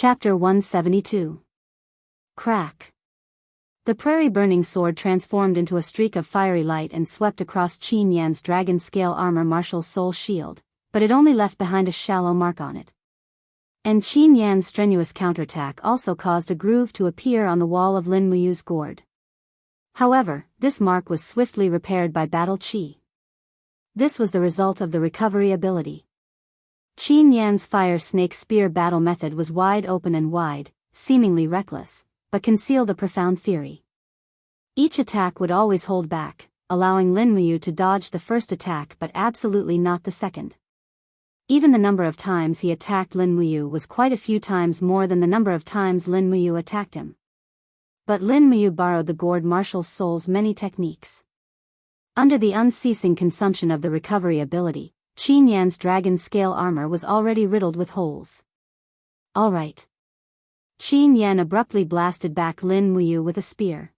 Chapter 172. Crack. The prairie-burning sword transformed into a streak of fiery light and swept across Qin Yan's dragon-scale armor martial soul shield, but it only left behind a shallow mark on it. And Qin Yan's strenuous counterattack also caused a groove to appear on the wall of Lin Muyu's gourd. However, this mark was swiftly repaired by battle qi. This was the result of the recovery ability. Qin Yan's fire snake spear battle method was wide open and wide, seemingly reckless, but concealed a profound theory. Each attack would always hold back, allowing Lin Muyu to dodge the first attack but absolutely not the second. Even the number of times he attacked Lin Muyu was quite a few times more than the number of times Lin Muyu attacked him. But Lin Muyu borrowed the gourd martial soul's many techniques. Under the unceasing consumption of the recovery ability, Qin Yan's dragon-scale armor was already riddled with holes. All right. Qin Yan abruptly blasted back Lin Muyu with a spear.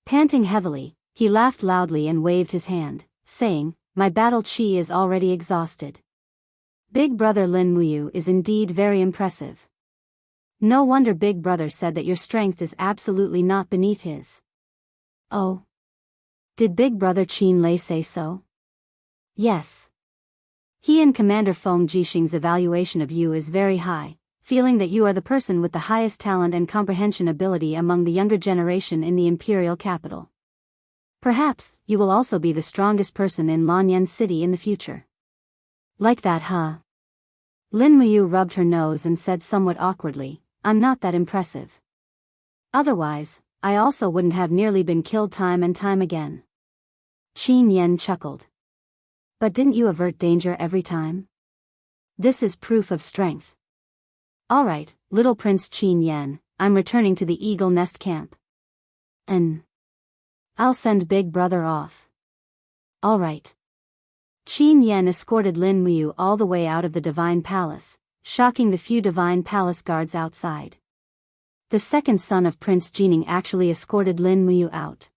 Panting heavily, he laughed loudly and waved his hand, saying, "My battle qi is already exhausted. Big brother Lin Muyu is indeed very impressive. No wonder Big Brother said that your strength is absolutely not beneath his." "Oh. Did Big Brother Qin Lei say so?" "Yes. He and Commander Feng Jixing's evaluation of you is very high, feeling that you are the person with the highest talent and comprehension ability among the younger generation in the imperial capital. Perhaps, you will also be the strongest person in Lanyan City in the future." "Like that, huh?" Lin Muyu rubbed her nose and said somewhat awkwardly, "I'm not that impressive. Otherwise, I also wouldn't have nearly been killed time and time again." Qin Yan chuckled. "But didn't you avert danger every time? This is proof of strength." "All right, little Prince Qin Yan, I'm returning to the Eagle Nest camp. And I'll send Big Brother off." "All right." Qin Yan escorted Lin Muyu all the way out of the Divine Palace, shocking the few Divine Palace guards outside. The second son of Prince Jining actually escorted Lin Muyu out.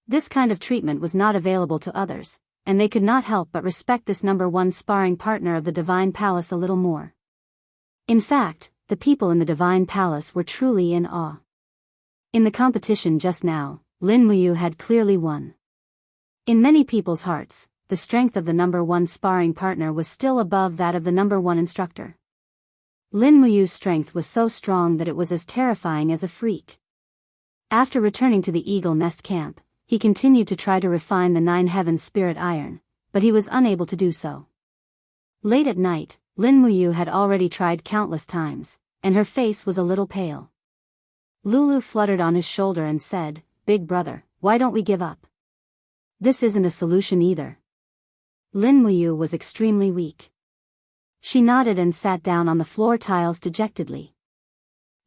This kind of treatment was not available to others, and they could not help but respect this number one sparring partner of the Divine Palace a little more. In fact, the people in the Divine Palace were truly in awe. In the competition just now, Lin Muyu had clearly won. In many people's hearts, the strength of the number one sparring partner was still above that of the number one instructor. Lin Muyu's strength was so strong that it was as terrifying as a freak. After returning to the Eagle Nest camp, he continued to try to refine the Nine Heavens Spirit Iron, but he was unable to do so. Late at night, Lin Muyu had already tried countless times, and her face was a little pale. Lulu fluttered on his shoulder and said, "Big brother, why don't we give up? This isn't a solution either." Lin Muyu was extremely weak. She nodded and sat down on the floor tiles dejectedly.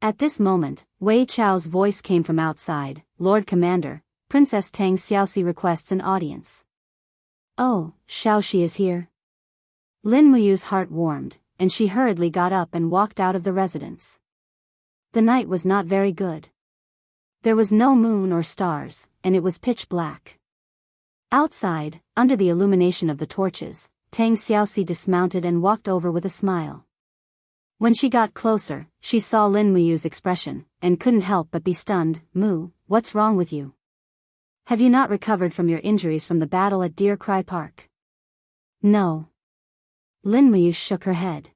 At this moment, Wei Chao's voice came from outside. "Lord Commander, Princess Tang Xiaoxi requests an audience." "Oh, Xiaoxi is here." Lin Muyu's heart warmed, and she hurriedly got up and walked out of the residence. The night was not very good. There was no moon or stars, and it was pitch black. Outside, under the illumination of the torches, Tang Xiaoxi dismounted and walked over with a smile. When she got closer, she saw Lin Muyu's expression, and couldn't help but be stunned. "Mu, what's wrong with you? Have you not recovered from your injuries from the battle at Deer Cry Park?" "No." Lin Muyu shook her head.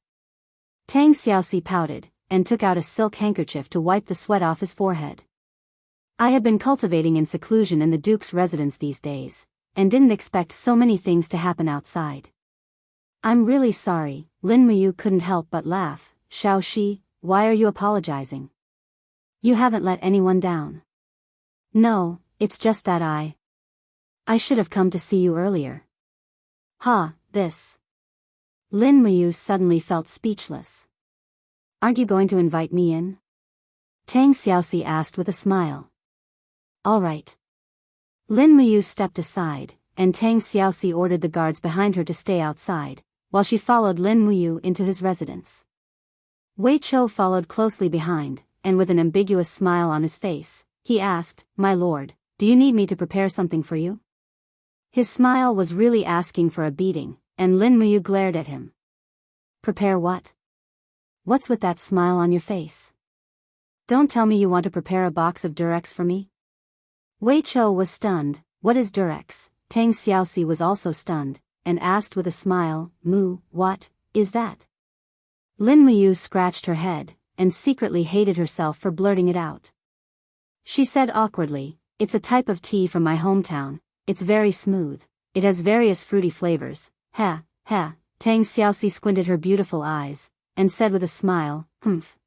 Tang Xiaoxi pouted, and took out a silk handkerchief to wipe the sweat off his forehead. "I have been cultivating in seclusion in the Duke's residence these days, and didn't expect so many things to happen outside. I'm really sorry." Lin Muyu couldn't help but laugh. "Xiaoxi, why are you apologizing? You haven't let anyone down." "No, it's just that I should have come to see you earlier." This. Lin Muyu suddenly felt speechless. "Aren't you going to invite me in?" Tang Xiaoxi asked with a smile. "All right." Lin Muyu stepped aside, and Tang Xiaoxi ordered the guards behind her to stay outside, while she followed Lin Muyu into his residence. Wei Chou followed closely behind, and with an ambiguous smile on his face, he asked, "My lord, do you need me to prepare something for you?" His smile was really asking for a beating, and Lin Muyu glared at him. "Prepare what?" What's with that smile on your face? Don't tell me you want to prepare a box of Durex for me? Wei Chou was stunned. What is Durex? Tang Xiaoxi was also stunned, and asked with a smile, Mu, what is that? Lin Muyu scratched her head, and secretly hated herself for blurting it out. She said awkwardly, it's a type of tea from my hometown, it's very smooth, it has various fruity flavors, ha, ha. Tang Xiaoxi squinted her beautiful eyes, and said with a smile,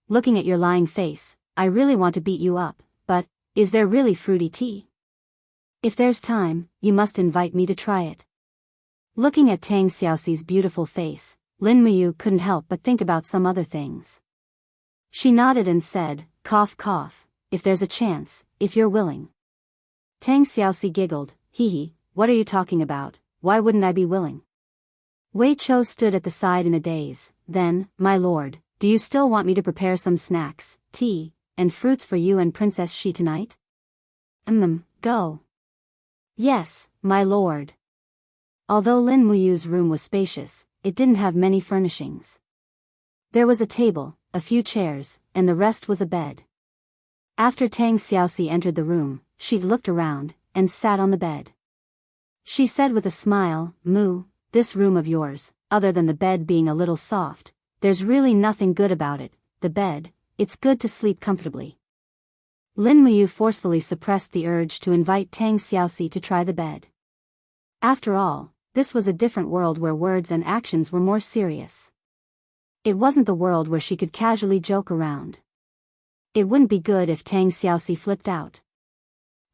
looking at your lying face, I really want to beat you up, but, is there really fruity tea? If there's time, you must invite me to try it. Looking at Tang Xiaoxi's beautiful face, Lin Muyu couldn't help but think about some other things. She nodded and said, cough cough, if there's a chance, if you're willing. Tang Xiaoxi giggled, hee, what are you talking about, why wouldn't I be willing? Wei Chou stood at the side in a daze, then, my lord, do you still want me to prepare some snacks, tea, and fruits for you and Princess Shi tonight? Go. Yes, my lord. Although Lin Muyu's room was spacious, it didn't have many furnishings. There was a table, a few chairs, and the rest was a bed. After Tang Xiaoxi entered the room, she looked around, and sat on the bed. She said with a smile, Mu, this room of yours, other than the bed being a little soft, there's really nothing good about it, the bed, it's good to sleep comfortably. Lin Muyu forcefully suppressed the urge to invite Tang Xiaoxi to try the bed. After all, this was a different world where words and actions were more serious. It wasn't the world where she could casually joke around. It wouldn't be good if Tang Xiaoxi flipped out.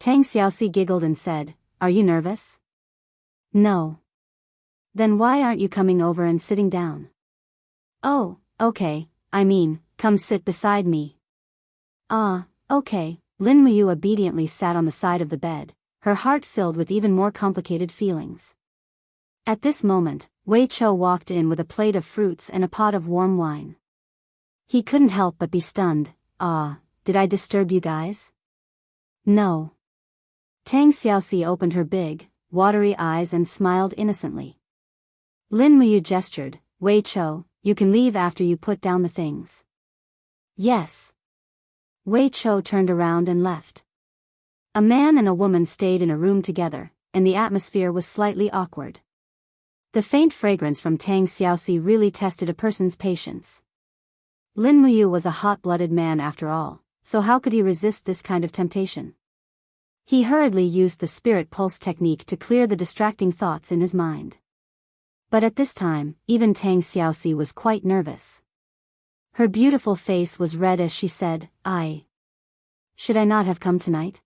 Tang Xiaoxi giggled and said, are you nervous? No. Then why aren't you coming over and sitting down? Oh, okay, come sit beside me. Okay. Lin Muyu obediently sat on the side of the bed, her heart filled with even more complicated feelings. At this moment, Wei Chou walked in with a plate of fruits and a pot of warm wine. He couldn't help but be stunned. Did I disturb you guys? No. Tang Xiaoxi opened her big, watery eyes and smiled innocently. Lin Muyu gestured, Wei Chou, you can leave after you put down the things. Yes. Wei Chou turned around and left. A man and a woman stayed in a room together, and the atmosphere was slightly awkward. The faint fragrance from Tang Xiaoxi really tested a person's patience. Lin Muyu was a hot-blooded man after all, so how could he resist this kind of temptation? He hurriedly used the spirit pulse technique to clear the distracting thoughts in his mind. But at this time, even Tang Xiaoxi was quite nervous. Her beautiful face was red as she said, should I not have come tonight?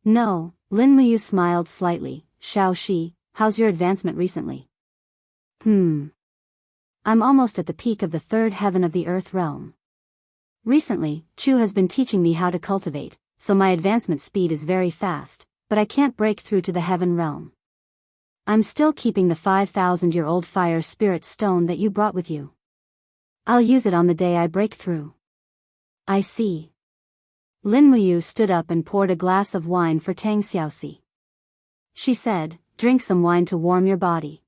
No, Lin Muyu smiled slightly, Xiaoxi, how's your advancement recently? I'm almost at the peak of the third heaven of the earth realm. Recently, Chu has been teaching me how to cultivate, so my advancement speed is very fast, but I can't break through to the heaven realm. I'm still keeping the 5,000-year-old fire spirit stone that you brought with you. I'll use it on the day I break through. I see. Lin Muyu stood up and poured a glass of wine for Tang Xiaoxi. She said, drink some wine to warm your body.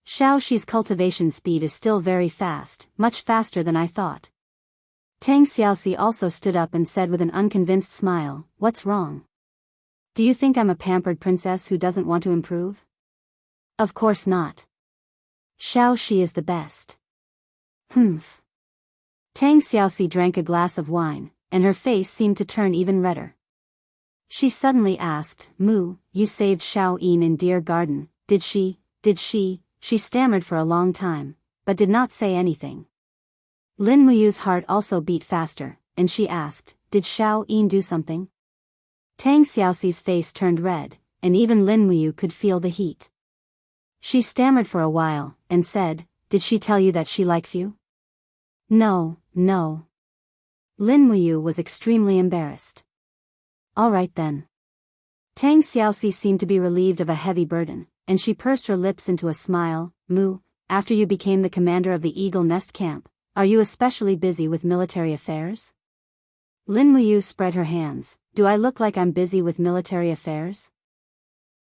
Xiaoxi's cultivation speed is still very fast, much faster than I thought. Tang Xiaoxi also stood up and said with an unconvinced smile, what's wrong? Do you think I'm a pampered princess who doesn't want to improve? Of course not. Xiaoxi is the best. Tang Xiaoxi drank a glass of wine, and her face seemed to turn even redder. She suddenly asked, Mu, you saved Xiao Yin in Deer Garden, did she? She stammered for a long time, but did not say anything. Lin Muyu's heart also beat faster, and she asked, did Xiao Yin do something? Tang Xiaoxi's face turned red, and even Lin Muyu could feel the heat. She stammered for a while, and said, did she tell you that she likes you? No. Lin Muyu was extremely embarrassed. All right then. Tang Xiaoxi seemed to be relieved of a heavy burden, and she pursed her lips into a smile. Mu, after you became the commander of the Eagle Nest Camp, are you especially busy with military affairs? Lin Muyu spread her hands. Do I look like I'm busy with military affairs?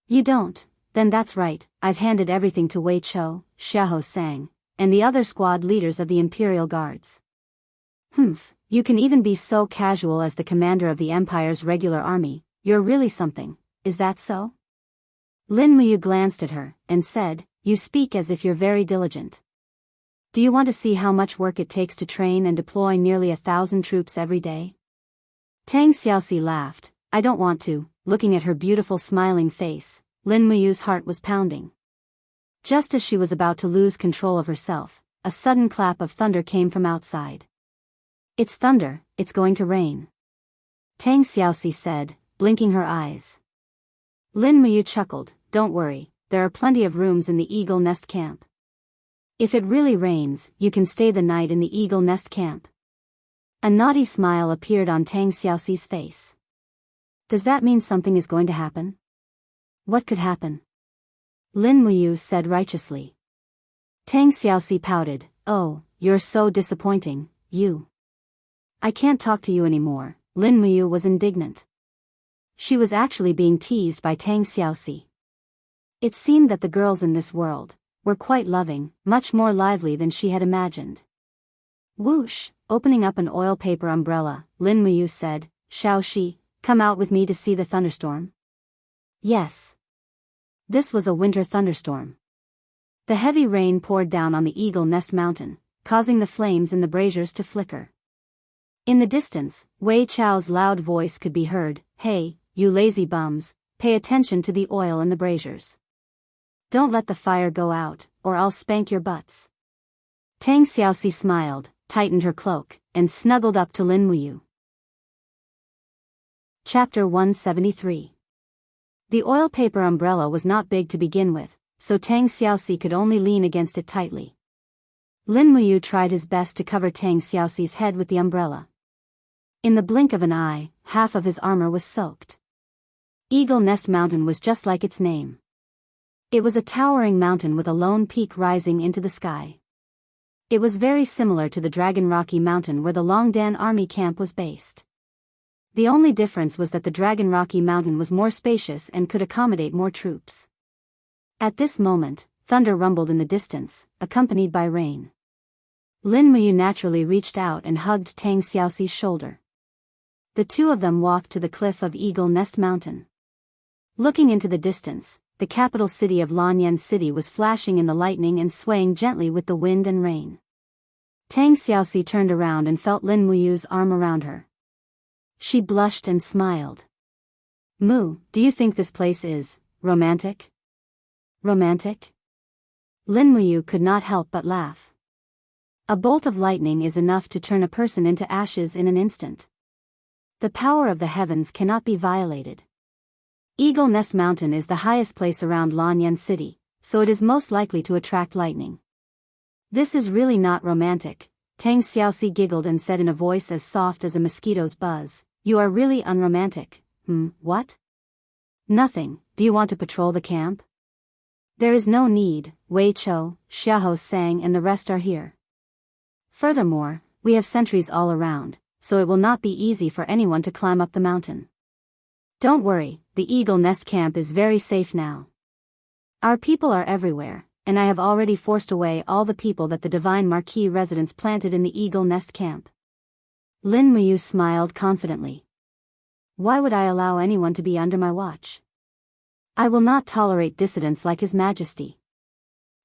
You don't, then that's right, I've handed everything to Wei Chou, Xiahou Sang, and the other squad leaders of the Imperial Guards. Humph, you can even be so casual as the commander of the Empire's regular army. You're really something, is that so? Lin Muyu glanced at her, and said, you speak as if you're very diligent. Do you want to see how much work it takes to train and deploy nearly 1,000 troops every day? Tang Xiaoxi laughed. I don't want to. Looking at her beautiful smiling face, Lin Muyu's heart was pounding. Just as she was about to lose control of herself, a sudden clap of thunder came from outside. It's thunder, it's going to rain. Tang Xiaoxi said, blinking her eyes. Lin Muyu chuckled, don't worry, there are plenty of rooms in the Eagle Nest camp. If it really rains, you can stay the night in the Eagle Nest camp. A naughty smile appeared on Tang Xiaoxi's face. Does that mean something is going to happen? What could happen? Lin Muyu said righteously. Tang Xiaoxi pouted, oh, you're so disappointing, you. I can't talk to you anymore. Lin Muyu was indignant. She was actually being teased by Tang Xiaoxi. It seemed that the girls in this world were quite loving, much more lively than she had imagined. Whoosh, opening up an oil paper umbrella, Lin Muyu said, Xiaoxi, come out with me to see the thunderstorm? Yes. This was a winter thunderstorm. The heavy rain poured down on the Eagle Nest Mountain, causing the flames in the braziers to flicker. In the distance, Wei Chao's loud voice could be heard, hey, you lazy bums, pay attention to the oil in the braziers. Don't let the fire go out, or I'll spank your butts. Tang Xiaoxi smiled, tightened her cloak, and snuggled up to Lin Muyu. Chapter 173. The oil paper umbrella was not big to begin with, so Tang Xiaoxi could only lean against it tightly. Lin Muyu tried his best to cover Tang Xiaoxi's head with the umbrella. In the blink of an eye, half of his armor was soaked. Eagle Nest Mountain was just like its name. It was a towering mountain with a lone peak rising into the sky. It was very similar to the Dragon Rocky Mountain where the Longdan army camp was based. The only difference was that the Dragon Rocky Mountain was more spacious and could accommodate more troops. At this moment, thunder rumbled in the distance, accompanied by rain. Lin Muyu naturally reached out and hugged Tang Xiaoxi's shoulder. The two of them walked to the cliff of Eagle Nest Mountain. Looking into the distance, the capital city of Lanyan City was flashing in the lightning and swaying gently with the wind and rain. Tang Xiaoxi turned around and felt Lin Muyu's arm around her. She blushed and smiled. Mu, do you think this place is romantic? Romantic? Lin Muyu could not help but laugh. A bolt of lightning is enough to turn a person into ashes in an instant. The power of the heavens cannot be violated. Eagle Nest Mountain is the highest place around Lanyan City, so it is most likely to attract lightning. This is really not romantic, Tang Xiaoxi giggled and said in a voice as soft as a mosquito's buzz, you are really unromantic. What? Nothing, do you want to patrol the camp? There is no need, Wei Chou, Xiahou sang and the rest are here. Furthermore, we have sentries all around, so it will not be easy for anyone to climb up the mountain. Don't worry, the Eagle Nest camp is very safe now. Our people are everywhere, and I have already forced away all the people that the Divine Marquis residents planted in the Eagle Nest camp. Lin Muyu smiled confidently. Why would I allow anyone to be under my watch? I will not tolerate dissidents like His Majesty.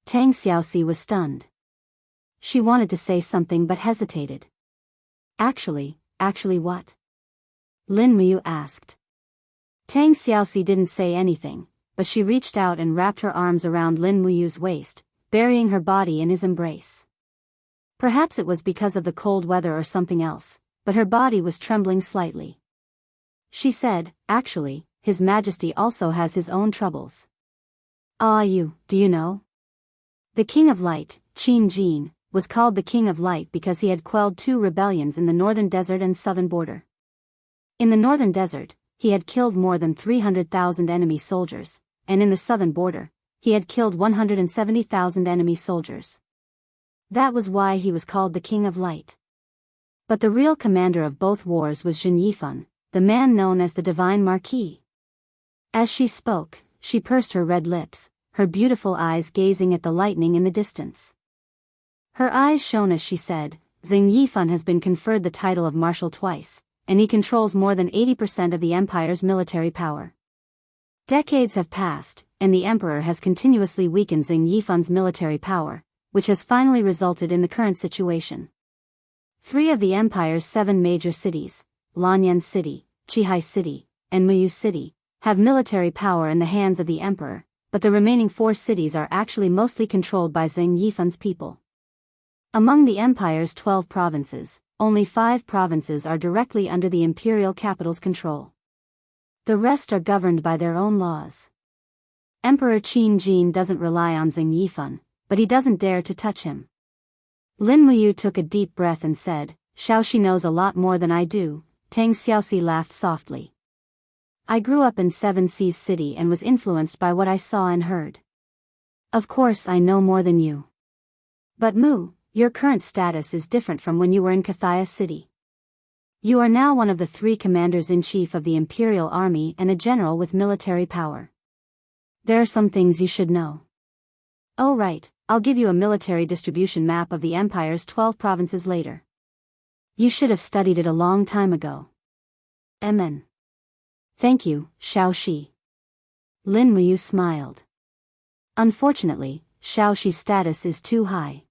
Tang Xiaoxi was stunned. She wanted to say something but hesitated. Actually what? Lin Muyu asked. Tang Xiaoxi didn't say anything, but she reached out and wrapped her arms around Lin Muyu's waist, burying her body in his embrace. Perhaps it was because of the cold weather or something else, but her body was trembling slightly. She said, actually, His Majesty also has his own troubles. Do you know? The King of Light, Qin Jin, was called the King of Light because he had quelled 2 rebellions in the northern desert and southern border. In the northern desert, he had killed more than 300,000 enemy soldiers, and in the southern border, he had killed 170,000 enemy soldiers. That was why he was called the King of Light. But the real commander of both wars was Jin Yifeng, the man known as the Divine Marquis. As she spoke, she pursed her red lips, her beautiful eyes gazing at the lightning in the distance. Her eyes shone as she said, Xing Yifan has been conferred the title of marshal twice, and he controls more than 80% of the empire's military power. Decades have passed, and the emperor has continuously weakened Xing Yifan's military power, which has finally resulted in the current situation. 3 of the empire's 7 major cities, Lanyan City, Qihai City, and Muyu City, have military power in the hands of the emperor, but the remaining 4 cities are actually mostly controlled by Xing Yifan's people. Among the empire's 12 provinces, only 5 provinces are directly under the imperial capital's control. The rest are governed by their own laws. Emperor Qin Jin doesn't rely on Xing Yifan, but he doesn't dare to touch him. Lin Muyu took a deep breath and said, Xiaoxi knows a lot more than I do. Tang Xiaoxi laughed softly. I grew up in Seven Seas City and was influenced by what I saw and heard. Of course I know more than you. But Mu, your current status is different from when you were in Cathaya City. You are now one of the 3 commanders-in-chief of the Imperial Army and a general with military power. There are some things you should know. Oh right, I'll give you a military distribution map of the Empire's 12 provinces later. You should have studied it a long time ago. Amen. Thank you, Xiaoxi. Lin Muyu smiled. Unfortunately, Xiaoxi's status is too high.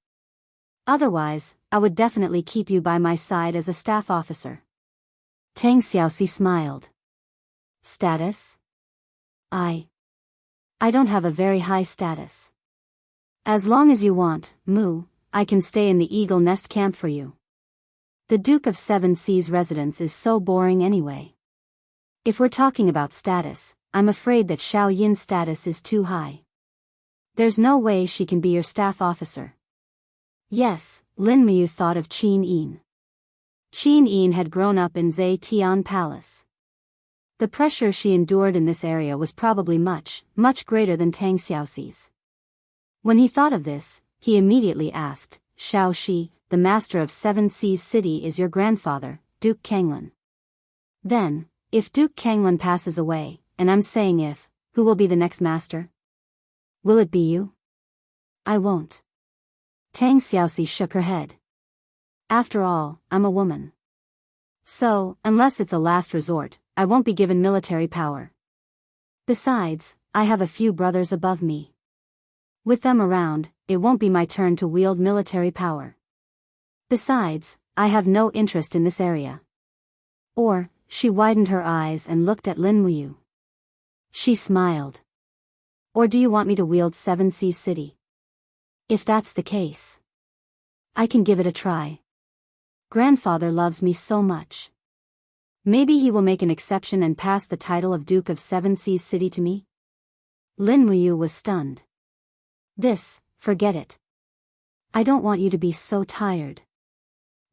Otherwise, I would definitely keep you by my side as a staff officer. Tang Xiaoxi smiled. Status? I don't have a very high status. As long as you want, Mu, I can stay in the Eagle Nest camp for you. The Duke of Seven Seas residence is so boring anyway. If we're talking about status, I'm afraid that Xiao Yin's status is too high. There's no way she can be your staff officer. Yes, Lin Muyu thought of Qin Yin. Qin Yin had grown up in Zhe Tian Palace. The pressure she endured in this area was probably much greater than Tang Xiaoxi's. When he thought of this, he immediately asked, Xiaoxi, the master of Seven Seas City is your grandfather, Duke Kanglan. Then, if Duke Kanglan passes away, and I'm saying if, who will be the next master? Will it be you? I won't. Tang Xiaoxi shook her head. After all, I'm a woman. So, unless it's a last resort, I won't be given military power. Besides, I have a few brothers above me. With them around, it won't be my turn to wield military power. Besides, I have no interest in this area. Or, she widened her eyes and looked at Lin Muyu. She smiled. Or do you want me to wield Seven Seas City? If that's the case, I can give it a try. Grandfather loves me so much. Maybe he will make an exception and pass the title of Duke of Seven Seas City to me? Lin Muyu was stunned. Forget it. I don't want you to be so tired.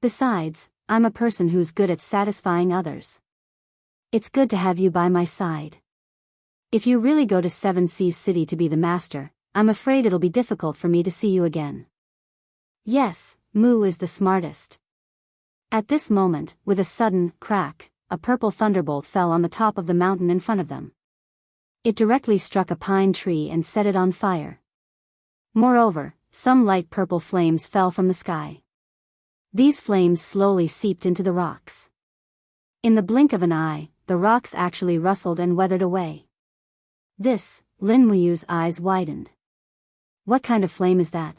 Besides, I'm a person who's good at satisfying others. It's good to have you by my side. If you really go to Seven Seas City to be the master, I'm afraid it'll be difficult for me to see you again. Yes, Mu is the smartest. At this moment, with a sudden crack, a purple thunderbolt fell on the top of the mountain in front of them. It directly struck a pine tree and set it on fire. Moreover, some light purple flames fell from the sky. These flames slowly seeped into the rocks. In the blink of an eye, the rocks actually rustled and weathered away. Lin Muyu's eyes widened. What kind of flame is that?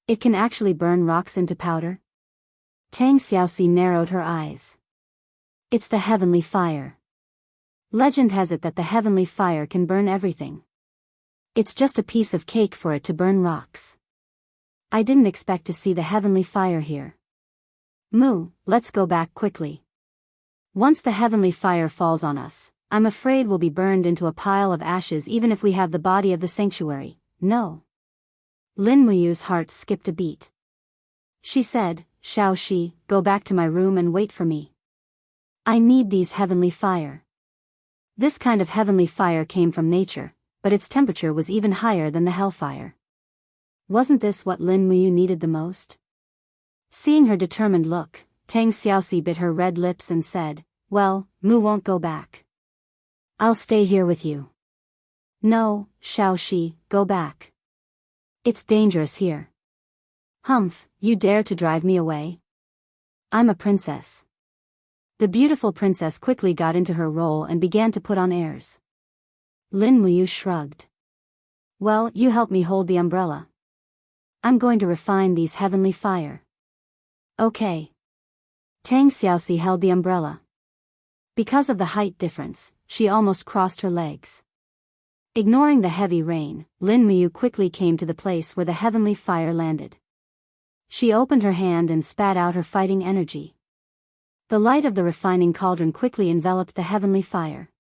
It can actually burn rocks into powder? Tang Xiaoxi narrowed her eyes. It's the heavenly fire. Legend has it that the heavenly fire can burn everything. It's just a piece of cake for it to burn rocks. I didn't expect to see the heavenly fire here. Mu, let's go back quickly. Once the heavenly fire falls on us, I'm afraid we'll be burned into a pile of ashes even if we have the body of the sanctuary. No. Lin Muyu's heart skipped a beat. She said, Xiaoxi, go back to my room and wait for me. I need these heavenly fire. This kind of heavenly fire came from nature, but its temperature was even higher than the hellfire. Wasn't this what Lin Muyu needed the most? Seeing her determined look, Tang Xiaoxi bit her red lips and said, well, Mu won't go back. I'll stay here with you. No, Xiaoxi, go back. It's dangerous here. Humph, you dare to drive me away? I'm a princess. The beautiful princess quickly got into her role and began to put on airs. Lin Muyu shrugged. Well, you help me hold the umbrella. I'm going to refine these heavenly fire. Okay. Tang Xiaoxi held the umbrella. Because of the height difference, she almost crossed her legs. Ignoring the heavy rain, Lin Muyu quickly came to the place where the heavenly fire landed. She opened her hand and spat out her fighting energy. The light of the refining cauldron quickly enveloped the heavenly fire.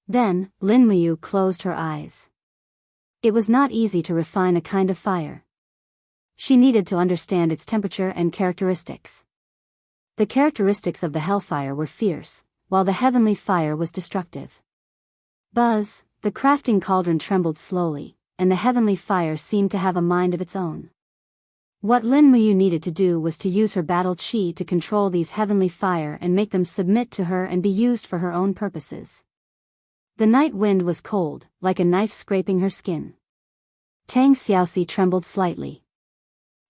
Then, Lin Muyu closed her eyes. It was not easy to refine a kind of fire. She needed to understand its temperature and characteristics. The characteristics of the hellfire were fierce, while the heavenly fire was destructive. Buzz, the crafting cauldron trembled slowly, and the heavenly fire seemed to have a mind of its own. What Lin Muyu needed to do was to use her battle chi to control these heavenly fire and make them submit to her and be used for her own purposes. The night wind was cold, like a knife scraping her skin. Tang Xiaoxi trembled slightly.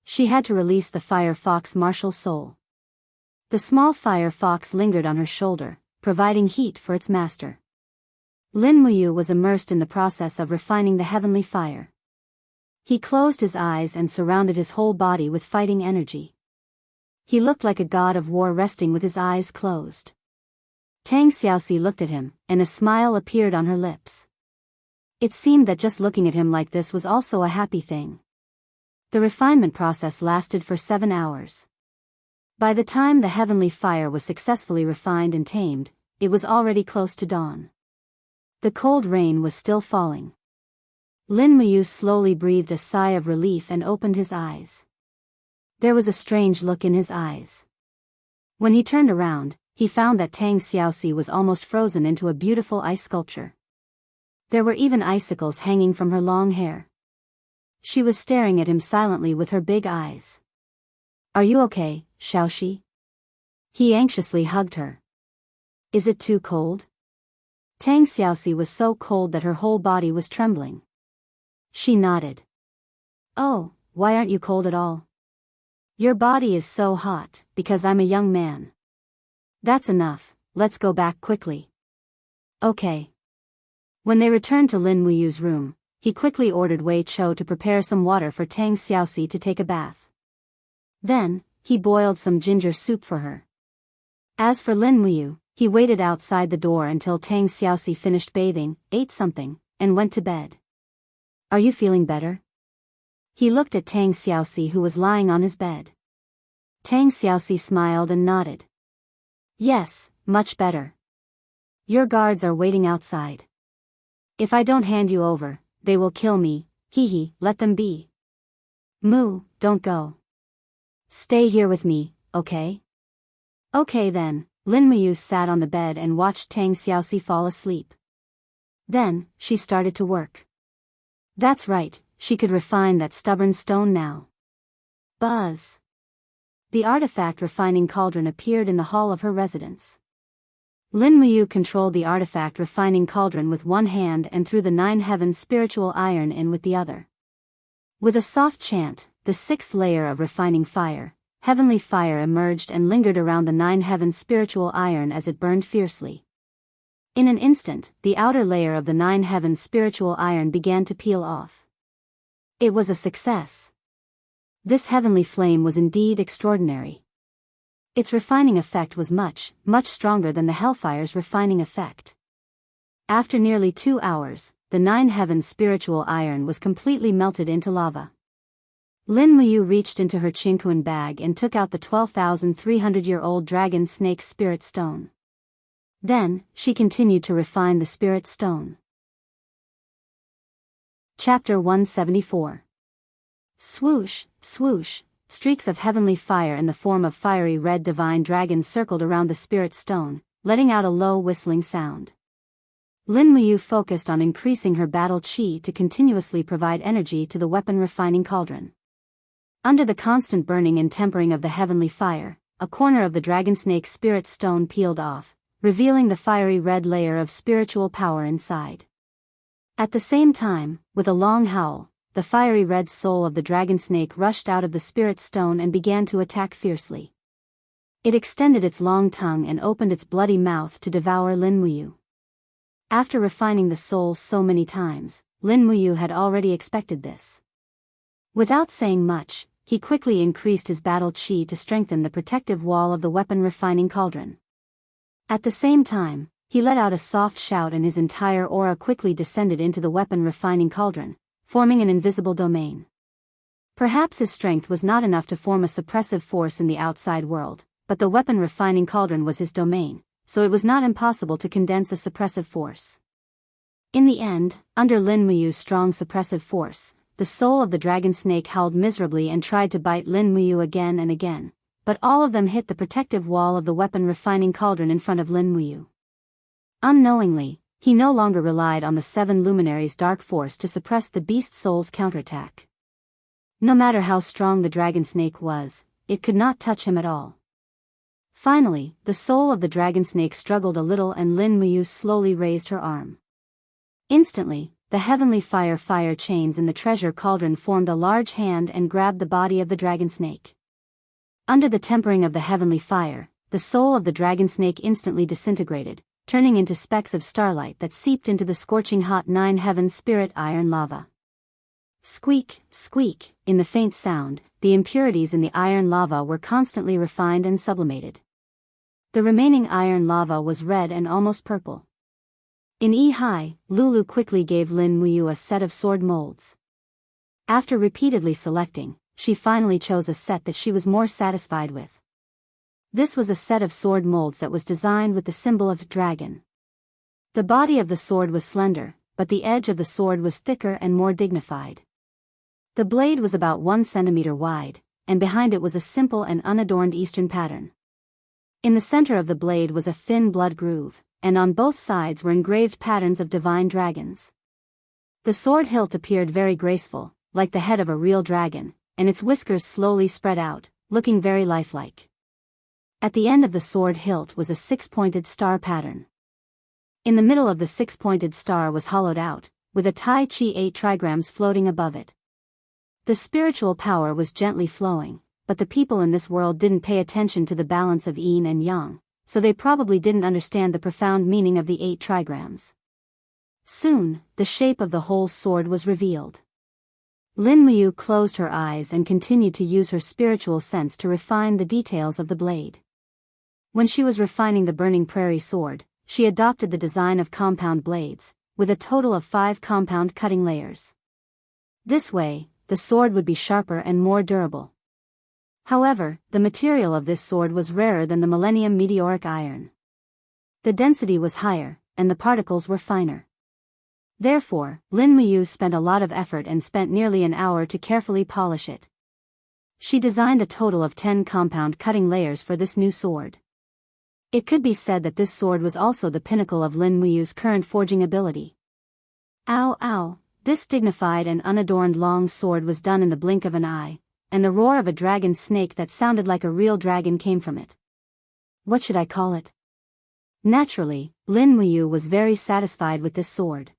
She had to release the fire fox martial soul. The small fire fox lingered on her shoulder, providing heat for its master. Lin Muyu was immersed in the process of refining the heavenly fire. He closed his eyes and surrounded his whole body with fighting energy. He looked like a god of war resting with his eyes closed. Tang Xiaoxi looked at him, and a smile appeared on her lips. It seemed that just looking at him like this was also a happy thing. The refinement process lasted for 7 hours. By the time the heavenly fire was successfully refined and tamed, it was already close to dawn. The cold rain was still falling. Lin Muyu slowly breathed a sigh of relief and opened his eyes. There was a strange look in his eyes. When he turned around, he found that Tang Xiaoxi was almost frozen into a beautiful ice sculpture. There were even icicles hanging from her long hair. She was staring at him silently with her big eyes. Are you okay, Xiaoxi? He anxiously hugged her. Is it too cold? Tang Xiaoxi was so cold that her whole body was trembling. She nodded. Oh, why aren't you cold at all? Your body is so hot, because I'm a young man. That's enough, let's go back quickly. Okay. When they returned to Lin Muyu's room, he quickly ordered Wei Chou to prepare some water for Tang Xiaoxi to take a bath. Then, he boiled some ginger soup for her. As for Lin Muyu, he waited outside the door until Tang Xiaoxi finished bathing, ate something, and went to bed. Are you feeling better? He looked at Tang Xiaoxi who was lying on his bed. Tang Xiaoxi smiled and nodded. Yes, much better. Your guards are waiting outside. If I don't hand you over, they will kill me, let them be. Moo, don't go. Stay here with me, okay? Okay then, Lin Muyu sat on the bed and watched Tang Xiaoxi fall asleep. Then, she started to work. That's right, she could refine that stubborn stone now. Buzz. The artifact refining cauldron appeared in the hall of her residence. Lin Muyu controlled the artifact refining cauldron with one hand and threw the 9 heavens spiritual iron in with the other. With a soft chant, the 6th layer of refining fire, heavenly fire emerged and lingered around the 9 heavens spiritual iron as it burned fiercely. In an instant, the outer layer of the 9 heavens spiritual iron began to peel off. It was a success. This heavenly flame was indeed extraordinary. Its refining effect was much stronger than the hellfire's refining effect. After nearly 2 hours, the 9 heavens spiritual iron was completely melted into lava. Lin Muyu reached into her Qingquan bag and took out the 12,300-year-old dragon snake spirit stone. Then, she continued to refine the spirit stone. Chapter 174. Swoosh, swoosh, streaks of heavenly fire in the form of fiery red divine dragons circled around the spirit stone, letting out a low whistling sound. Lin Muyu focused on increasing her battle chi to continuously provide energy to the weapon refining cauldron. Under the constant burning and tempering of the heavenly fire, a corner of the dragon snake spirit stone peeled off, revealing the fiery red layer of spiritual power inside. At the same time, with a long howl, the fiery red soul of the dragon snake rushed out of the spirit stone and began to attack fiercely. It extended its long tongue and opened its bloody mouth to devour Lin Muyu. After refining the soul so many times, Lin Muyu had already expected this. Without saying much, he quickly increased his battle chi to strengthen the protective wall of the weapon refining cauldron. At the same time, he let out a soft shout and his entire aura quickly descended into the weapon refining cauldron, forming an invisible domain. Perhaps his strength was not enough to form a suppressive force in the outside world, but the weapon refining cauldron was his domain, so it was not impossible to condense a suppressive force. In the end, under Lin Muyu's strong suppressive force, the soul of the dragon snake howled miserably and tried to bite Lin Muyu again and again, but all of them hit the protective wall of the weapon refining cauldron in front of Lin Muyu. Unknowingly, he no longer relied on the seven luminaries' dark force to suppress the beast soul's counterattack. No matter how strong the dragon snake was, it could not touch him at all. Finally, the soul of the dragon snake struggled a little and Lin Muyu slowly raised her arm. Instantly, the heavenly fire chains in the treasure cauldron formed a large hand and grabbed the body of the dragon snake. Under the tempering of the heavenly fire, the soul of the dragon snake instantly disintegrated, turning into specks of starlight that seeped into the scorching hot nine heaven spirit iron lava. Squeak, squeak, in the faint sound, the impurities in the iron lava were constantly refined and sublimated. The remaining iron lava was red and almost purple. In Yi, Lulu quickly gave Lin Muyu a set of sword molds. After repeatedly selecting, she finally chose a set that she was more satisfied with. This was a set of sword molds that was designed with the symbol of dragon. The body of the sword was slender, but the edge of the sword was thicker and more dignified. The blade was about 1 centimeter wide, and behind it was a simple and unadorned Eastern pattern. In the center of the blade was a thin blood groove, and on both sides were engraved patterns of divine dragons. The sword hilt appeared very graceful, like the head of a real dragon, and its whiskers slowly spread out, looking very lifelike. At the end of the sword hilt was a six-pointed star pattern. In the middle of the six-pointed star was hollowed out, with a Tai Chi 8 trigrams floating above it. The spiritual power was gently flowing, but the people in this world didn't pay attention to the balance of yin and yang, so they probably didn't understand the profound meaning of the 8 trigrams. Soon, the shape of the whole sword was revealed. Lin Muyu closed her eyes and continued to use her spiritual sense to refine the details of the blade. When she was refining the burning prairie sword, she adopted the design of compound blades, with a total of 5 compound cutting layers. This way, the sword would be sharper and more durable. However, the material of this sword was rarer than the Millennium Meteoric Iron. The density was higher, and the particles were finer. Therefore, Lin Muyu spent a lot of effort and spent nearly an hour to carefully polish it. She designed a total of 10 compound cutting layers for this new sword. It could be said that this sword was also the pinnacle of Lin Muyu's current forging ability. Ow ow, this dignified and unadorned long sword was done in the blink of an eye, and the roar of a dragon snake that sounded like a real dragon came from it. What should I call it? Naturally, Lin Muyu was very satisfied with this sword.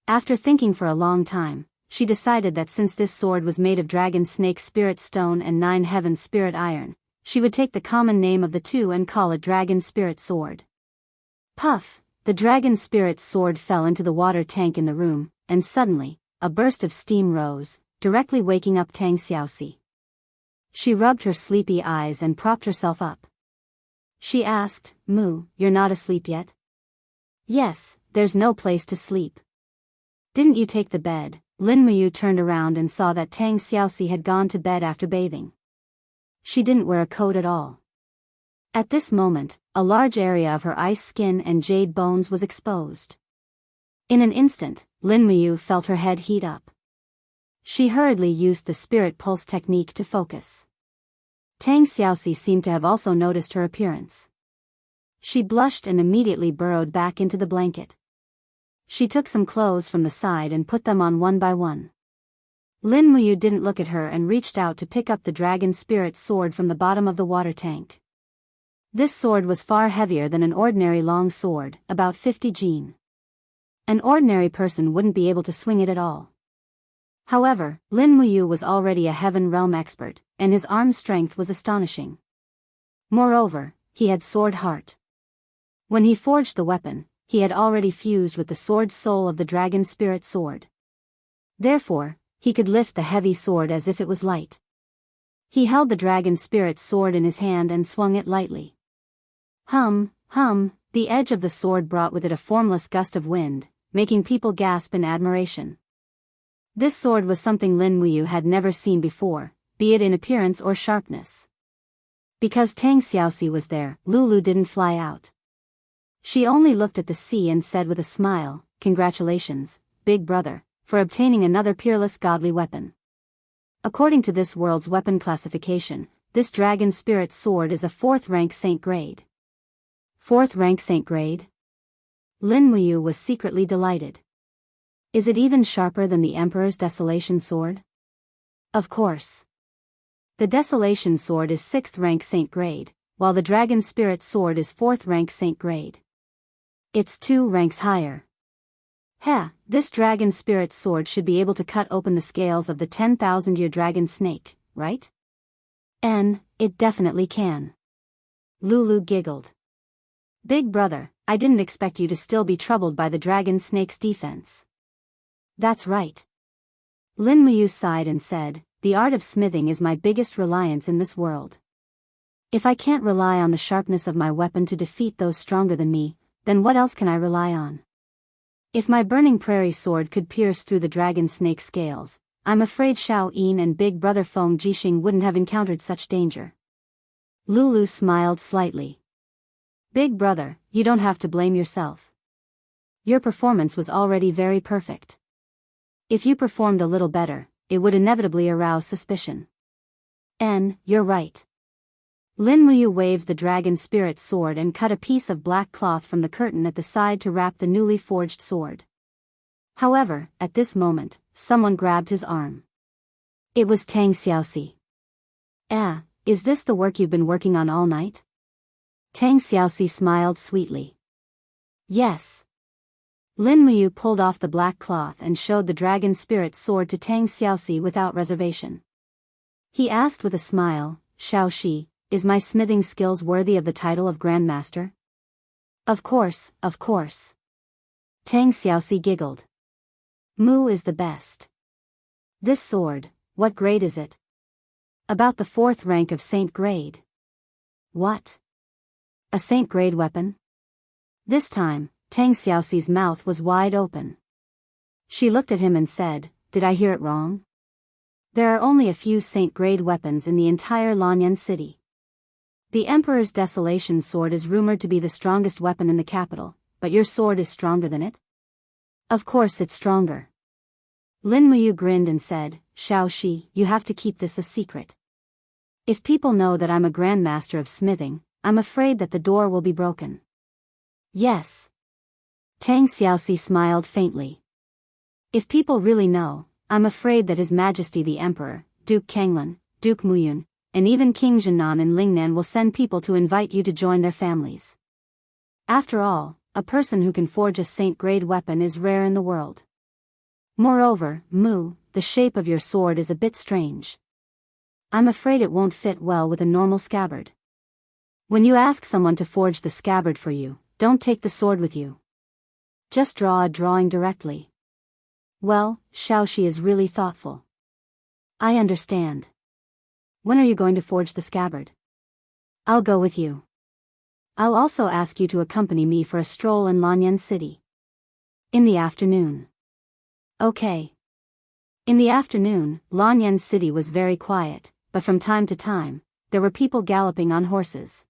After thinking for a long time, she decided that since this sword was made of dragon snake spirit stone and 9 heaven spirit iron, she would take the common name of the two and call it Dragon Spirit Sword. Puff! The dragon spirit sword fell into the water tank in the room, and suddenly, a burst of steam rose, directly waking up Tang Xiaoxi. She rubbed her sleepy eyes and propped herself up. She asked, "Moo, you're not asleep yet?" "Yes, there's no place to sleep." "Didn't you take the bed?" Lin Muyu turned around and saw that Tang Xiaoxi had gone to bed after bathing. She didn't wear a coat at all. At this moment, a large area of her ice skin and jade bones was exposed. In an instant, Lin Muyu felt her head heat up. She hurriedly used the spirit pulse technique to focus. Tang Xiaoxi seemed to have also noticed her appearance. She blushed and immediately burrowed back into the blanket. She took some clothes from the side and put them on one by one. Lin Muyu didn't look at her and reached out to pick up the dragon spirit sword from the bottom of the water tank. This sword was far heavier than an ordinary long sword, about 50 jin. An ordinary person wouldn't be able to swing it at all. However, Lin Muyu was already a heaven realm expert, and his arm strength was astonishing. Moreover, he had sword heart. When he forged the weapon, he had already fused with the sword soul of the dragon spirit sword. Therefore, he could lift the heavy sword as if it was light. He held the dragon spirit sword in his hand and swung it lightly. Hum, the edge of the sword brought with it a formless gust of wind, making people gasp in admiration. This sword was something Lin Muyu had never seen before, be it in appearance or sharpness. Because Tang Xiaoxi was there, Lulu didn't fly out. She only looked at the sea and said with a smile, "Congratulations, big brother, for obtaining another peerless godly weapon. According to this world's weapon classification, this dragon spirit sword is a 4th rank saint grade." 4th rank saint grade? Lin Muyu was secretly delighted. Is it even sharper than the Emperor's Desolation sword? Of course. The Desolation sword is 6th rank saint grade, while the dragon spirit sword is 4th rank saint grade. It's 2 ranks higher. This dragon spirit sword should be able to cut open the scales of the 10,000-year dragon snake, right? It definitely can. Lulu giggled. Big brother, I didn't expect you to still be troubled by the dragon snake's defense. That's right. Lin Muyu sighed and said, the art of smithing is my biggest reliance in this world. If I can't rely on the sharpness of my weapon to defeat those stronger than me, then what else can I rely on? If my burning prairie sword could pierce through the dragon snake scales, I'm afraid Xiao Yin and big brother Feng Jixing wouldn't have encountered such danger. Lulu smiled slightly. Big brother, you don't have to blame yourself. Your performance was already very perfect. If you performed a little better, it would inevitably arouse suspicion. You're right. Lin Muyu waved the dragon spirit sword and cut a piece of black cloth from the curtain at the side to wrap the newly forged sword. However, at this moment, someone grabbed his arm. It was Tang Xiaoxi. Is this the work you've been working on all night? Tang Xiaoxi smiled sweetly. Yes. Lin Muyu pulled off the black cloth and showed the dragon spirit sword to Tang Xiaoxi without reservation. He asked with a smile, Xiaoxi, is my smithing skills worthy of the title of Grand Master? Of course. Tang Xiaoxi giggled. Mu is the best. This sword, what grade is it? About the 4th rank of saint grade. What? A saint grade weapon? This time, Tang Xiaoxi's mouth was wide open. She looked at him and said, did I hear it wrong? There are only a few saint grade weapons in the entire Lanyan city. The Emperor's Desolation sword is rumored to be the strongest weapon in the capital, but your sword is stronger than it? Of course it's stronger. Lin Muyu grinned and said, Xiaoxi, you have to keep this a secret. If people know that I'm a grandmaster of smithing, I'm afraid that the door will be broken. Yes. Tang Xiaoxi smiled faintly. If people really know, I'm afraid that His Majesty the Emperor, Duke Kanglan, Duke Muyun, and even King Zhenan and Lingnan will send people to invite you to join their families. After all, a person who can forge a saint-grade weapon is rare in the world. Moreover, Mu, the shape of your sword is a bit strange. I'm afraid it won't fit well with a normal scabbard. When you ask someone to forge the scabbard for you, don't take the sword with you. Just draw a drawing directly. Well, Xiaoxi is really thoughtful. I understand. When are you going to forge the scabbard? I'll go with you. I'll also ask you to accompany me for a stroll in Lanyan City. In the afternoon. Okay. In the afternoon, Lanyan City was very quiet, but from time to time, there were people galloping on horses.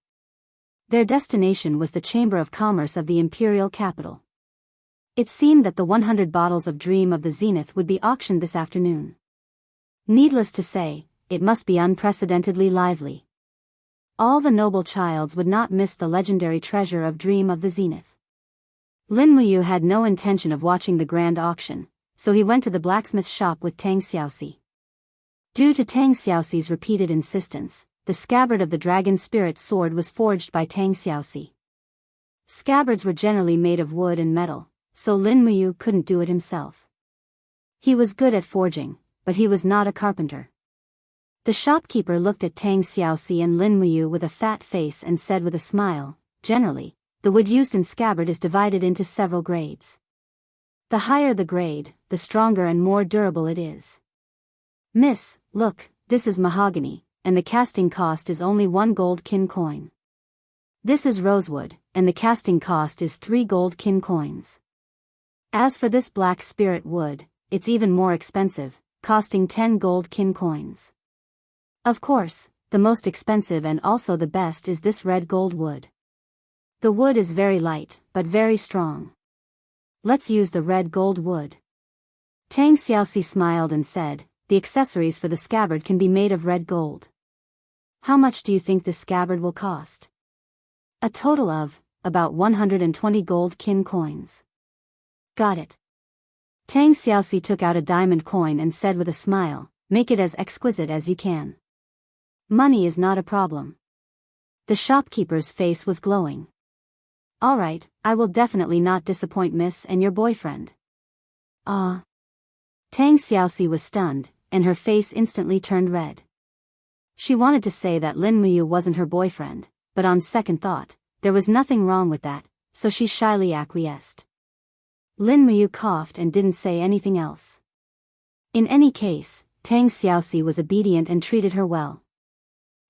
Their destination was the Chamber of Commerce of the imperial capital. It seemed that the 100 bottles of Dream of the Zenith would be auctioned this afternoon. Needless to say, it must be unprecedentedly lively. All the noble childs would not miss the legendary treasure of Dream of the Zenith. Lin Muyu had no intention of watching the grand auction, so he went to the blacksmith shop with Tang Xiaoxi. Due to Tang Xiaoxi's repeated insistence, the scabbard of the dragon spirit sword was forged by Tang Xiaoxi. Scabbards were generally made of wood and metal, so Lin Muyu couldn't do it himself. He was good at forging, but he was not a carpenter. The shopkeeper looked at Tang Xiaoxi and Lin Muyu with a fat face and said with a smile, generally, the wood used in scabbard is divided into several grades. The higher the grade, the stronger and more durable it is. Miss, look, this is mahogany, and the casting cost is only 1 gold kin coin. This is rosewood, and the casting cost is 3 gold kin coins. As for this black spirit wood, it's even more expensive, costing 10 gold kin coins. Of course, the most expensive and also the best is this red gold wood. The wood is very light, but very strong. Let's use the red gold wood. Tang Xiaoxi smiled and said, the accessories for the scabbard can be made of red gold. How much do you think this scabbard will cost? A total of, about 120 gold kin coins. Got it. Tang Xiaoxi took out a diamond coin and said with a smile, make it as exquisite as you can. Money is not a problem. The shopkeeper's face was glowing. All right, I will definitely not disappoint Miss and your boyfriend. Ah. Tang Xiaoxi was stunned, and her face instantly turned red. She wanted to say that Lin Muyu wasn't her boyfriend, but on second thought, there was nothing wrong with that, so she shyly acquiesced. Lin Muyu coughed and didn't say anything else. In any case, Tang Xiaoxi was obedient and treated her well.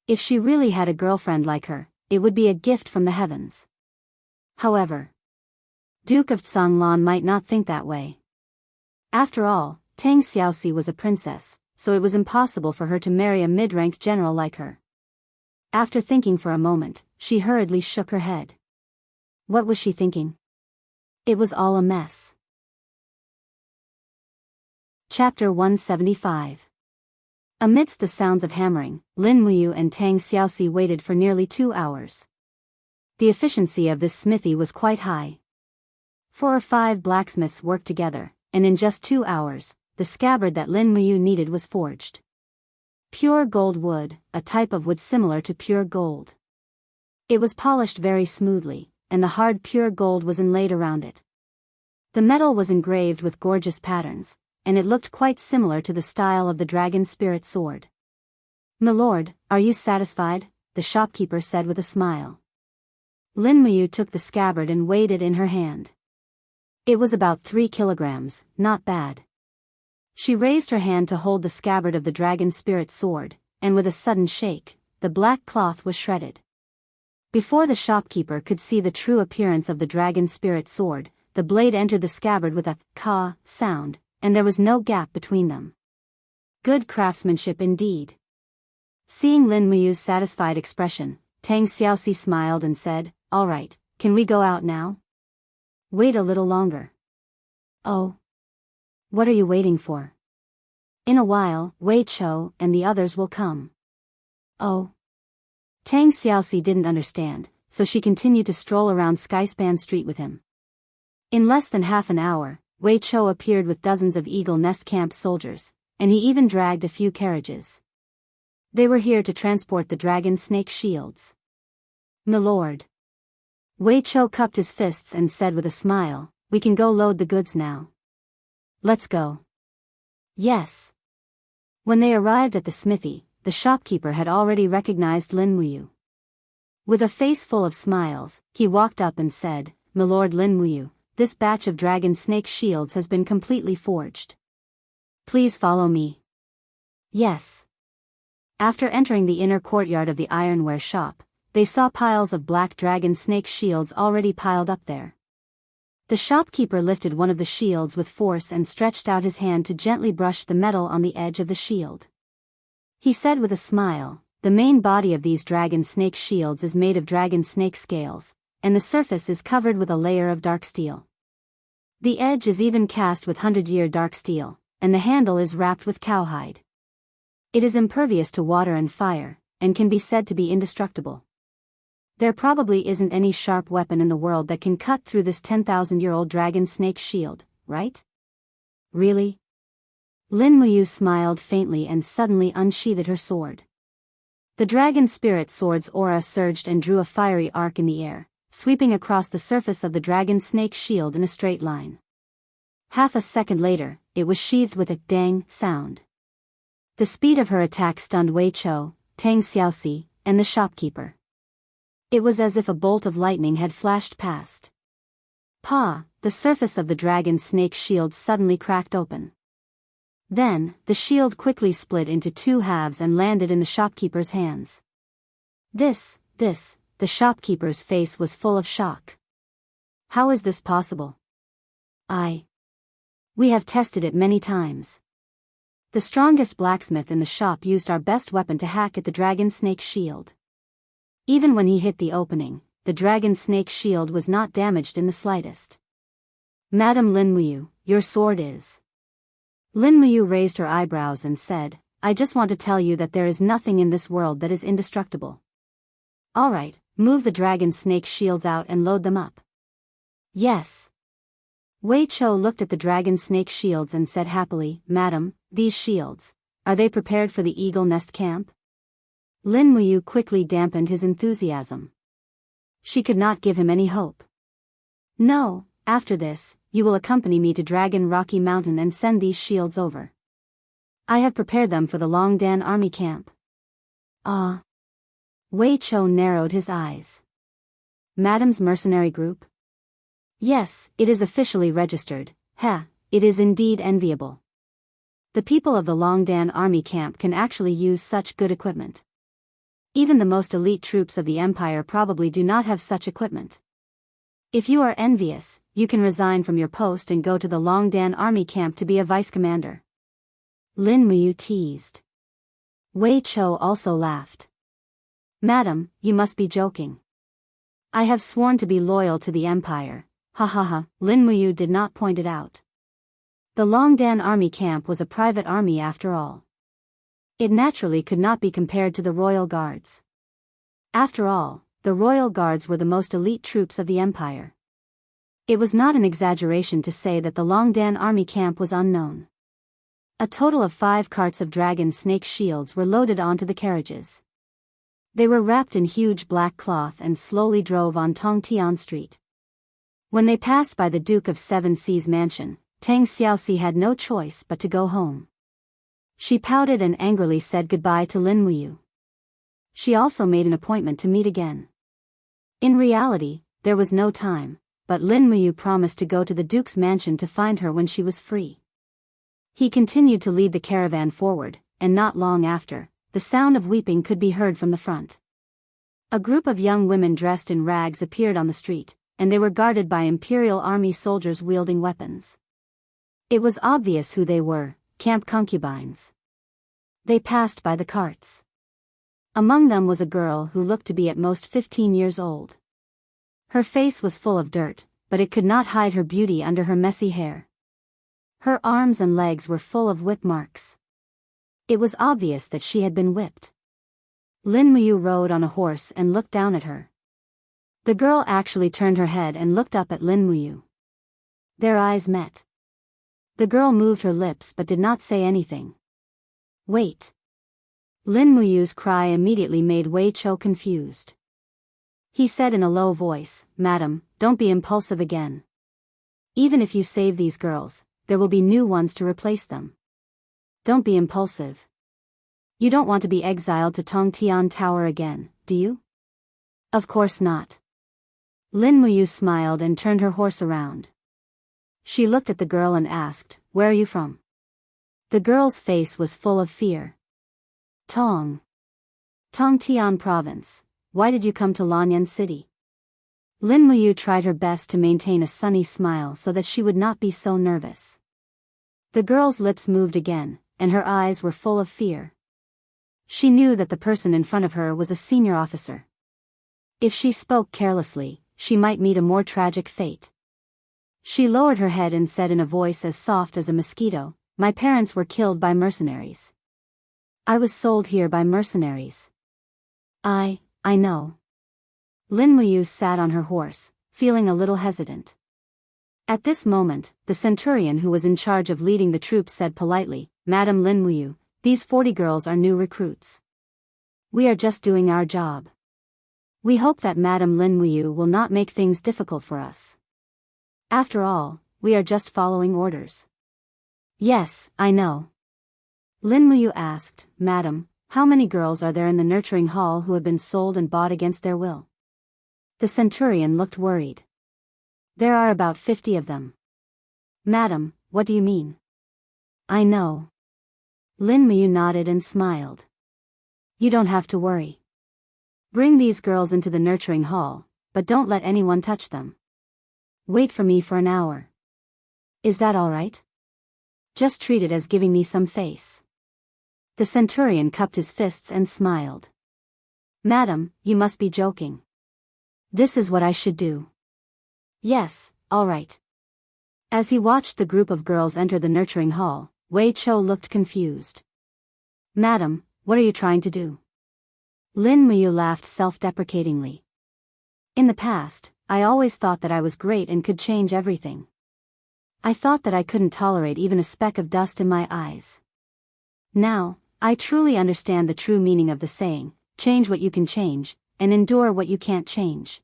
If she really had a girlfriend like her, it would be a gift from the heavens. However, Duke of Tsanglan might not think that way. After all, Tang Xiaoxi was a princess, so it was impossible for her to marry a mid-ranked general like her. After thinking for a moment, she hurriedly shook her head. What was she thinking? It was all a mess. Chapter 175. Amidst the sounds of hammering, Lin Muyu and Tang Xiaoxi waited for nearly 2 hours. The efficiency of this smithy was quite high. 4 or 5 blacksmiths worked together, and in just 2 hours, the scabbard that Lin Muyu needed was forged. Pure gold wood, a type of wood similar to pure gold. It was polished very smoothly, and the hard pure gold was inlaid around it. The metal was engraved with gorgeous patterns, and it looked quite similar to the style of the dragon spirit sword. "Milord, are you satisfied?" the shopkeeper said with a smile. Lin Muyu took the scabbard and weighed it in her hand. It was about 3 kilograms, not bad. She raised her hand to hold the scabbard of the dragon spirit sword, and with a sudden shake, the black cloth was shredded. Before the shopkeeper could see the true appearance of the dragon spirit sword, the blade entered the scabbard with a "ka" sound, and there was no gap between them. Good craftsmanship indeed. Seeing Lin Muyu's satisfied expression, Tang Xiaoxi smiled and said, "All right, can we go out now?" "Wait a little longer." "Oh. What are you waiting for?" "In a while, Wei Chou and the others will come." "Oh." Tang Xiaoxi didn't understand, so she continued to stroll around Skyspan Street with him. In less than half an hour, Wei Chou appeared with dozens of Eagle Nest Camp soldiers, and he even dragged a few carriages. They were here to transport the dragon snake shields. "Milord." Wei Chou cupped his fists and said with a smile, "We can go load the goods now." "Let's go." "Yes." When they arrived at the smithy, the shopkeeper had already recognized Lin Muyu. With a face full of smiles, he walked up and said, "Milord Lin Muyu, this batch of dragon snake shields has been completely forged. Please follow me." "Yes." After entering the inner courtyard of the ironware shop, they saw piles of black dragon snake shields already piled up there. The shopkeeper lifted one of the shields with force and stretched out his hand to gently brush the metal on the edge of the shield. He said with a smile, "The main body of these dragon snake shields is made of dragon snake scales, and the surface is covered with a layer of dark steel. The edge is even cast with 100-year dark steel, and the handle is wrapped with cowhide. It is impervious to water and fire, and can be said to be indestructible. There probably isn't any sharp weapon in the world that can cut through this 10,000-year-old dragon snake shield, right?" "Really?" Lin Muyu smiled faintly and suddenly unsheathed her sword. The dragon spirit sword's aura surged and drew a fiery arc in the air, sweeping across the surface of the dragon snake shield in a straight line. Half a second later, it was sheathed with a "dang" sound. The speed of her attack stunned Wei Chou, Tang Xiaoxi, and the shopkeeper. It was as if a bolt of lightning had flashed past. Pa! The surface of the dragon snake's shield suddenly cracked open. Then, the shield quickly split into two halves and landed in the shopkeeper's hands. This, the shopkeeper's face was full of shock. How is this possible? We have tested it many times. The strongest blacksmith in the shop used our best weapon to hack at the dragon snake's shield. Even when he hit the opening, the dragon snake's shield was not damaged in the slightest. Madame Lin Muyu, your sword is... Lin Muyu raised her eyebrows and said, I just want to tell you that there is nothing in this world that is indestructible. Alright, move the dragon snake's shields out and load them up. Yes. Wei Chou looked at the dragon snake shields and said happily, Madam, these shields, are they prepared for the eagle nest camp? Lin Muyu quickly dampened his enthusiasm. She could not give him any hope. No, after this, you will accompany me to Dragon Rocky Mountain and send these shields over. I have prepared them for the Longdan army camp. Ah. Wei Chou narrowed his eyes. Madam's mercenary group? Yes, it is officially registered. It is indeed enviable. The people of the Longdan army camp can actually use such good equipment. Even the most elite troops of the Empire probably do not have such equipment. If you are envious, you can resign from your post and go to the Longdan army camp to be a vice commander. Lin Muyu teased. Wei Chou also laughed. Madam, you must be joking. I have sworn to be loyal to the Empire. Ha ha ha, Lin Muyu did not point it out. The Longdan army camp was a private army after all. It naturally could not be compared to the royal guards. After all, the royal guards were the most elite troops of the Empire. It was not an exaggeration to say that the Longdan army camp was unknown. A total of 5 carts of dragon snake shields were loaded onto the carriages. They were wrapped in huge black cloth and slowly drove on Tongtian Street. When they passed by the Duke of Seven Seas mansion, Tang Xiaoxi had no choice but to go home. She pouted and angrily said goodbye to Lin Muyu. She also made an appointment to meet again. In reality, there was no time, but Lin Muyu promised to go to the Duke's mansion to find her when she was free. He continued to lead the caravan forward, and not long after, the sound of weeping could be heard from the front. A group of young women dressed in rags appeared on the street, and they were guarded by Imperial Army soldiers wielding weapons. It was obvious who they were, camp concubines. They passed by the carts. Among them was a girl who looked to be at most 15 years old. Her face was full of dirt, but it could not hide her beauty under her messy hair. Her arms and legs were full of whip marks. It was obvious that she had been whipped. Lin Muyu rode on a horse and looked down at her. The girl actually turned her head and looked up at Lin Muyu. Their eyes met. The girl moved her lips but did not say anything. Wait. Lin Muyu's cry immediately made Wei Chou confused. He said in a low voice, Madam, don't be impulsive again. Even if you save these girls, there will be new ones to replace them. Don't be impulsive. You don't want to be exiled to Tongtian Tower again, do you? Of course not. Lin Muyu smiled and turned her horse around. She looked at the girl and asked, Where are you from? The girl's face was full of fear. Tongtian Province. Why did you come to Lanyan City? Lin Muyu tried her best to maintain a sunny smile so that she would not be so nervous. The girl's lips moved again, and her eyes were full of fear. She knew that the person in front of her was a senior officer. If she spoke carelessly, she might meet a more tragic fate. She lowered her head and said in a voice as soft as a mosquito, My parents were killed by mercenaries. I was sold here by mercenaries. I know. Lin Muyu sat on her horse, feeling a little hesitant. At this moment, the centurion who was in charge of leading the troops said politely, Madam Lin Muyu, these 40 girls are new recruits. We are just doing our job. We hope that Madam Lin Muyu will not make things difficult for us. After all, we are just following orders. Yes, I know. Lin Muyu asked, Madam, how many girls are there in the nurturing hall who have been sold and bought against their will? The centurion looked worried. There are about 50 of them. Madam, what do you mean? I know. Lin Muyu nodded and smiled. You don't have to worry. Bring these girls into the nurturing hall, but don't let anyone touch them. Wait for me for an hour. Is that all right? Just treat it as giving me some face. The centurion cupped his fists and smiled. Madam, you must be joking. This is what I should do. Yes, all right. As he watched the group of girls enter the nurturing hall, Wei Chou looked confused. Madam, what are you trying to do? Lin Muyu laughed self-deprecatingly. In the past, I always thought that I was great and could change everything. I thought that I couldn't tolerate even a speck of dust in my eyes. Now, I truly understand the true meaning of the saying, change what you can change, and endure what you can't change.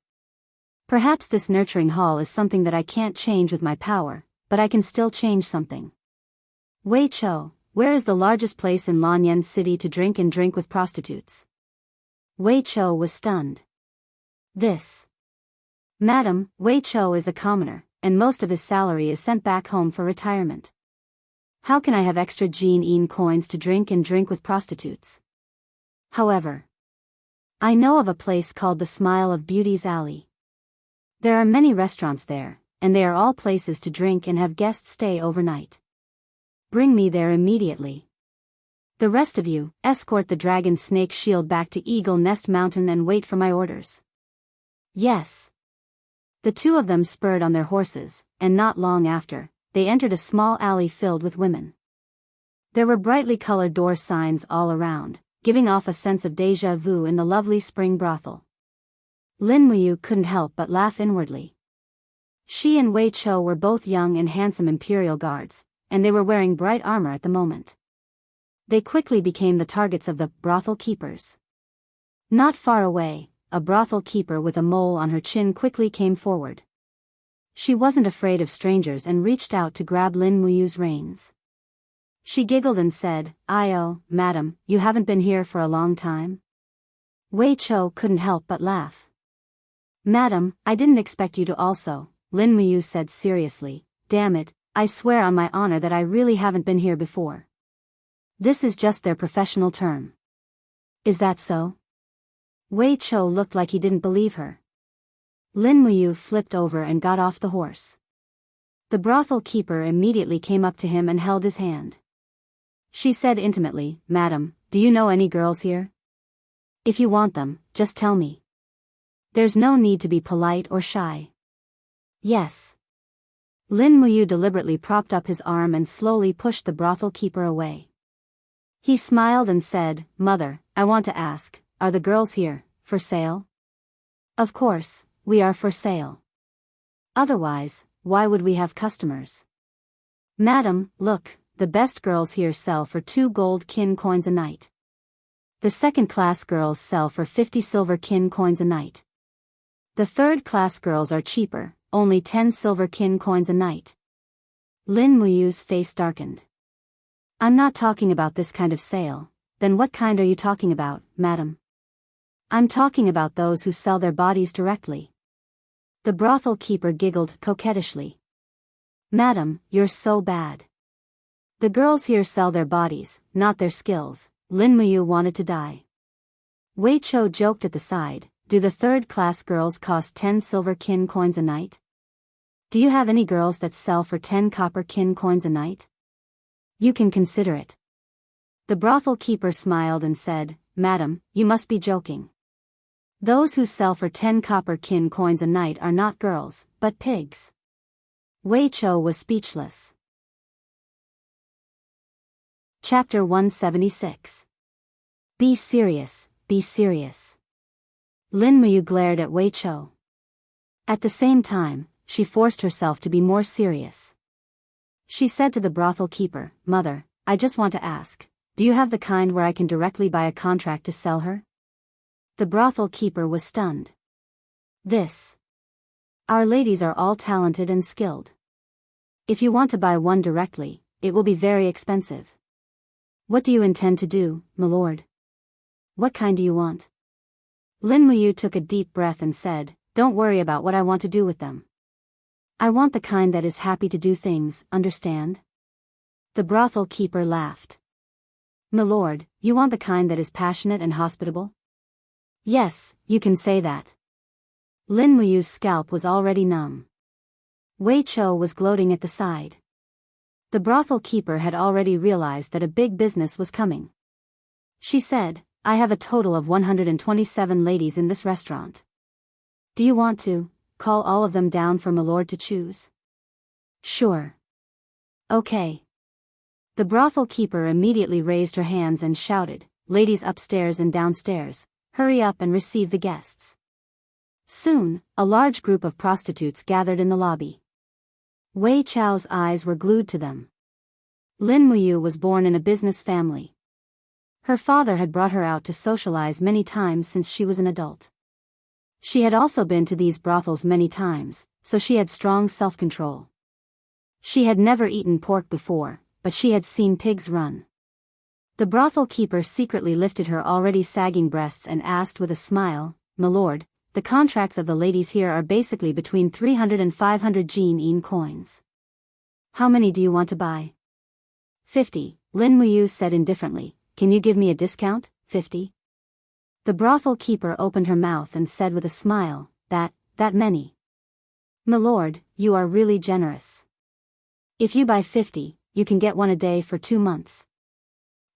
Perhaps this nurturing hall is something that I can't change with my power, but I can still change something. Wei Chou, where is the largest place in Lanyan City to drink and drink with prostitutes? Wei Chou was stunned. This. Madam, Wei Chou is a commoner, and most of his salary is sent back home for retirement. How can I have extra Jin coins to drink and drink with prostitutes? However, I know of a place called the Smile of Beauty's Alley. There are many restaurants there, and they are all places to drink and have guests stay overnight. Bring me there immediately. The rest of you, escort the dragon snake shield back to Eagle Nest Mountain and wait for my orders. Yes. The two of them spurred on their horses, and not long after, they entered a small alley filled with women. There were brightly colored door signs all around, giving off a sense of déjà vu in the lovely spring brothel. Lin Muyu couldn't help but laugh inwardly. She and Wei Chou were both young and handsome imperial guards, and they were wearing bright armor at the moment. They quickly became the targets of the brothel keepers. Not far away, a brothel keeper with a mole on her chin quickly came forward. She wasn't afraid of strangers and reached out to grab Lin Muyu's reins. She giggled and said, "Oh, madam, you haven't been here for a long time?" Wei Chou couldn't help but laugh. "Madam, I didn't expect you to also," Lin Muyu said seriously. "Damn it, I swear on my honor that I really haven't been here before." This is just their professional term. Is that so? Wei Chou looked like he didn't believe her. Lin Muyu flipped over and got off the horse. The brothel keeper immediately came up to him and held his hand. She said intimately, "Madam, do you know any girls here? If you want them, just tell me. There's no need to be polite or shy." Yes. Lin Muyu deliberately propped up his arm and slowly pushed the brothel keeper away. He smiled and said, "Mother, I want to ask, are the girls here, for sale?" "Of course, we are for sale. Otherwise, why would we have customers?" "Madam, look, the best girls here sell for 2 gold kin coins a night. The second-class girls sell for 50 silver kin coins a night. The third-class girls are cheaper, only 10 silver kin coins a night." Lin Muyu's face darkened. "I'm not talking about this kind of sale. Then what kind are you talking about, madam?" "I'm talking about those who sell their bodies directly." The brothel keeper giggled coquettishly. "Madam, you're so bad. The girls here sell their bodies, not their skills." Lin Muyu wanted to die. Wei Chou joked at the side, "Do the third-class girls cost 10 silver kin coins a night? Do you have any girls that sell for 10 copper kin coins a night? You can consider it." The brothel keeper smiled and said, "Madam, you must be joking. Those who sell for 10 copper kin coins a night are not girls, but pigs." Wei Chou was speechless. Chapter 176. Be serious, be serious. Lin Muyu glared at Wei Chou. At the same time, she forced herself to be more serious. She said to the brothel keeper, "Mother, I just want to ask, do you have the kind where I can directly buy a contract to sell her?" The brothel keeper was stunned. "This. Our ladies are all talented and skilled. If you want to buy one directly, it will be very expensive." What do you intend to do, my lord? What kind do you want? Lin Muyu took a deep breath and said, don't worry about what I want to do with them. I want the kind that is happy to do things, understand? The brothel keeper laughed. My lord, you want the kind that is passionate and hospitable? Yes, you can say that. Lin Muyu's scalp was already numb. Wei Chou was gloating at the side. The brothel keeper had already realized that a big business was coming. She said, I have a total of 127 ladies in this restaurant. Do you want to call all of them down for my lord to choose? Sure. Okay. The brothel keeper immediately raised her hands and shouted, ladies upstairs and downstairs, hurry up and receive the guests. Soon, a large group of prostitutes gathered in the lobby. Wei Chou's eyes were glued to them. Lin Muyu was born in a business family. Her father had brought her out to socialize many times since she was an adult. She had also been to these brothels many times, so she had strong self-control. She had never eaten pork before, but she had seen pigs run. The brothel keeper secretly lifted her already sagging breasts and asked with a smile, my lord, the contracts of the ladies here are basically between 300 and 500 Jianghu coins. How many do you want to buy? 50, Lin Muyu said indifferently. Can you give me a discount, 50? The brothel keeper opened her mouth and said with a smile, that many. My lord, you are really generous. If you buy 50, you can get one a day for 2 months.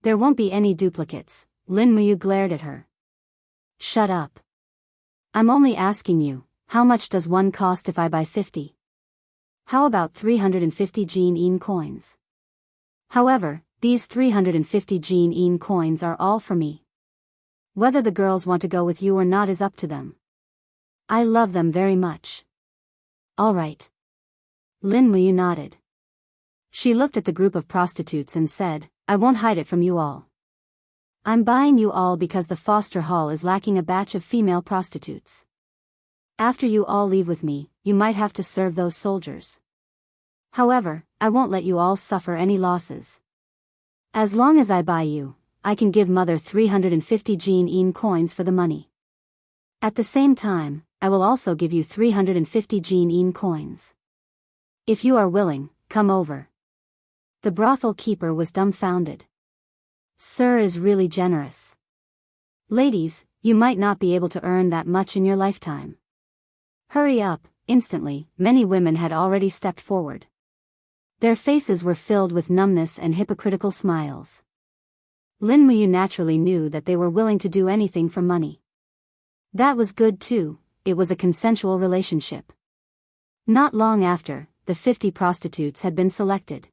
There won't be any duplicates, Lin Muyu glared at her. Shut up. I'm only asking you, how much does one cost if I buy 50? How about 350 Jianghu coins? However, these 350 Jianghu coins are all for me. Whether the girls want to go with you or not is up to them. I love them very much. All right. Lin Muyu nodded. She looked at the group of prostitutes and said, I won't hide it from you all. I'm buying you all because the foster hall is lacking a batch of female prostitutes. After you all leave with me, you might have to serve those soldiers. However, I won't let you all suffer any losses. As long as I buy you, I can give mother 350 Jianghu coins for the money. At the same time, I will also give you 350 Jianghu coins. If you are willing, come over. The brothel keeper was dumbfounded. Sir is really generous. Ladies, you might not be able to earn that much in your lifetime. Hurry up. Instantly, many women had already stepped forward. Their faces were filled with numbness and hypocritical smiles. Lin Muyu naturally knew that they were willing to do anything for money. That was good too, it was a consensual relationship. Not long after, the 50 prostitutes had been selected.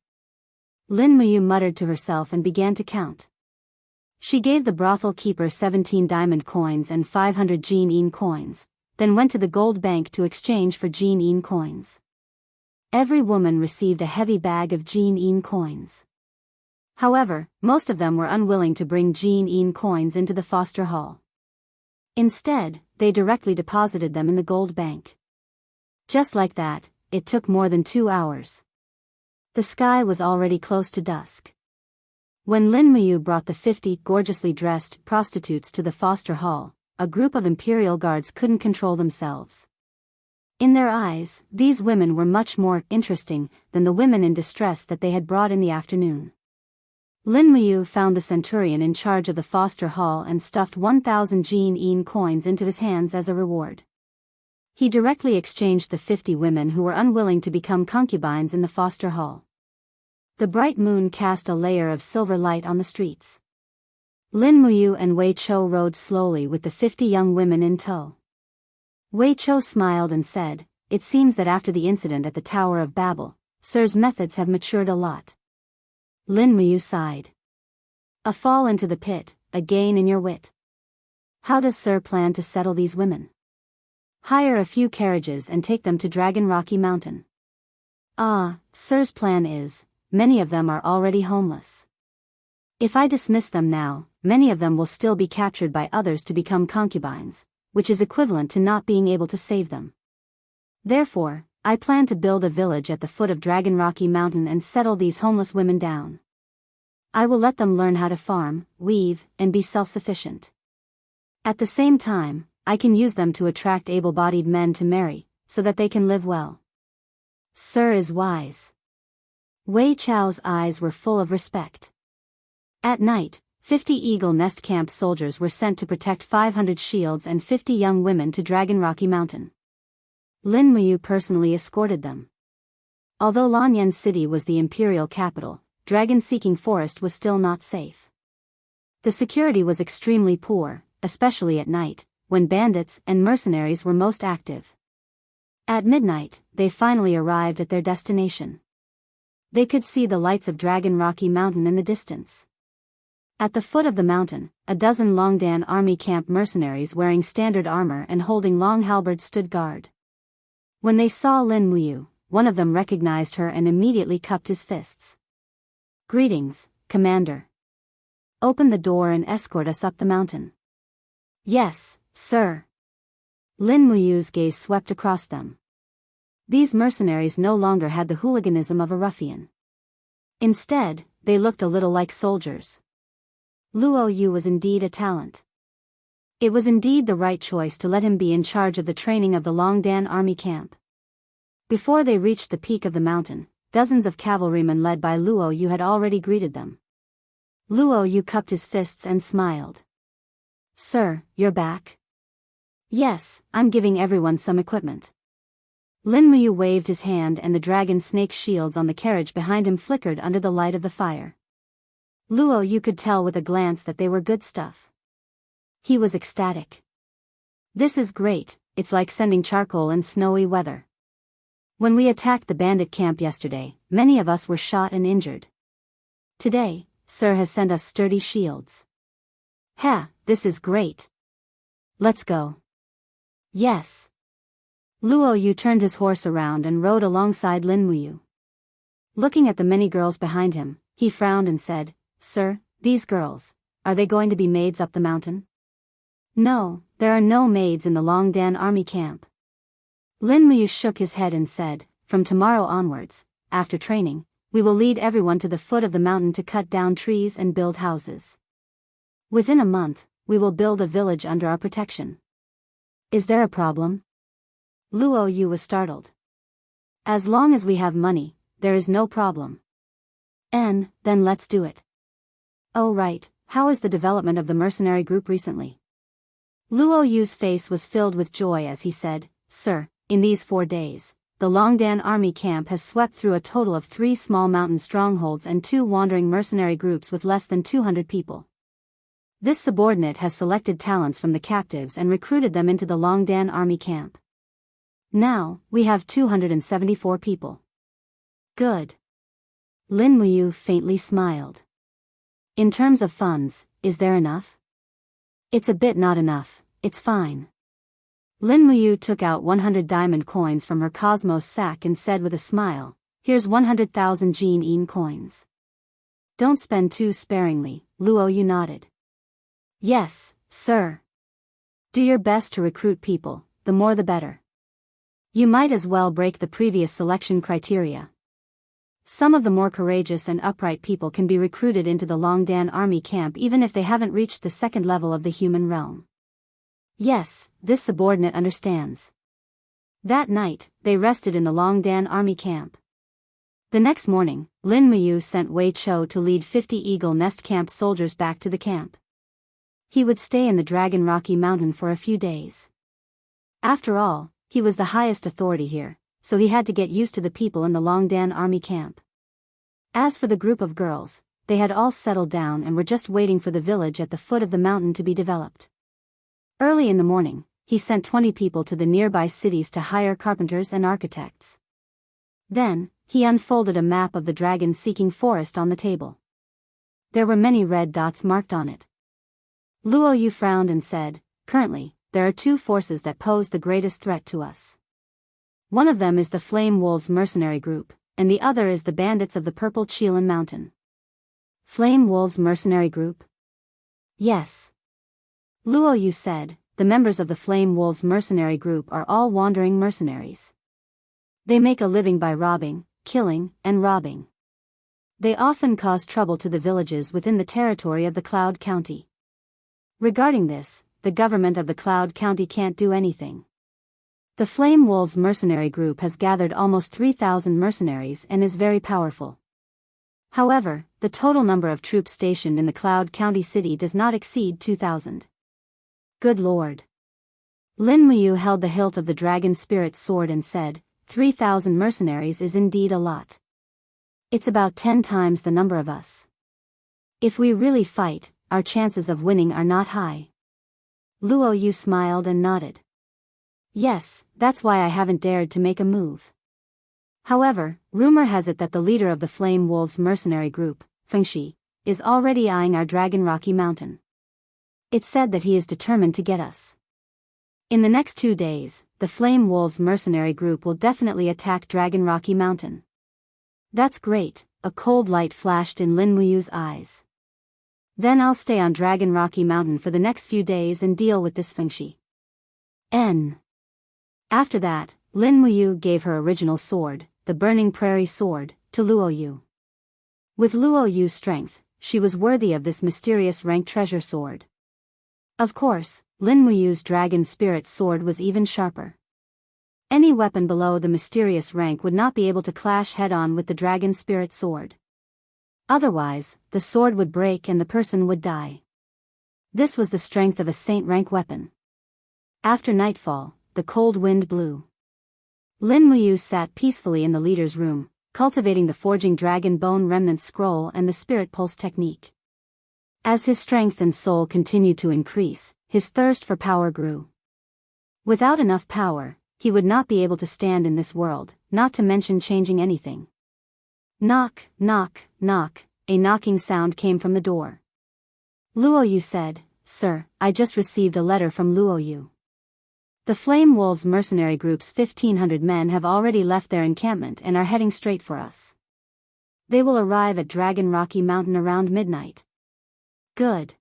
Lin Muyu muttered to herself and began to count. She gave the brothel keeper 17 diamond coins and 500 Jianghu coins, then went to the gold bank to exchange for Jianghu coins. Every woman received a heavy bag of Jianghu coins. However, most of them were unwilling to bring Jianghu coins into the foster hall. Instead, they directly deposited them in the gold bank. Just like that, it took more than 2 hours. The sky was already close to dusk. When Lin Muyu brought the 50 gorgeously dressed prostitutes to the foster hall, a group of imperial guards couldn't control themselves. In their eyes, these women were much more interesting than the women in distress that they had brought in the afternoon. Lin Muyu found the centurion in charge of the foster hall and stuffed 1,000 Jianghu coins into his hands as a reward. He directly exchanged the 50 women who were unwilling to become concubines in the foster hall. The bright moon cast a layer of silver light on the streets. Lin Muyu and Wei Chou rode slowly with the 50 young women in tow. Wei Chou smiled and said, it seems that after the incident at the Tower of Babel, Sir's methods have matured a lot. Lin Muyu sighed. A fall into the pit, a gain in your wit. How does Sir plan to settle these women? Hire a few carriages and take them to Dragon Rocky Mountain. Sir's plan is, many of them are already homeless. If I dismiss them now, many of them will still be captured by others to become concubines, which is equivalent to not being able to save them. Therefore, I plan to build a village at the foot of Dragon Rocky Mountain and settle these homeless women down. I will let them learn how to farm, weave, and be self-sufficient. At the same time, I can use them to attract able-bodied men to marry, so that they can live well. Sir is wise. Wei Chao's eyes were full of respect. At night, 50 Eagle Nest Camp soldiers were sent to protect 500 shields and 50 young women to Dragon Rocky Mountain. Lin Muyu personally escorted them. Although Lanyan City was the imperial capital, dragon-seeking forest was still not safe. The security was extremely poor, especially at night, when bandits and mercenaries were most active. At midnight, they finally arrived at their destination. They could see the lights of Dragon Rocky Mountain in the distance. At the foot of the mountain, a dozen Longdan army camp mercenaries wearing standard armor and holding long halberds stood guard. When they saw Lin Muyu, one of them recognized her and immediately cupped his fists. "Greetings, Commander. Open the door and escort us up the mountain." "Yes, sir." Lin Muyu's gaze swept across them. These mercenaries no longer had the hooliganism of a ruffian. Instead, they looked a little like soldiers. Luo Yu was indeed a talent. It was indeed the right choice to let him be in charge of the training of the Longdan army camp. Before they reached the peak of the mountain, dozens of cavalrymen led by Luo Yu had already greeted them. Luo Yu cupped his fists and smiled. "Sir, you're back?" "Yes, I'm giving everyone some equipment." Lin Muyu waved his hand and the dragon snake shields on the carriage behind him flickered under the light of the fire. Luo Yu could tell with a glance that they were good stuff. He was ecstatic. "This is great, it's like sending charcoal in snowy weather. When we attacked the bandit camp yesterday, many of us were shot and injured. Today, Sir has sent us sturdy shields. Ha, this is great. Let's go." "Yes." Luo Yu turned his horse around and rode alongside Lin Muyu. Looking at the many girls behind him, he frowned and said, "Sir, these girls, are they going to be maids up the mountain?" "No, there are no maids in the Longdan army camp." Lin Muyu shook his head and said, "From tomorrow onwards, after training, we will lead everyone to the foot of the mountain to cut down trees and build houses. Within a month, we will build a village under our protection." "Is there a problem?" Luo Yu was startled. "As long as we have money, there is no problem." "Then let's do it." "Oh right, how is the development of the mercenary group recently?" Luo Yu's face was filled with joy as he said, "Sir, in these 4 days, the Longdan army camp has swept through a total of 3 small mountain strongholds and 2 wandering mercenary groups with less than 200 people. This subordinate has selected talents from the captives and recruited them into the Longdan army camp. Now, we have 274 people." "Good." Lin Muyu faintly smiled. "In terms of funds, is there enough?" "It's a bit not enough, it's fine." Lin Muyu took out 100 diamond coins from her cosmos sack and said with a smile, "Here's 100,000 Jin coins. Don't spend too sparingly." Luo Yu nodded. "Yes, sir. Do your best to recruit people, the more the better. You might as well break the previous selection criteria. Some of the more courageous and upright people can be recruited into the Longdan army camp even if they haven't reached the 2nd level of the human realm." "Yes, this subordinate understands." That night, they rested in the Longdan army camp. The next morning, Lin Muyu sent Wei Chou to lead 50 Eagle Nest Camp soldiers back to the camp. He would stay in the Dragon Rocky Mountain for a few days. After all, he was the highest authority here, so he had to get used to the people in the Longdan army camp. As for the group of girls, they had all settled down and were just waiting for the village at the foot of the mountain to be developed. Early in the morning, he sent 20 people to the nearby cities to hire carpenters and architects. Then, he unfolded a map of the dragon-seeking forest on the table. There were many red dots marked on it. Luo Yu frowned and said, "Currently, there are 2 forces that pose the greatest threat to us. One of them is the Flame Wolves mercenary group, and the other is the bandits of the Purple Chilan Mountain." "Flame Wolves mercenary group?" "Yes." Luo Yu said, "The members of the Flame Wolves mercenary group are all wandering mercenaries. They make a living by robbing, killing, and robbing. They often cause trouble to the villages within the territory of the Cloud County. Regarding this, the government of the Cloud County can't do anything. The Flame Wolves mercenary group has gathered almost 3,000 mercenaries and is very powerful. However, the total number of troops stationed in the Cloud County city does not exceed 2,000. Good lord. Lin Muyu held the hilt of the dragon spirit sword and said, 3,000 mercenaries is indeed a lot. It's about 10 times the number of us. If we really fight, our chances of winning are not high. Luo Yu smiled and nodded. Yes, that's why I haven't dared to make a move. However, rumor has it that the leader of the Flame Wolves mercenary group, Fengxi, is already eyeing our Dragon Rocky Mountain. It's said that he is determined to get us. In the next 2 days, the Flame Wolves mercenary group will definitely attack Dragon Rocky Mountain. That's great, a cold light flashed in Lin Muyu's eyes. Then I'll stay on Dragon Rocky Mountain for the next few days and deal with this Fengxi. After that, Lin Muyu gave her original sword, the Burning Prairie Sword, to Luo Yu. With Luo Yu's strength, she was worthy of this mysterious rank treasure sword. Of course, Lin Muyu's Dragon Spirit Sword was even sharper. Any weapon below the mysterious rank would not be able to clash head-on with the Dragon Spirit Sword. Otherwise, the sword would break and the person would die. This was the strength of a saint-rank weapon. After nightfall, the cold wind blew. Lin Muyu sat peacefully in the leader's room, cultivating the forging dragon bone remnant scroll and the spirit pulse technique. As his strength and soul continued to increase, his thirst for power grew. Without enough power, he would not be able to stand in this world, not to mention changing anything. Knock, knock, knock, a knocking sound came from the door. Luo Yu said, "Sir, I just received a letter from Luo Yu. The Flame Wolves mercenary group's 1,500 men have already left their encampment and are heading straight for us. They will arrive at Dragon Rocky Mountain around midnight." Good.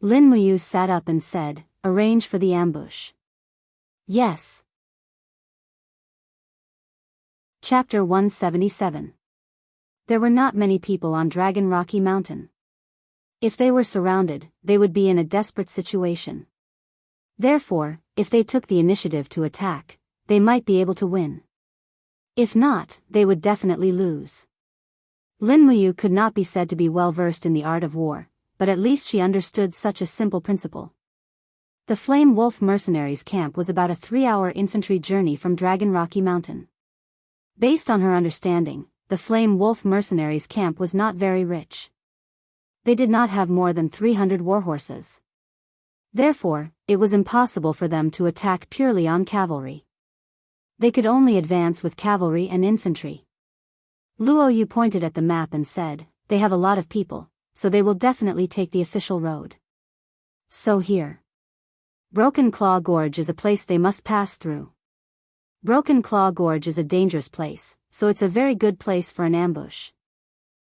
Lin Muyu sat up and said, "Arrange for the ambush." Yes. Chapter 177. There were not many people on Dragon Rocky Mountain. If they were surrounded, they would be in a desperate situation. Therefore, if they took the initiative to attack, they might be able to win. If not, they would definitely lose. Lin Muyu could not be said to be well versed in the art of war, but at least she understood such a simple principle. The Flame Wolf mercenaries' camp was about a 3-hour infantry journey from Dragon Rocky Mountain. Based on her understanding, the Flame Wolf mercenaries' camp was not very rich. They did not have more than 300 warhorses. Therefore, it was impossible for them to attack purely on cavalry. They could only advance with cavalry and infantry. Luo Yu pointed at the map and said, "They have a lot of people, so they will definitely take the official road. So here. Broken Claw Gorge is a place they must pass through. Broken Claw Gorge is a dangerous place, so it's a very good place for an ambush."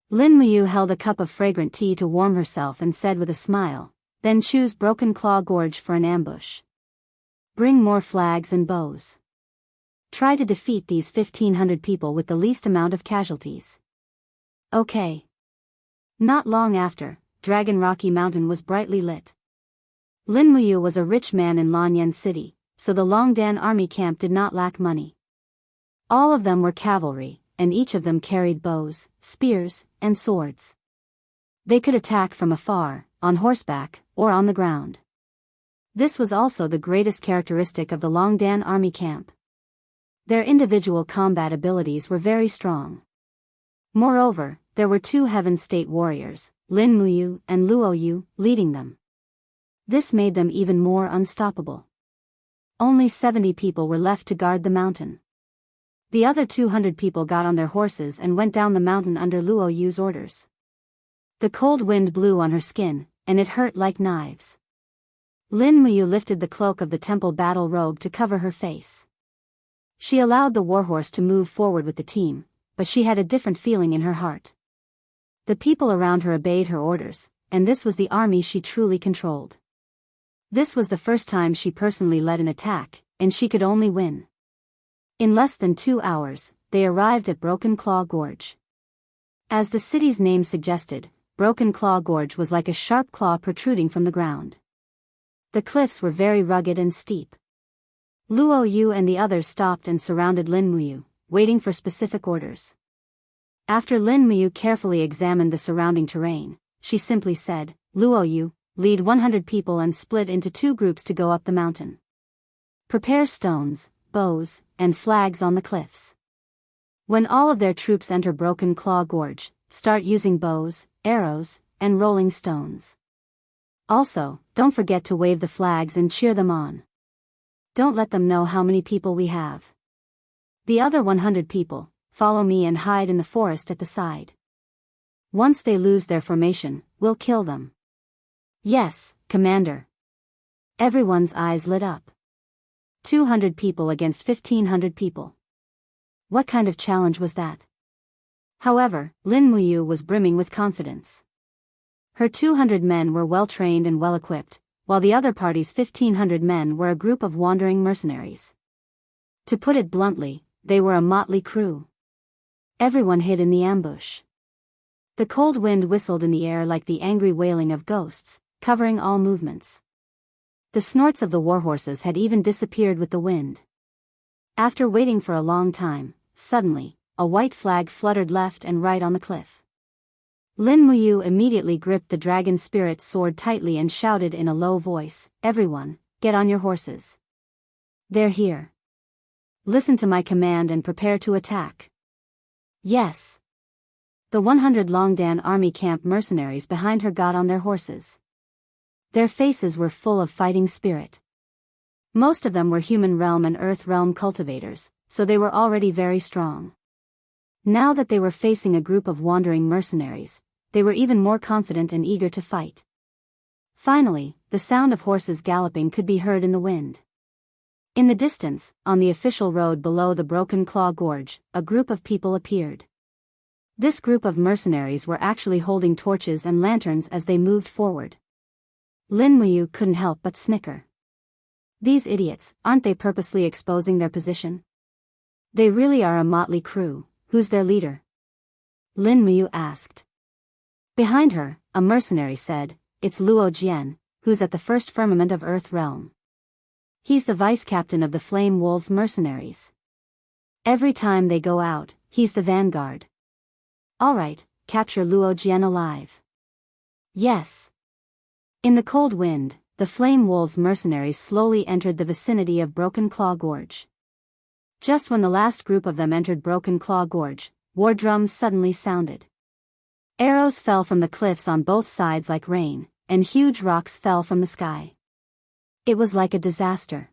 Lin Muyu held a cup of fragrant tea to warm herself and said with a smile, "Then choose Broken Claw Gorge for an ambush. Bring more flags and bows. Try to defeat these 1,500 people with the least amount of casualties." Okay. Not long after, Dragon Rocky Mountain was brightly lit. Lin Muyu was a rich man in Lanyan City, so the Longdan army camp did not lack money. All of them were cavalry, and each of them carried bows, spears, and swords. They could attack from afar, on horseback, or on the ground. This was also the greatest characteristic of the Longdan army camp. Their individual combat abilities were very strong. Moreover, there were 2 Heaven State warriors, Lin Muyu and Luo Yu, leading them. This made them even more unstoppable. Only 70 people were left to guard the mountain. The other 200 people got on their horses and went down the mountain under Luo Yu's orders. The cold wind blew on her skin, and it hurt like knives. Lin Muyu lifted the cloak of the temple battle robe to cover her face. She allowed the warhorse to move forward with the team, but she had a different feeling in her heart. The people around her obeyed her orders, and this was the army she truly controlled. This was the first time she personally led an attack, and she could only win. In less than 2 hours, they arrived at Broken Claw Gorge. As the city's name suggested, Broken Claw Gorge was like a sharp claw protruding from the ground. The cliffs were very rugged and steep. Luo Yu and the others stopped and surrounded Lin Muyu, waiting for specific orders. After Lin Muyu carefully examined the surrounding terrain, she simply said, "Luo Yu, lead 100 people and split into 2 groups to go up the mountain. Prepare stones, bows, and flags on the cliffs. When all of their troops enter Broken Claw Gorge, start using bows, arrows, and rolling stones. Also, don't forget to wave the flags and cheer them on. Don't let them know how many people we have. The other 100 people, follow me and hide in the forest at the side. Once they lose their formation, we'll kill them." "Yes, Commander." Everyone's eyes lit up. 200 people against 1,500 people. What kind of challenge was that? However, Lin Muyu was brimming with confidence. Her 200 men were well-trained and well-equipped, while the other party's 1,500 men were a group of wandering mercenaries. To put it bluntly, they were a motley crew. Everyone hid in the ambush. The cold wind whistled in the air like the angry wailing of ghosts, covering all movements. The snorts of the warhorses had even disappeared with the wind. After waiting for a long time, suddenly, a white flag fluttered left and right on the cliff. Lin Muyu immediately gripped the dragon spirit sword tightly and shouted in a low voice, "Everyone, get on your horses. They're here. Listen to my command and prepare to attack." "Yes." The 100 Longdan army camp mercenaries behind her got on their horses. Their faces were full of fighting spirit. Most of them were human realm and earth realm cultivators, so they were already very strong. Now that they were facing a group of wandering mercenaries, they were even more confident and eager to fight. Finally, the sound of horses galloping could be heard in the wind. In the distance, on the official road below the Broken Claw Gorge, a group of people appeared. This group of mercenaries were actually holding torches and lanterns as they moved forward. Lin Muyu couldn't help but snicker. These idiots, aren't they purposely exposing their position? They really are a motley crew. Who's their leader? Lin Muyu asked. Behind her, a mercenary said, "It's Luo Jian, who's at the first firmament of Earth Realm. He's the vice-captain of the Flame Wolves mercenaries. Every time they go out, he's the vanguard." "Alright, capture Luo Jian alive." "Yes." In the cold wind, the Flame Wolves mercenaries slowly entered the vicinity of Broken Claw Gorge. Just when the last group of them entered Broken Claw Gorge, war drums suddenly sounded. Arrows fell from the cliffs on both sides like rain, and huge rocks fell from the sky. It was like a disaster.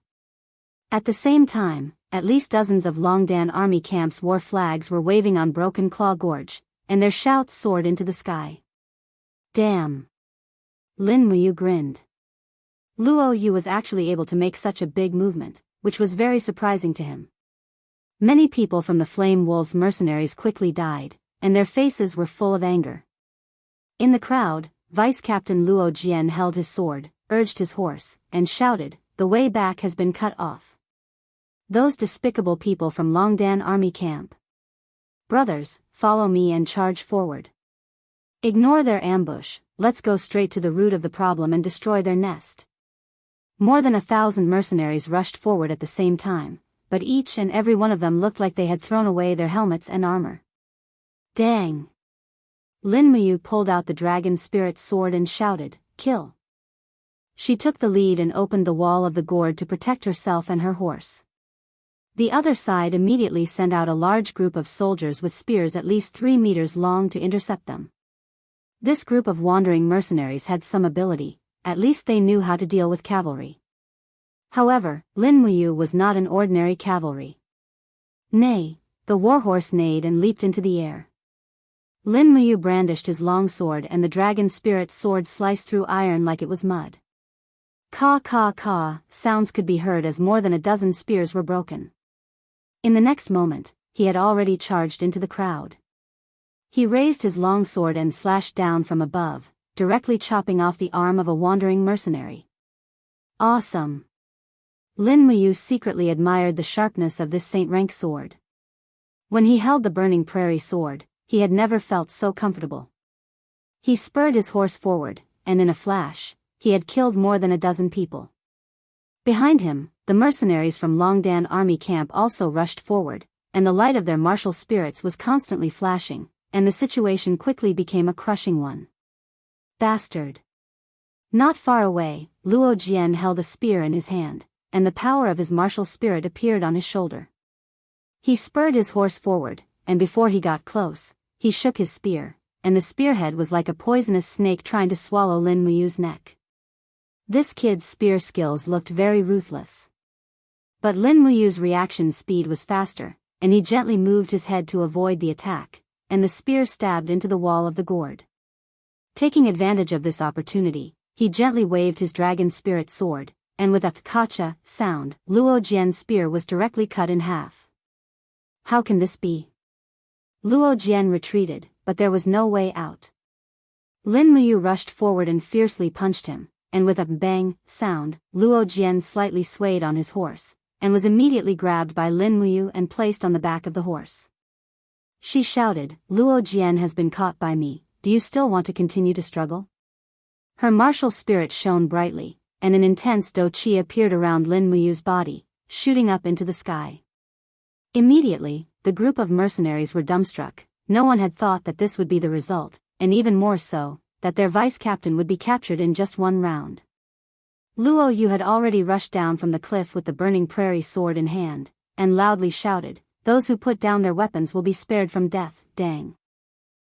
At the same time, at least dozens of Longdan army camps' war flags were waving on Broken Claw Gorge, and their shouts soared into the sky. "Damn." Lin Muyu grinned. Luo Yu was actually able to make such a big movement, which was very surprising to him. Many people from the Flame Wolves mercenaries quickly died, and their faces were full of anger. In the crowd, Vice-Captain Luo Jian held his sword, urged his horse, and shouted, "The way back has been cut off. Those despicable people from Longdan army camp. Brothers, follow me and charge forward. Ignore their ambush, let's go straight to the root of the problem and destroy their nest." More than 1,000 mercenaries rushed forward at the same time, but each and every one of them looked like they had thrown away their helmets and armor. "Dang!" Lin Muyu pulled out the dragon spirit sword and shouted, "Kill!" She took the lead and opened the wall of the gourd to protect herself and her horse. The other side immediately sent out a large group of soldiers with spears at least 3 meters long to intercept them. This group of wandering mercenaries had some ability, at least they knew how to deal with cavalry. However, Lin Muyu was not an ordinary cavalry. Nay, the warhorse neighed and leaped into the air. Lin Muyu brandished his long sword and the dragon spirit sword sliced through iron like it was mud. Caw caw caw, sounds could be heard as more than a dozen spears were broken. In the next moment, he had already charged into the crowd. He raised his long sword and slashed down from above, directly chopping off the arm of a wandering mercenary. Awesome! Lin Muyu secretly admired the sharpness of this saint-rank sword. When he held the burning prairie sword, he had never felt so comfortable. He spurred his horse forward, and in a flash, he had killed more than a dozen people. Behind him, the mercenaries from Longdan army camp also rushed forward, and the light of their martial spirits was constantly flashing, and the situation quickly became a crushing one. Bastard! Not far away, Luo Jian held a spear in his hand, and the power of his martial spirit appeared on his shoulder. He spurred his horse forward, and before he got close, he shook his spear, and the spearhead was like a poisonous snake trying to swallow Lin Muyu's neck. This kid's spear skills looked very ruthless. But Lin Muyu's reaction speed was faster, and he gently moved his head to avoid the attack, and the spear stabbed into the wall of the gourd. Taking advantage of this opportunity, he gently waved his dragon spirit sword, and with a kacha sound, Luo Jian's spear was directly cut in half. How can this be? Luo Jian retreated, but there was no way out. Lin Muyu rushed forward and fiercely punched him, and with a bang sound, Luo Jian slightly swayed on his horse, and was immediately grabbed by Lin Muyu and placed on the back of the horse. She shouted, "Luo Jian has been caught by me, do you still want to continue to struggle?" Her martial spirit shone brightly, and an intense do qi appeared around Lin Muyu's body, shooting up into the sky. Immediately, the group of mercenaries were dumbstruck. No one had thought that this would be the result, and even more so, that their vice-captain would be captured in just one round. Luo Yu had already rushed down from the cliff with the burning prairie sword in hand, and loudly shouted, "Those who put down their weapons will be spared from death." Dang!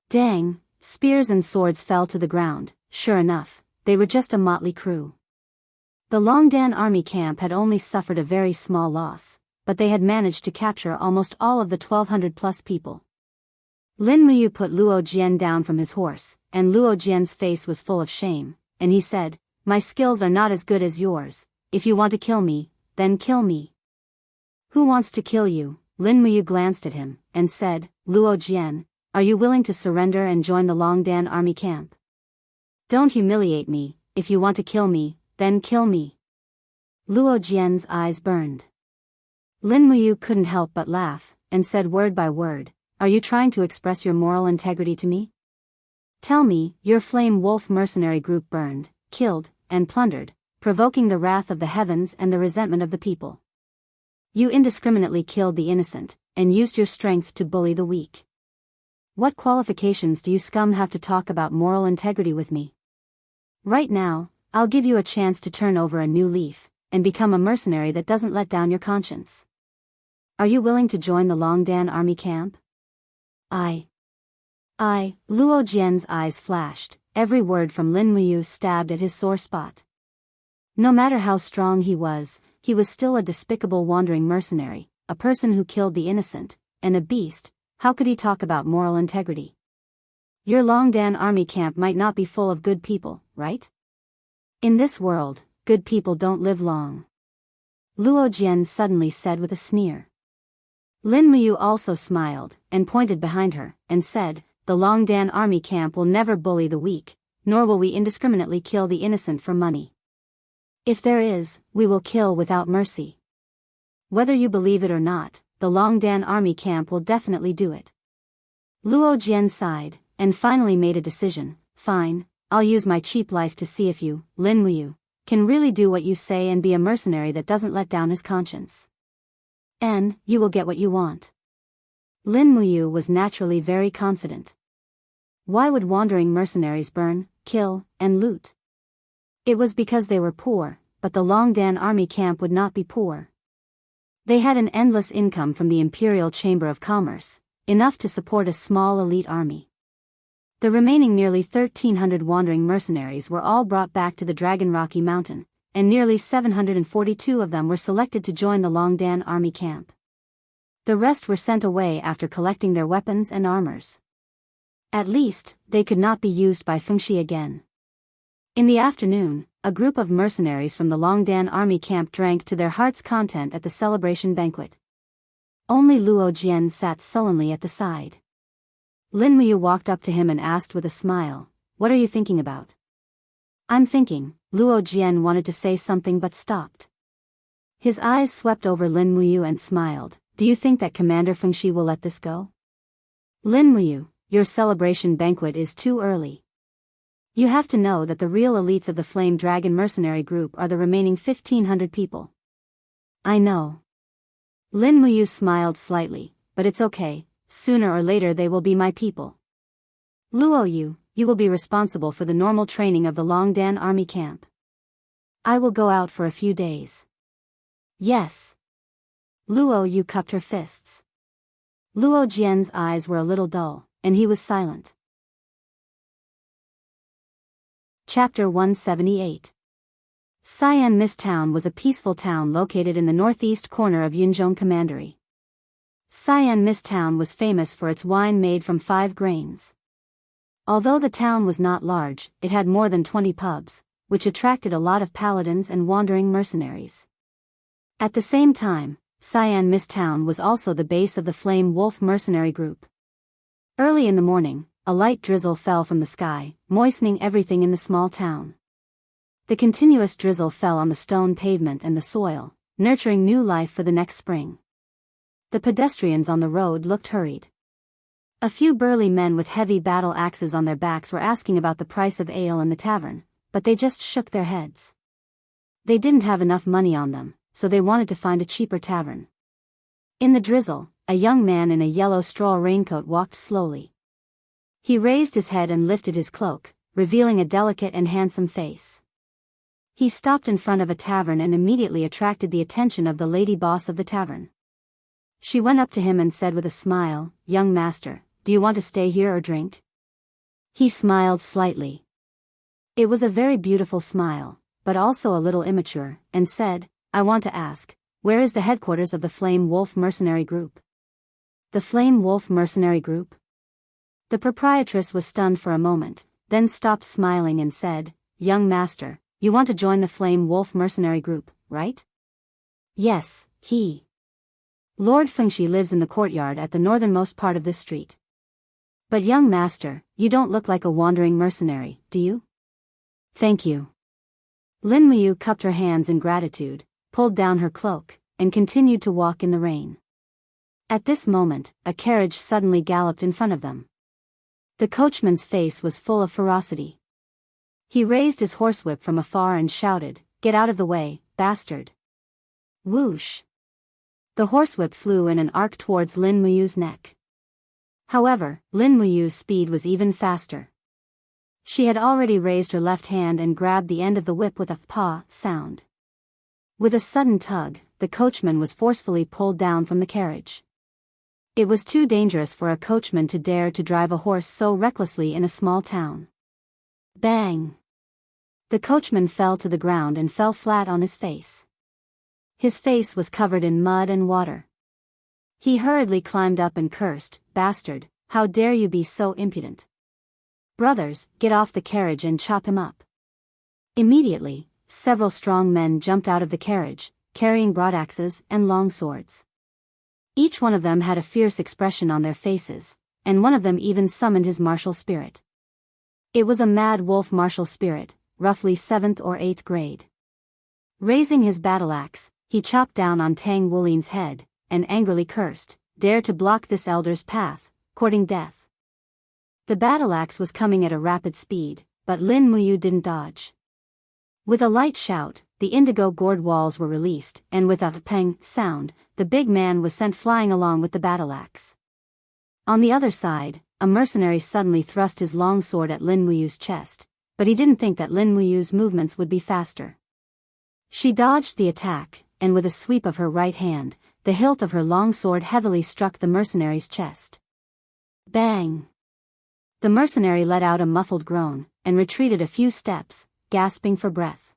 Dang! Spears and swords fell to the ground. Sure enough, they were just a motley crew. The Longdan army camp had only suffered a very small loss, but they had managed to capture almost all of the 1,200 plus people. Lin Muyu put Luo Jian down from his horse, and Luo Jian's face was full of shame, and he said, "My skills are not as good as yours. If you want to kill me, then kill me." "Who wants to kill you?" Lin Muyu glanced at him, and said, "Luo Jian, are you willing to surrender and join the Longdan army camp? Don't humiliate me. If you want to kill me, then kill me." Luo Jian's eyes burned. Lin Muyu couldn't help but laugh, and said word by word, "Are you trying to express your moral integrity to me? Tell me." Your flame wolf mercenary group burned, killed, and plundered, provoking the wrath of the heavens and the resentment of the people. You indiscriminately killed the innocent, and used your strength to bully the weak. What qualifications do you scum have to talk about moral integrity with me? Right now, I'll give you a chance to turn over a new leaf, and become a mercenary that doesn't let down your conscience. Are you willing to join the Longdan army camp? Luo Jian's eyes flashed, every word from Lin Muyu stabbed at his sore spot. No matter how strong he was still a despicable wandering mercenary, a person who killed the innocent, and a beast. How could he talk about moral integrity? Your Longdan army camp might not be full of good people, right? In this world, good people don't live long. Luo Jian suddenly said with a sneer. Lin Muyu also smiled, and pointed behind her, and said, "The Longdan army camp will never bully the weak, nor will we indiscriminately kill the innocent for money. If there is, we will kill without mercy. Whether you believe it or not, the Longdan army camp will definitely do it." Luo Jian sighed, and finally made a decision. "Fine, I'll use my cheap life to see if you, Lin Muyu, can really do what you say and be a mercenary that doesn't let down his conscience. And you will get what you want." Lin Muyu was naturally very confident. Why would wandering mercenaries burn, kill, and loot? It was because they were poor, but the Longdan army camp would not be poor. They had an endless income from the Imperial Chamber of Commerce, enough to support a small elite army. The remaining nearly 1,300 wandering mercenaries were all brought back to the Dragon Rocky Mountain, and nearly 742 of them were selected to join the Longdan army camp. The rest were sent away after collecting their weapons and armors. At least, they could not be used by Fengxi again. In the afternoon, a group of mercenaries from the Longdan army camp drank to their heart's content at the celebration banquet. Only Luo Jian sat sullenly at the side. Lin Muyu walked up to him and asked with a smile, "What are you thinking about?" "I'm thinking." Luo Jian wanted to say something but stopped. His eyes swept over Lin Muyu and smiled. "Do you think that Commander Fengxi will let this go?" "Lin Muyu, your celebration banquet is too early. You have to know that the real elites of the Flame Dragon mercenary group are the remaining 1,500 people. I know. Lin Muyu smiled slightly, but it's okay, sooner or later they will be my people. Luo Yu, you will be responsible for the normal training of the Longdan army camp. I will go out for a few days. Yes. Luo Yu cupped her fists. Luo Jian's eyes were a little dull, and he was silent. Chapter 178. Xian Mist Town was a peaceful town located in the northeast corner of Yunzhong Commandery. Xian Mist Town was famous for its wine made from 5 grains. Although the town was not large, it had more than 20 pubs, which attracted a lot of paladins and wandering mercenaries. At the same time, Xian Mist Town was also the base of the Flame Wolf mercenary group. Early in the morning, a light drizzle fell from the sky, moistening everything in the small town. The continuous drizzle fell on the stone pavement and the soil, nurturing new life for the next spring. The pedestrians on the road looked hurried. A few burly men with heavy battle axes on their backs were asking about the price of ale in the tavern, but they just shook their heads. They didn't have enough money on them, so they wanted to find a cheaper tavern. In the drizzle, a young man in a yellow straw raincoat walked slowly. He raised his head and lifted his cloak, revealing a delicate and handsome face. He stopped in front of a tavern and immediately attracted the attention of the lady boss of the tavern. She went up to him and said with a smile, "Young master, do you want to stay here or drink?" He smiled slightly. It was a very beautiful smile, but also a little immature, and said, "I want to ask, where is the headquarters of the Flame Wolf mercenary group?" The Flame Wolf mercenary group? The proprietress was stunned for a moment, then stopped smiling and said, "Young master, you want to join the Flame Wolf mercenary group, right?" "Yes, he. Lord Fengxi lives in the courtyard at the northernmost part of this street." "But young master, you don't look like a wandering mercenary, do you?" "Thank you." Lin Muyu cupped her hands in gratitude, pulled down her cloak, and continued to walk in the rain. At this moment, a carriage suddenly galloped in front of them. The coachman's face was full of ferocity. He raised his horsewhip from afar and shouted, "Get out of the way, bastard!" Whoosh! The horsewhip flew in an arc towards Lin Muyu's neck. However, Lin Muyu's speed was even faster. She had already raised her left hand and grabbed the end of the whip with a "paw" sound. With a sudden tug, the coachman was forcefully pulled down from the carriage. It was too dangerous for a coachman to dare to drive a horse so recklessly in a small town. Bang! The coachman fell to the ground and fell flat on his face. His face was covered in mud and water. He hurriedly climbed up and cursed, "Bastard, how dare you be so impudent! Brothers, get off the carriage and chop him up." Immediately, several strong men jumped out of the carriage, carrying broadaxes and long swords. Each one of them had a fierce expression on their faces, and one of them even summoned his martial spirit. It was a mad wolf martial spirit, roughly 7th or 8th grade. Raising his battle axe, he chopped down on Tang Wulin's head, and angrily cursed, "Dare to block this elder's path, courting death." The battle axe was coming at a rapid speed, but Lin Muyu didn't dodge. With a light shout, the indigo gourd walls were released, and with a pang sound, the big man was sent flying along with the battle axe. On the other side, a mercenary suddenly thrust his long sword at Lin Muyu's chest, but he didn't think that Lin Muyu's movements would be faster. She dodged the attack, and with a sweep of her right hand, the hilt of her long sword heavily struck the mercenary's chest. Bang! The mercenary let out a muffled groan, and retreated a few steps, gasping for breath.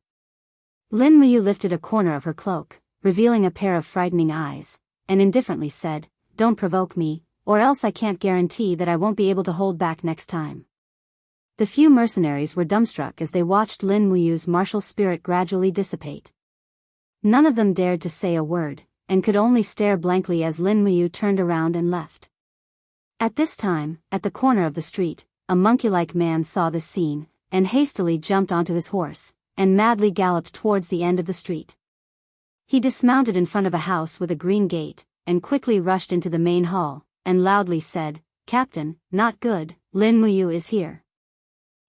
Lin Muyu lifted a corner of her cloak, revealing a pair of frightening eyes, and indifferently said, "Don't provoke me, or else I can't guarantee that I won't be able to hold back next time." The few mercenaries were dumbstruck as they watched Lin Muyu's martial spirit gradually dissipate. None of them dared to say a word, and could only stare blankly as Lin Muyu turned around and left. At this time, at the corner of the street, a monkey-like man saw this scene, and hastily jumped onto his horse, and madly galloped towards the end of the street. He dismounted in front of a house with a green gate, and quickly rushed into the main hall, and loudly said, Captain, not good, Lin Muyu is here.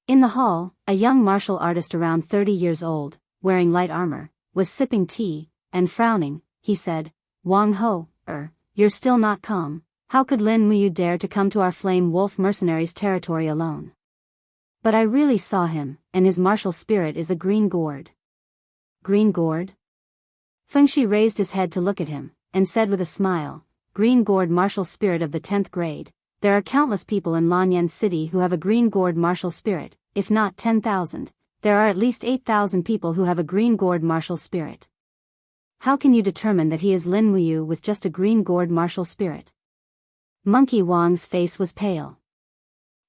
In the hall, a young martial artist around 30 years old, wearing light armor, was sipping tea, and frowning. He said, Wang Ho, you're still not calm. How could Lin Muyu dare to come to our Flame Wolf mercenaries' territory alone? But I really saw him, and his martial spirit is a green gourd. Green gourd? Fengshi raised his head to look at him, and said with a smile, Green gourd martial spirit of the 10th grade. There are countless people in Lanyan City who have a green gourd martial spirit, if not 10,000. There are at least 8,000 people who have a green gourd martial spirit. How can you determine that he is Lin Muyu with just a green gourd martial spirit? Monkey Wang's face was pale.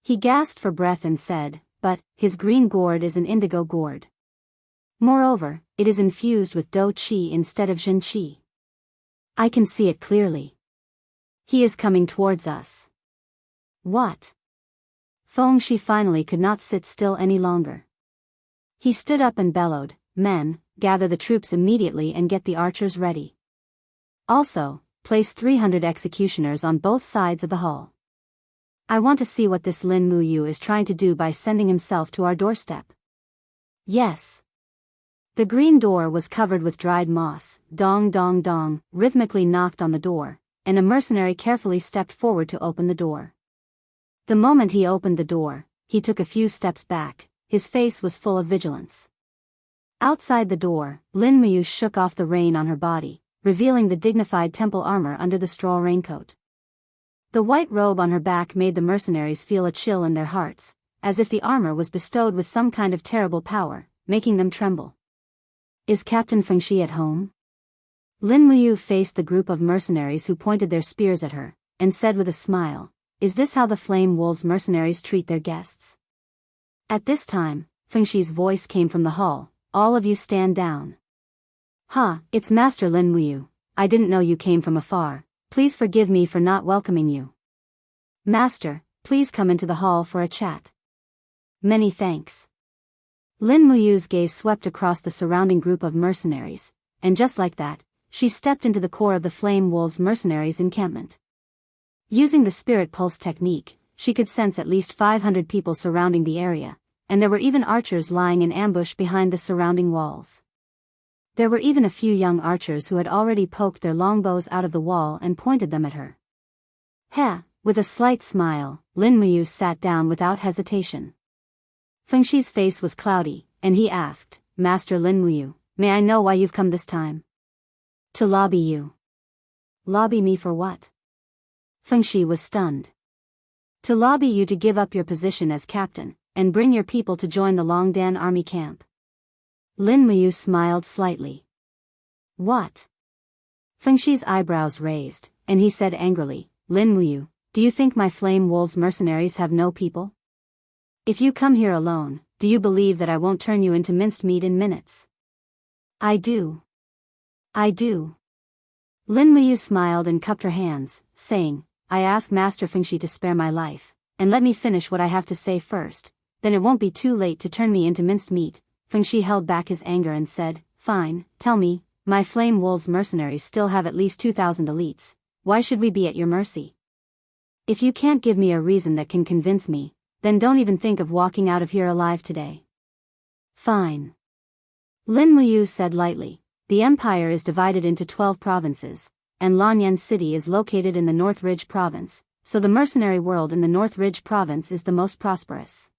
He gasped for breath and said, but, his green gourd is an indigo gourd. Moreover, it is infused with Dou Qi instead of Zhen Qi. I can see it clearly. He is coming towards us. What? Fengshi finally could not sit still any longer. He stood up and bellowed, Men, gather the troops immediately and get the archers ready. Also, place 300 executioners on both sides of the hall. I want to see what this Lin Muyu is trying to do by sending himself to our doorstep. Yes. The green door was covered with dried moss. Dong dong dong, rhythmically knocked on the door, and a mercenary carefully stepped forward to open the door. The moment he opened the door, he took a few steps back. His face was full of vigilance. Outside the door, Lin Muyu shook off the rain on her body, revealing the dignified temple armor under the straw raincoat. The white robe on her back made the mercenaries feel a chill in their hearts, as if the armor was bestowed with some kind of terrible power, making them tremble. Is Captain Fengshi at home? Lin Muyu faced the group of mercenaries who pointed their spears at her, and said with a smile, Is this how the Flame Wolves mercenaries treat their guests? At this time, Fengshi's voice came from the hall, All of you stand down. It's Master Lin Muyu. I didn't know you came from afar. Please forgive me for not welcoming you. Master, please come into the hall for a chat. Many thanks. Lin Muyu's gaze swept across the surrounding group of mercenaries, and just like that, she stepped into the core of the Flame Wolves mercenaries' encampment. Using the spirit pulse technique, she could sense at least 500 people surrounding the area, and there were even archers lying in ambush behind the surrounding walls. There were even a few young archers who had already poked their longbows out of the wall and pointed them at her. With a slight smile, Lin Muyu sat down without hesitation. Fengshi's face was cloudy, and he asked, Master Lin Muyu, may I know why you've come this time? To lobby you. Lobby me for what? Fengshi was stunned. To lobby you to give up your position as captain, and bring your people to join the Longdan army camp. Lin Muyu smiled slightly. What? Fengshi's eyebrows raised, and he said angrily, Lin Muyu, do you think my Flame Wolves mercenaries have no people? If you come here alone, do you believe that I won't turn you into minced meat in minutes? I do. I do. Lin Muyu smiled and cupped her hands, saying, I ask Master Fengshi to spare my life, and let me finish what I have to say first, then it won't be too late to turn me into minced meat. Fengshi held back his anger and said, Fine, tell me, my Flame Wolves mercenaries still have at least 2,000 elites, why should we be at your mercy? If you can't give me a reason that can convince me, then don't even think of walking out of here alive today. Fine. Lin Muyu said lightly, the empire is divided into 12 provinces, and Lanyan City is located in the North Ridge province, so the mercenary world in the North Ridge province is the most prosperous.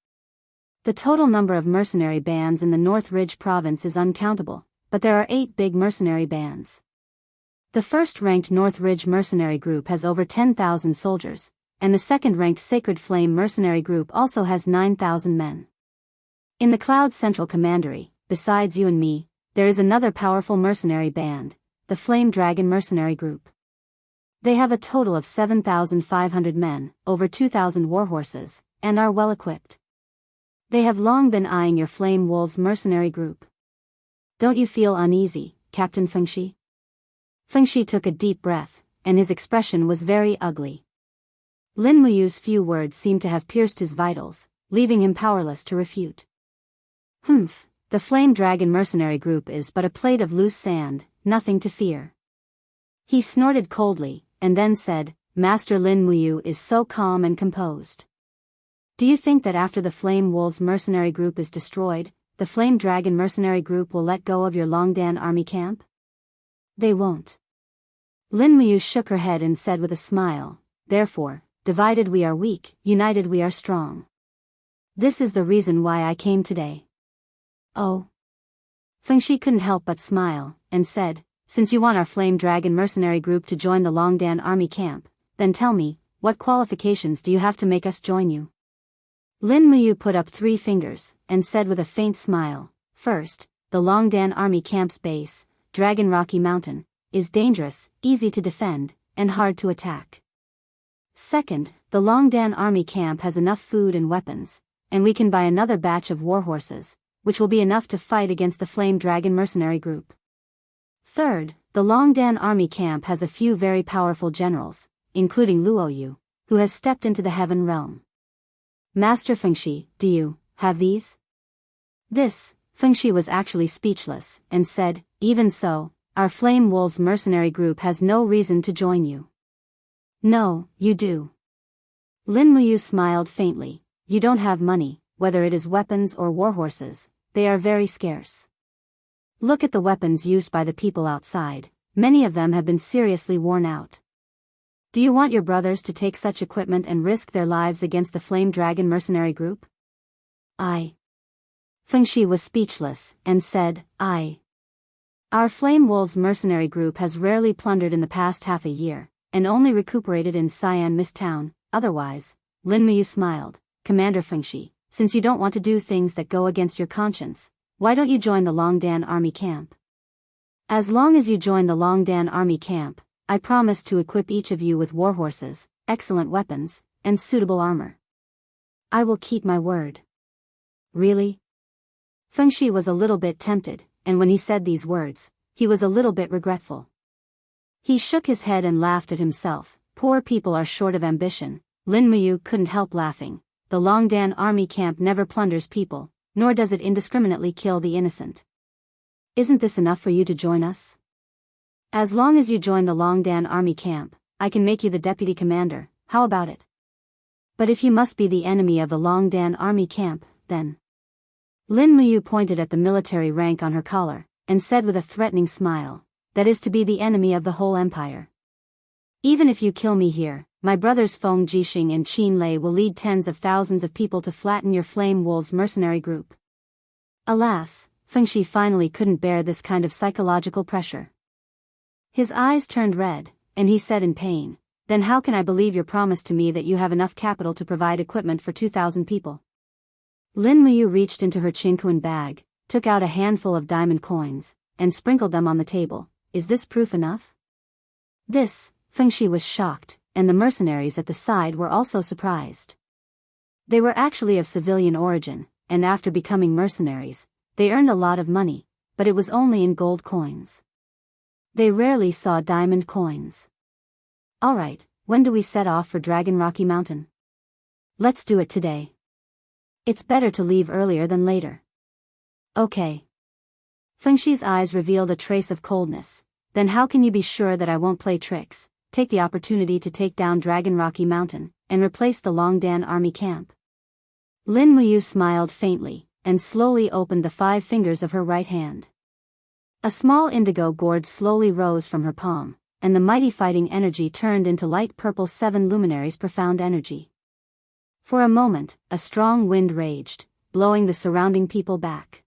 The total number of mercenary bands in the North Ridge province is uncountable, but there are 8 big mercenary bands. The first-ranked North Ridge mercenary group has over 10,000 soldiers, and the second-ranked Sacred Flame mercenary group also has 9,000 men. In the Cloud Central Commandery, besides you and me, there is another powerful mercenary band, the Flame Dragon mercenary group. They have a total of 7,500 men, over 2,000 warhorses, and are well equipped. They have long been eyeing your Flame Wolves mercenary group. Don't you feel uneasy, Captain Fengshi? Fengshi took a deep breath, and his expression was very ugly. Lin Muyu's few words seemed to have pierced his vitals, leaving him powerless to refute. The Flame Dragon mercenary group is but a plate of loose sand, nothing to fear. He snorted coldly, and then said, Master Lin Muyu is so calm and composed. Do you think that after the Flame Wolves mercenary group is destroyed, the Flame Dragon mercenary group will let go of your Longdan army camp? They won't. Lin Muyu shook her head and said with a smile, therefore, divided we are weak, united we are strong. This is the reason why I came today. Oh. Fengshi couldn't help but smile, and said, since you want our Flame Dragon mercenary group to join the Longdan army camp, then tell me, what qualifications do you have to make us join you? Lin Muyu put up 3 fingers, and said with a faint smile, first, the Longdan army camp's base, Dragon Rocky Mountain, is dangerous, easy to defend, and hard to attack. Second, the Longdan army camp has enough food and weapons, and we can buy another batch of warhorses, which will be enough to fight against the Flame Dragon mercenary group. Third, the Longdan army camp has a few very powerful generals, including Luoyu, who has stepped into the Heaven Realm. Master Fengshi, do you have these? This, Fengshi was actually speechless, and said, even so, our Flame Wolves mercenary group has no reason to join you. No, you do. Lin Muyu smiled faintly. You don't have money, whether it is weapons or warhorses, they are very scarce. Look at the weapons used by the people outside, many of them have been seriously worn out. Do you want your brothers to take such equipment and risk their lives against the Flame Dragon mercenary group? Fengshi was speechless, and said, Our Flame Wolves mercenary group has rarely plundered in the past half a year, and only recuperated in Sian Mist Town, otherwise. Lin Muyu smiled, Commander Fengshi, since you don't want to do things that go against your conscience, why don't you join the Longdan army camp? As long as you join the Longdan army camp, I promise to equip each of you with warhorses, excellent weapons, and suitable armor. I will keep my word. Really? Fengshi was a little bit tempted, and when he said these words, he was a little bit regretful. He shook his head and laughed at himself. Poor people are short of ambition. Lin Muyu couldn't help laughing. The Longdan army camp never plunders people, nor does it indiscriminately kill the innocent. Isn't this enough for you to join us? As long as you join the Longdan army camp, I can make you the deputy commander, how about it? But if you must be the enemy of the Longdan army camp, then... Lin Muyu pointed at the military rank on her collar, and said with a threatening smile, that is to be the enemy of the whole empire. Even if you kill me here, my brothers Feng Jixing and Qin Lei will lead tens of thousands of people to flatten your Flame Wolves mercenary group. Alas, Fengshi finally couldn't bear this kind of psychological pressure. His eyes turned red, and he said in pain, then how can I believe your promise to me that you have enough capital to provide equipment for 2,000 people? Lin Muyu reached into her Qinquan bag, took out a handful of diamond coins, and sprinkled them on the table. Is this proof enough? This, Fengshi was shocked, and the mercenaries at the side were also surprised. They were actually of civilian origin, and after becoming mercenaries, they earned a lot of money, but it was only in gold coins. They rarely saw diamond coins. Alright, when do we set off for Dragon Rocky Mountain? Let's do it today. It's better to leave earlier than later. Okay. Fengshi's eyes revealed a trace of coldness. Then how can you be sure that I won't play tricks, take the opportunity to take down Dragon Rocky Mountain, and replace the Longdan army camp? Lin Muyu smiled faintly, and slowly opened the 5 fingers of her right hand. A small indigo gourd slowly rose from her palm, and the mighty fighting energy turned into light purple 7 luminaries profound energy. For a moment, a strong wind raged, blowing the surrounding people back.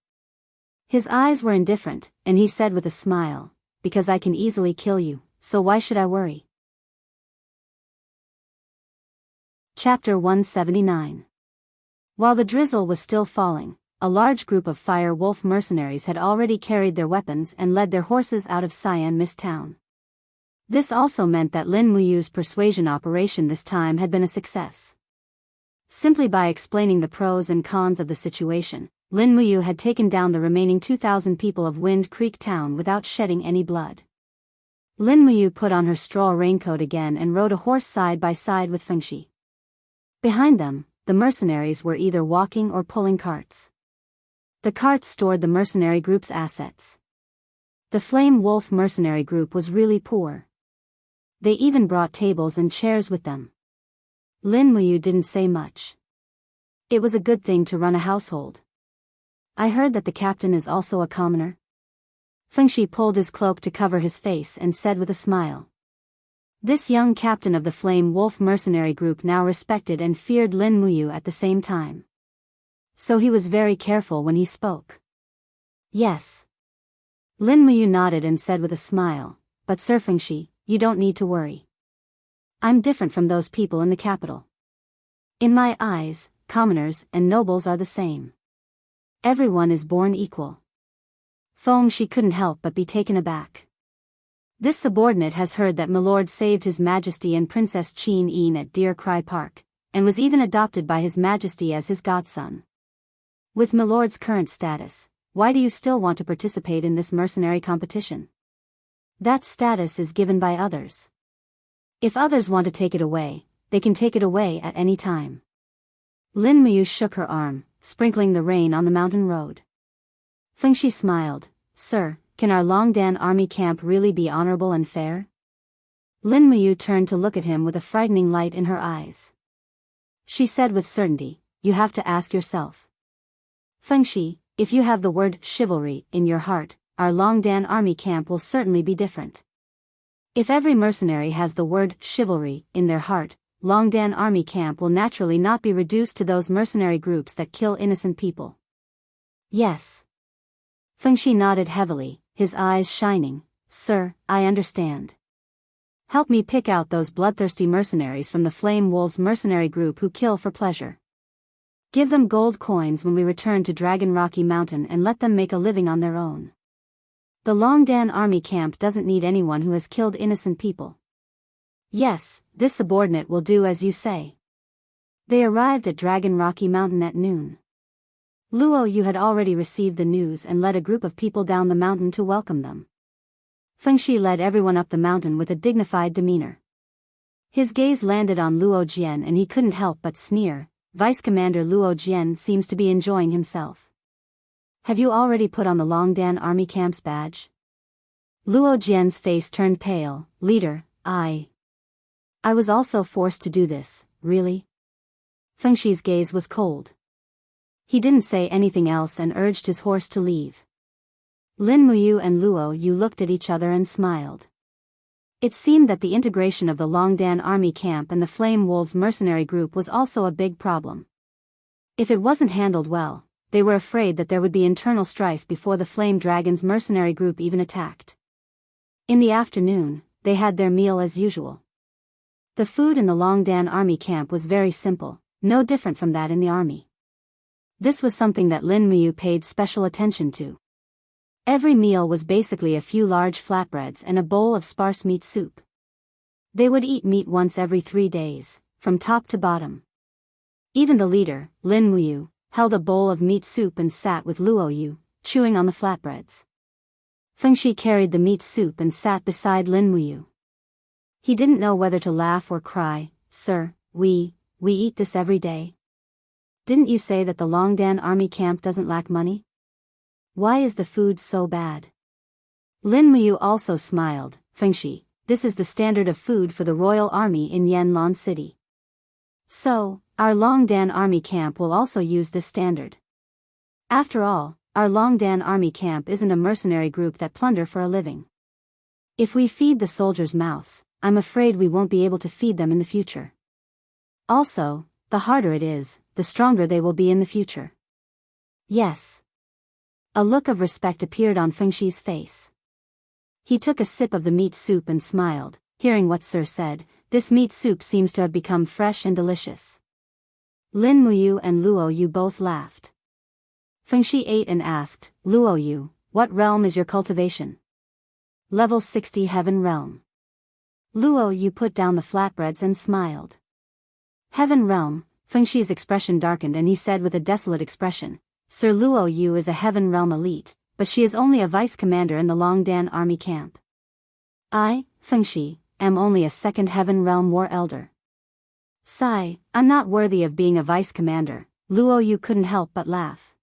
His eyes were indifferent, and he said with a smile, because I can easily kill you, so why should I worry? Chapter 179. While the drizzle was still falling, a large group of Fire Wolf mercenaries had already carried their weapons and led their horses out of Sian Mist Town. This also meant that Lin Muyu's persuasion operation this time had been a success. Simply by explaining the pros and cons of the situation, Lin Muyu had taken down the remaining 2,000 people of Wind Creek Town without shedding any blood. Lin Muyu put on her straw raincoat again and rode a horse side by side with Fengshi. Behind them, the mercenaries were either walking or pulling carts. The carts stored the mercenary group's assets. The Flame Wolf mercenary group was really poor. They even brought tables and chairs with them. Lin Muyu didn't say much. It was a good thing to run a household. I heard that the captain is also a commoner. Fengshi pulled his cloak to cover his face and said with a smile. This young captain of the Flame Wolf mercenary group now respected and feared Lin Muyu at the same time. So he was very careful when he spoke. Yes. Lin Muyu nodded and said with a smile, but Sir Fengshi, you don't need to worry. I'm different from those people in the capital. In my eyes, commoners and nobles are the same. Everyone is born equal. Fengshi couldn't help but be taken aback. This subordinate has heard that Milord saved His Majesty and Princess Qin Yin at Deer Cry Park, and was even adopted by His Majesty as his godson. With Milord's current status, why do you still want to participate in this mercenary competition? That status is given by others. If others want to take it away, they can take it away at any time. Lin Muyu shook her arm, sprinkling the rain on the mountain road. Fengshi smiled. Sir, can our Longdan army camp really be honorable and fair? Lin Muyu turned to look at him with a frightening light in her eyes. She said with certainty, you have to ask yourself. Fengshi, if you have the word chivalry in your heart, our Longdan army camp will certainly be different. If every mercenary has the word chivalry in their heart, Longdan army camp will naturally not be reduced to those mercenary groups that kill innocent people. Yes. Fengshi nodded heavily, his eyes shining. Sir, I understand. Help me pick out those bloodthirsty mercenaries from the Flame Wolves mercenary group who kill for pleasure. Give them gold coins when we return to Dragon Rocky Mountain and let them make a living on their own. The Longdan army camp doesn't need anyone who has killed innocent people. Yes, this subordinate will do as you say. They arrived at Dragon Rocky Mountain at noon. Luo Yu had already received the news and led a group of people down the mountain to welcome them. Fengshi led everyone up the mountain with a dignified demeanor. His gaze landed on Luo Jian and he couldn't help but sneer. Vice Commander Luo Jian seems to be enjoying himself. Have you already put on the Longdan army camp's badge? Luo Jian's face turned pale. Leader, I was also forced to do this, really? Fengshi's gaze was cold. He didn't say anything else and urged his horse to leave. Lin Muyu and Luo Yu looked at each other and smiled. It seemed that the integration of the Longdan army camp and the Flame Wolves mercenary group was also a big problem. If it wasn't handled well, they were afraid that there would be internal strife before the Flame Dragons mercenary group even attacked. In the afternoon, they had their meal as usual. The food in the Longdan army camp was very simple, no different from that in the army. This was something that Lin Muyu paid special attention to. Every meal was basically a few large flatbreads and a bowl of sparse meat soup. They would eat meat once every 3 days, from top to bottom. Even the leader, Lin Muyu, held a bowl of meat soup and sat with Luo Yu, chewing on the flatbreads. Fengshi carried the meat soup and sat beside Lin Muyu. He didn't know whether to laugh or cry. Sir, we eat this every day. Didn't you say that the Longdan army camp doesn't lack money? Why is the food so bad? Lin Muyu also smiled. Fengshi, this is the standard of food for the royal army in Yanlan City. So, our Longdan army camp will also use this standard. After all, our Longdan army camp isn't a mercenary group that plunder for a living. If we feed the soldiers' mouths, I'm afraid we won't be able to feed them in the future. Also, the harder it is, the stronger they will be in the future. Yes. A look of respect appeared on Fengshi's face. He took a sip of the meat soup and smiled, hearing what Sir said. This meat soup seems to have become fresh and delicious. Lin Muyu and Luo Yu both laughed. Fengshi ate and asked, Luo Yu, what realm is your cultivation? Level 60 Heaven Realm. Luo Yu put down the flatbreads and smiled. Heaven Realm. Fengshi's expression darkened and he said with a desolate expression, Sir Luo Yu is a Heaven Realm elite, but she is only a vice commander in the Longdan army camp. I, Fengshi, am only a second Heaven Realm War Elder. Sigh, I'm not worthy of being a vice commander. Luo Yu couldn't help but laugh.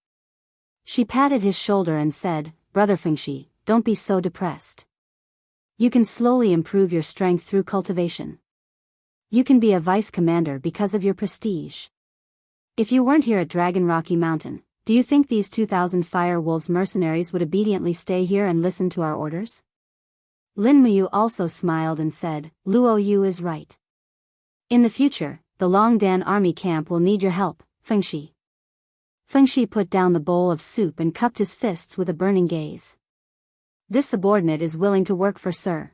She patted his shoulder and said, Brother Fengshi, don't be so depressed. You can slowly improve your strength through cultivation. You can be a vice commander because of your prestige. If you weren't here at Dragon Rocky Mountain, do you think these 2,000 Fire Wolves mercenaries would obediently stay here and listen to our orders? Lin Muyu also smiled and said, Luo Yu is right. In the future, the Longdan army camp will need your help, Fengshi. Fengshi put down the bowl of soup and cupped his fists with a burning gaze. This subordinate is willing to work for Sir.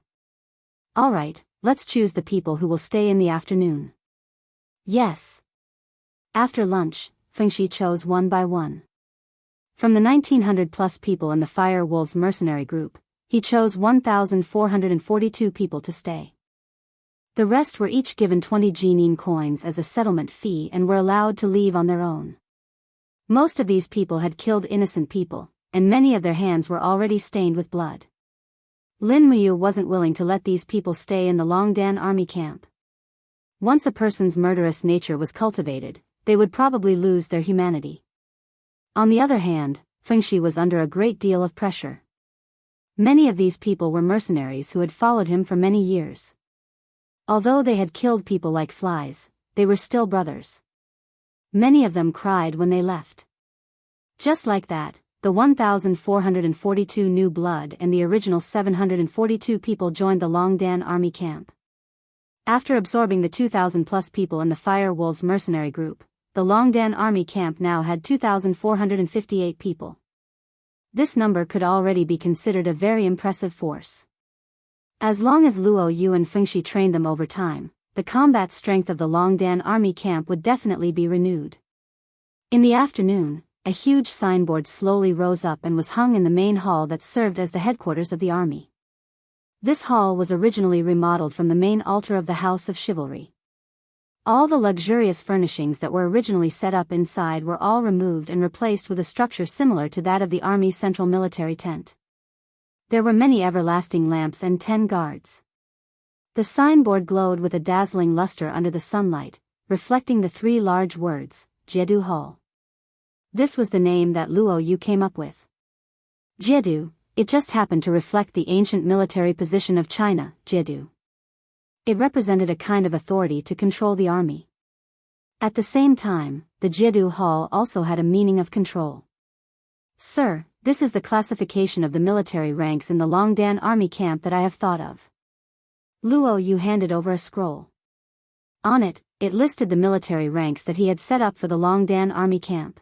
All right, let's choose the people who will stay in the afternoon. Yes. After lunch, Fengshi chose one by one. From the 1900-plus people in the Fire Wolves mercenary group, he chose 1,442 people to stay. The rest were each given 20 Jinin coins as a settlement fee and were allowed to leave on their own. Most of these people had killed innocent people, and many of their hands were already stained with blood. Lin Muyu wasn't willing to let these people stay in the Longdan army camp. Once a person's murderous nature was cultivated, they would probably lose their humanity. On the other hand, Fengshi was under a great deal of pressure. Many of these people were mercenaries who had followed him for many years. Although they had killed people like flies, they were still brothers. Many of them cried when they left. Just like that, the 1,442 new blood and the original 742 people joined the Longdan army camp. After absorbing the 2,000-plus people in the Fire Wolves mercenary group, the Longdan army camp now had 2,458 people. This number could already be considered a very impressive force. As long as Luo Yu and Fengshi trained them over time, the combat strength of the Longdan army camp would definitely be renewed. In the afternoon, a huge signboard slowly rose up and was hung in the main hall that served as the headquarters of the army. This hall was originally remodeled from the main altar of the House of Chivalry. All the luxurious furnishings that were originally set up inside were all removed and replaced with a structure similar to that of the Army's central military tent. There were many everlasting lamps and 10 guards. The signboard glowed with a dazzling luster under the sunlight, reflecting the 3 large words, Jiedu Hall. This was the name that Luo Yu came up with. Jiedu, it just happened to reflect the ancient military position of China, Jiedu. It represented a kind of authority to control the army. At the same time, the Jiedu Hall also had a meaning of control. Sir, this is the classification of the military ranks in the Longdan army camp that I have thought of. Luo Yu handed over a scroll. On it, it listed the military ranks that he had set up for the Longdan army camp.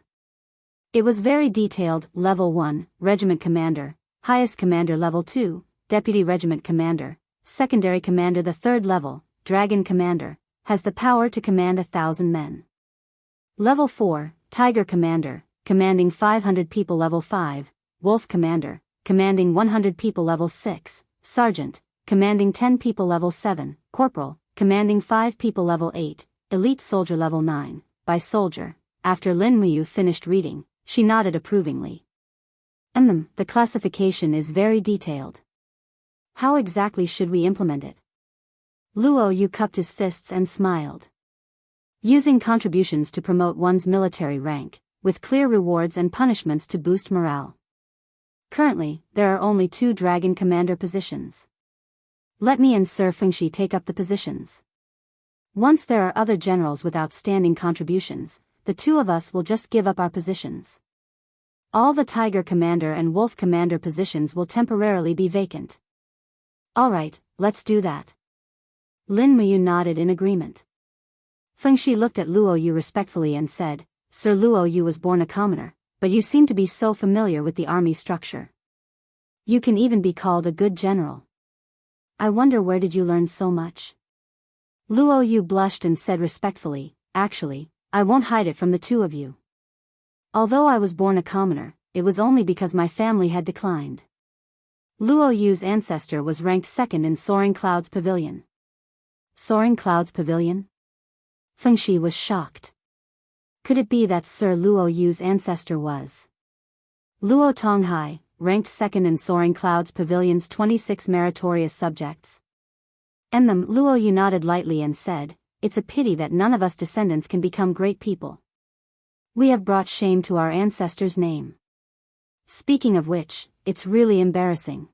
It was very detailed: Level 1, Regiment Commander, Highest Commander Level 2, Deputy Regiment Commander, Secondary Commander. The 3rd level, Dragon Commander, has the power to command 1,000 men. Level 4, Tiger Commander, commanding 500 people. Level 5, Wolf Commander, commanding 100 people. Level 6, Sergeant, commanding 10 people. Level 7, Corporal, commanding 5 people. Level 8, Elite Soldier. Level 9, by Soldier. After Lin Muyu finished reading, she nodded approvingly. The classification is very detailed. How exactly should we implement it? Luo Yu cupped his fists and smiled. Using contributions to promote one's military rank, with clear rewards and punishments to boost morale. Currently, there are only 2 Dragon Commander positions. Let me and Sir Fengshi take up the positions. Once there are other generals with outstanding contributions, the 2 of us will just give up our positions. All the Tiger Commander and Wolf Commander positions will temporarily be vacant. Alright, let's do that. Lin Muyu nodded in agreement. Fengshi looked at Luo Yu respectfully and said, Sir Luo Yu was born a commoner, but you seem to be so familiar with the army structure. You can even be called a good general. I wonder where did you learn so much? Luo Yu blushed and said respectfully, Actually, I won't hide it from the 2 of you. Although I was born a commoner, it was only because my family had declined. Luo Yu's ancestor was ranked 2nd in Soaring Clouds Pavilion. Soaring Clouds Pavilion? Fengshi was shocked. Could it be that Sir Luo Yu's ancestor was Luo Tonghai, ranked 2nd in Soaring Clouds Pavilion's 26 meritorious subjects? Luo Yu nodded lightly and said, It's a pity that none of us descendants can become great people. We have brought shame to our ancestors' name. Speaking of which, it's really embarrassing.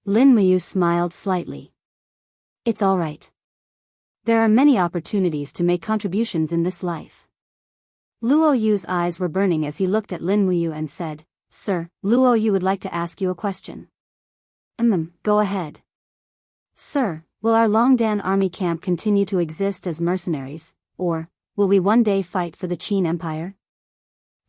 Lin Muyu smiled slightly. It's all right. There are many opportunities to make contributions in this life. Luo Yu's eyes were burning as he looked at Lin Muyu and said, Sir, Luo Yu would like to ask you a question. Go ahead. Sir, will our Longdan army camp continue to exist as mercenaries, or will we one day fight for the Qin Empire?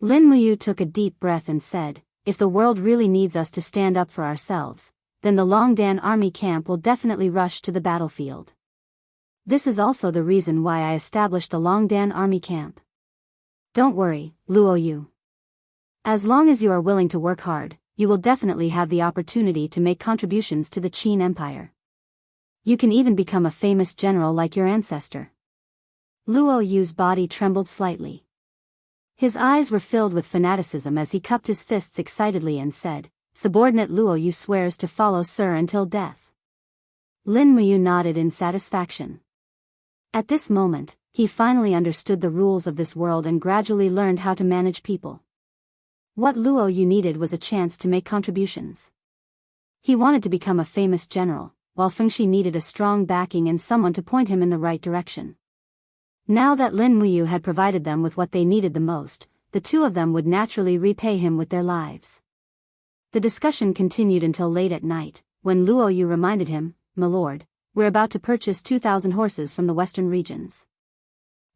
Lin Muyu took a deep breath and said, if the world really needs us to stand up for ourselves, then the Longdan army camp will definitely rush to the battlefield. This is also the reason why I established the Longdan army camp. Don't worry, Luo Yu. As long as you are willing to work hard, you will definitely have the opportunity to make contributions to the Qin Empire. You can even become a famous general like your ancestor. Luo Yu's body trembled slightly. His eyes were filled with fanaticism as he cupped his fists excitedly and said, Subordinate Luo Yu swears to follow Sir until death. Lin Muyu nodded in satisfaction. At this moment, he finally understood the rules of this world and gradually learned how to manage people. What Luo Yu needed was a chance to make contributions. He wanted to become a famous general, while Fengxi needed a strong backing and someone to point him in the right direction. Now that Lin Muyu had provided them with what they needed the most, the two of them would naturally repay him with their lives. The discussion continued until late at night, when Luo Yu reminded him, My lord, we're about to purchase 2,000 horses from the western regions.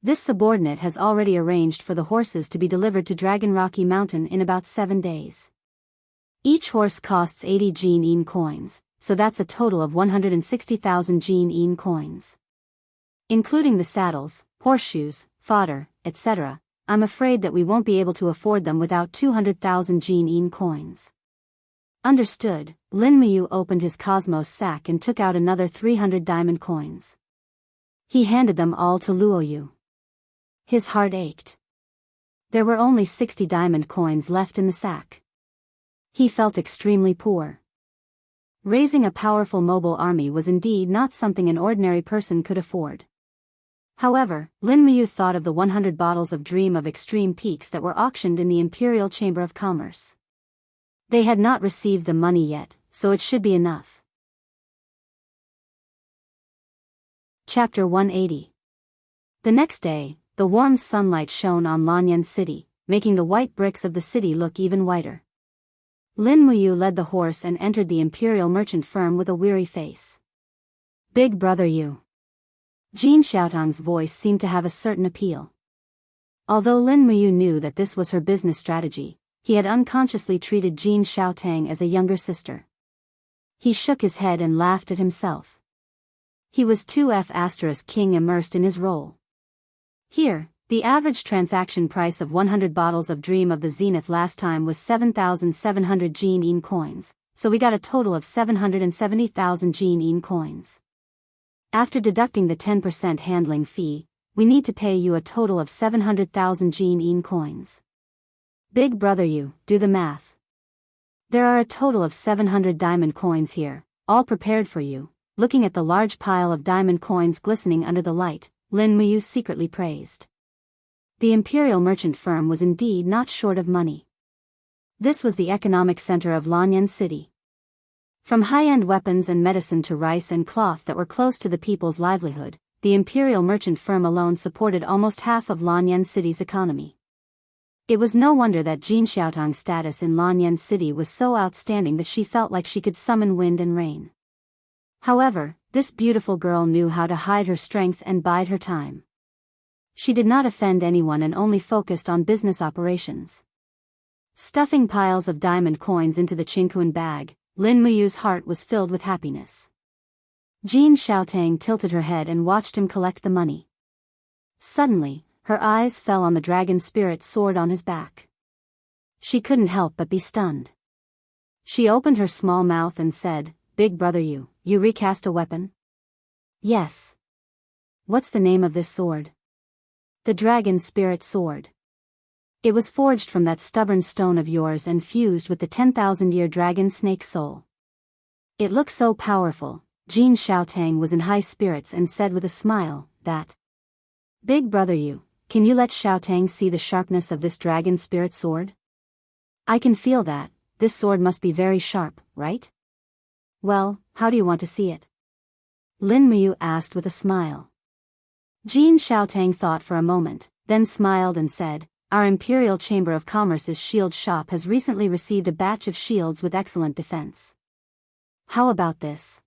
This subordinate has already arranged for the horses to be delivered to Dragon Rocky Mountain in about 7 days. Each horse costs 80 Jin coins, so that's a total of 160,000 Jin coins. Including the saddles, horseshoes, fodder, etc., I'm afraid that we won't be able to afford them without 200,000 Jin coins. Understood. Lin Muyu opened his cosmos sack and took out another 300 diamond coins. He handed them all to Luo Yu. His heart ached. There were only 60 diamond coins left in the sack. He felt extremely poor. Raising a powerful mobile army was indeed not something an ordinary person could afford. However, Lin Muyu thought of the 100 bottles of Dream of Extreme Peaks that were auctioned in the Imperial Chamber of Commerce. They had not received the money yet, so it should be enough. Chapter 180. The next day, the warm sunlight shone on Lanyan City, making the white bricks of the city look even whiter. Lin Muyu led the horse and entered the imperial merchant firm with a weary face. Big brother Yu. Jin Xiaotang's voice seemed to have a certain appeal. Although Lin Muyu knew that this was her business strategy, he had unconsciously treated Jin Xiaotang as a younger sister. He shook his head and laughed at himself. He was 2F** king immersed in his role. Here, the average transaction price of 100 bottles of Dream of the Zenith last time was 7,700 Jin coins, so we got a total of 770,000 Jin coins. After deducting the 10% handling fee, we need to pay you a total of 700,000 Jin coins. Big brother Yu, do the math. There are a total of 700 diamond coins here, all prepared for you. Looking at the large pile of diamond coins glistening under the light, Lin Muyu secretly praised. The imperial merchant firm was indeed not short of money. This was the economic center of Lanyan City. From high-end weapons and medicine to rice and cloth that were close to the people's livelihood, the imperial merchant firm alone supported almost half of Lanyan City's economy. It was no wonder that Jin Xiaotang's status in Lanyan City was so outstanding that she felt like she could summon wind and rain. However, this beautiful girl knew how to hide her strength and bide her time. She did not offend anyone and only focused on business operations. Stuffing piles of diamond coins into the Qingquan bag, Lin Muyu's heart was filled with happiness. Jin Xiaotang tilted her head and watched him collect the money. Suddenly, her eyes fell on the dragon spirit sword on his back. She couldn't help but be stunned. She opened her small mouth and said, Big brother Yu, you recast a weapon? Yes. What's the name of this sword? The dragon spirit sword. It was forged from that stubborn stone of yours and fused with the 10,000-year dragon snake soul. It looks so powerful. Jin Xiaotang was in high spirits and said with a smile, that. Big brother Yu, can you let Xiaotang see the sharpness of this dragon spirit sword? I can feel that. This sword must be very sharp, right? Well, how do you want to see it? Lin Muyu asked with a smile. Jin Xiaotang thought for a moment, then smiled and said, Our Imperial Chamber of Commerce's shield shop has recently received a batch of shields with excellent defense. How about this?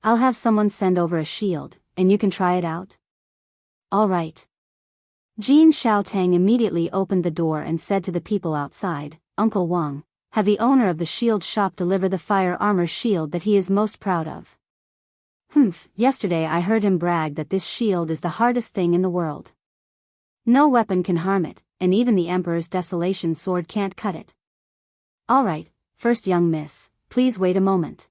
I'll have someone send over a shield, and you can try it out? All right. Jin Xiaotang immediately opened the door and said to the people outside, Uncle Wang, have the owner of the shield shop deliver the fire armor shield that he is most proud of. Yesterday I heard him brag that this shield is the hardest thing in the world. No weapon can harm it, and even the Emperor's Desolation sword can't cut it. All right, first young miss, please wait a moment.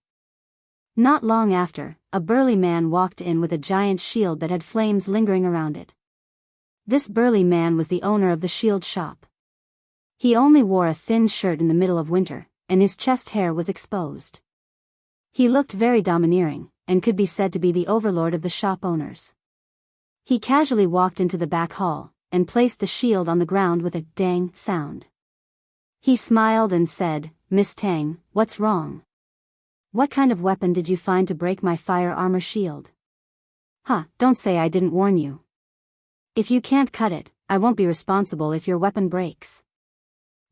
Not long after, a burly man walked in with a giant shield that had flames lingering around it. This burly man was the owner of the shield shop. He only wore a thin shirt in the middle of winter, and his chest hair was exposed. He looked very domineering, and could be said to be the overlord of the shop owners. He casually walked into the back hall, and placed the shield on the ground with a dang sound. He smiled and said, Miss Tang, what's wrong? What kind of weapon did you find to break my fire armor shield? Don't say I didn't warn you. If you can't cut it, I won't be responsible if your weapon breaks.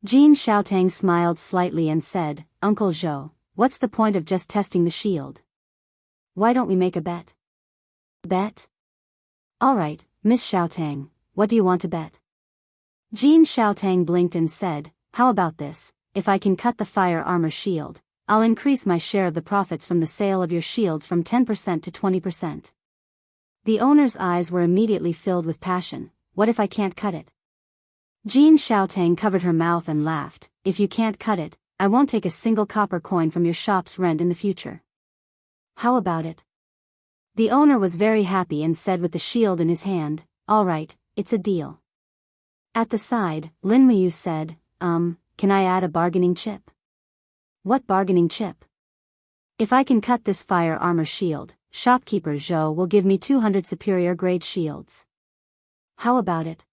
Jin Xiaotang smiled slightly and said, Uncle Zhou, what's the point of just testing the shield? Why don't we make a bet? Bet? All right, Miss Xiaotang, what do you want to bet? Jin Xiaotang blinked and said, How about this, if I can cut the fire armor shield, I'll increase my share of the profits from the sale of your shields from 10% to 20%. The owner's eyes were immediately filled with passion. What if I can't cut it? Jin Xiaotang covered her mouth and laughed. If you can't cut it, I won't take a single copper coin from your shop's rent in the future. How about it? The owner was very happy and said with the shield in his hand, All right, it's a deal. At the side, Lin Muyu said, Can I add a bargaining chip? What bargaining chip? If I can cut this fire armor shield, shopkeeper Zhou will give me 200 superior grade shields. How about it?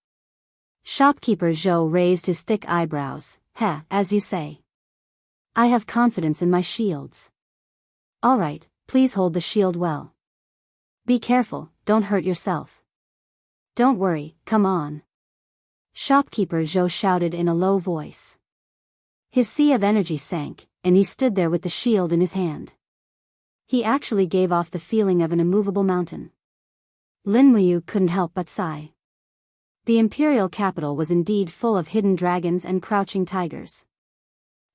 Shopkeeper Zhou raised his thick eyebrows. As you say. I have confidence in my shields. All right, please hold the shield well. Be careful, don't hurt yourself. Don't worry, come on. Shopkeeper Zhou shouted in a low voice. His sea of energy sank, and he stood there with the shield in his hand. He actually gave off the feeling of an immovable mountain. Lin Muyu couldn't help but sigh. The imperial capital was indeed full of hidden dragons and crouching tigers.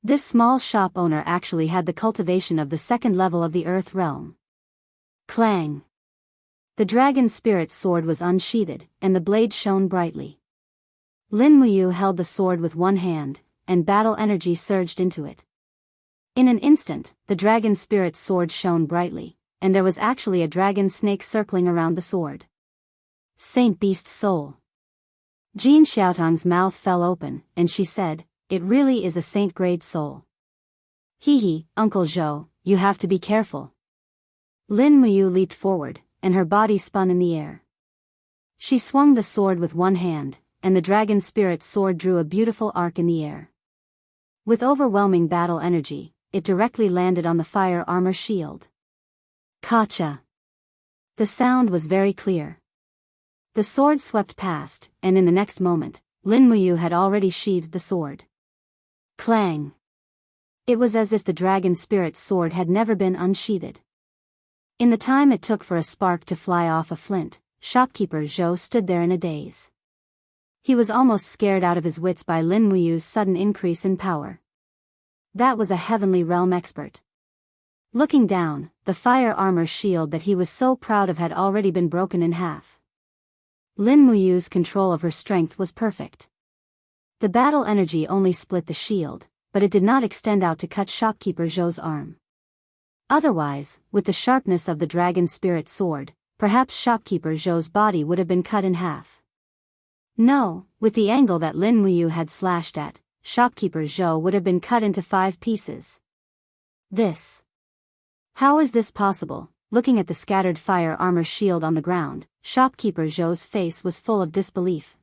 This small shop owner actually had the cultivation of the second level of the earth realm. Clang! The dragon spirit sword was unsheathed, and the blade shone brightly. Lin Muyu held the sword with one hand, and battle energy surged into it. In an instant, the dragon spirit sword shone brightly, and there was actually a dragon snake circling around the sword. Saint Beast Soul. Jin Xiaotang's mouth fell open, and she said, It really is a saint-grade soul. Hee, Uncle Zhou, you have to be careful. Lin Muyu leaped forward, and her body spun in the air. She swung the sword with one hand, and the dragon spirit sword drew a beautiful arc in the air. With overwhelming battle energy, it directly landed on the fire armor shield. Kacha! The sound was very clear. The sword swept past, and in the next moment, Lin Muyu had already sheathed the sword. Clang! It was as if the dragon spirit sword had never been unsheathed. In the time it took for a spark to fly off a flint, shopkeeper Zhou stood there in a daze. He was almost scared out of his wits by Lin Muyu's sudden increase in power. That was a heavenly realm expert. Looking down, the fire armor shield that he was so proud of had already been broken in half. Lin Muyu's control of her strength was perfect. The battle energy only split the shield, but it did not extend out to cut shopkeeper Zhou's arm. Otherwise, with the sharpness of the dragon spirit sword, perhaps shopkeeper Zhou's body would have been cut in half. No, with the angle that Lin Muyu had slashed at, shopkeeper Zhou would have been cut into 5 pieces. How is this possible? Looking at the scattered fire armor shield on the ground, shopkeeper Zhou's face was full of disbelief.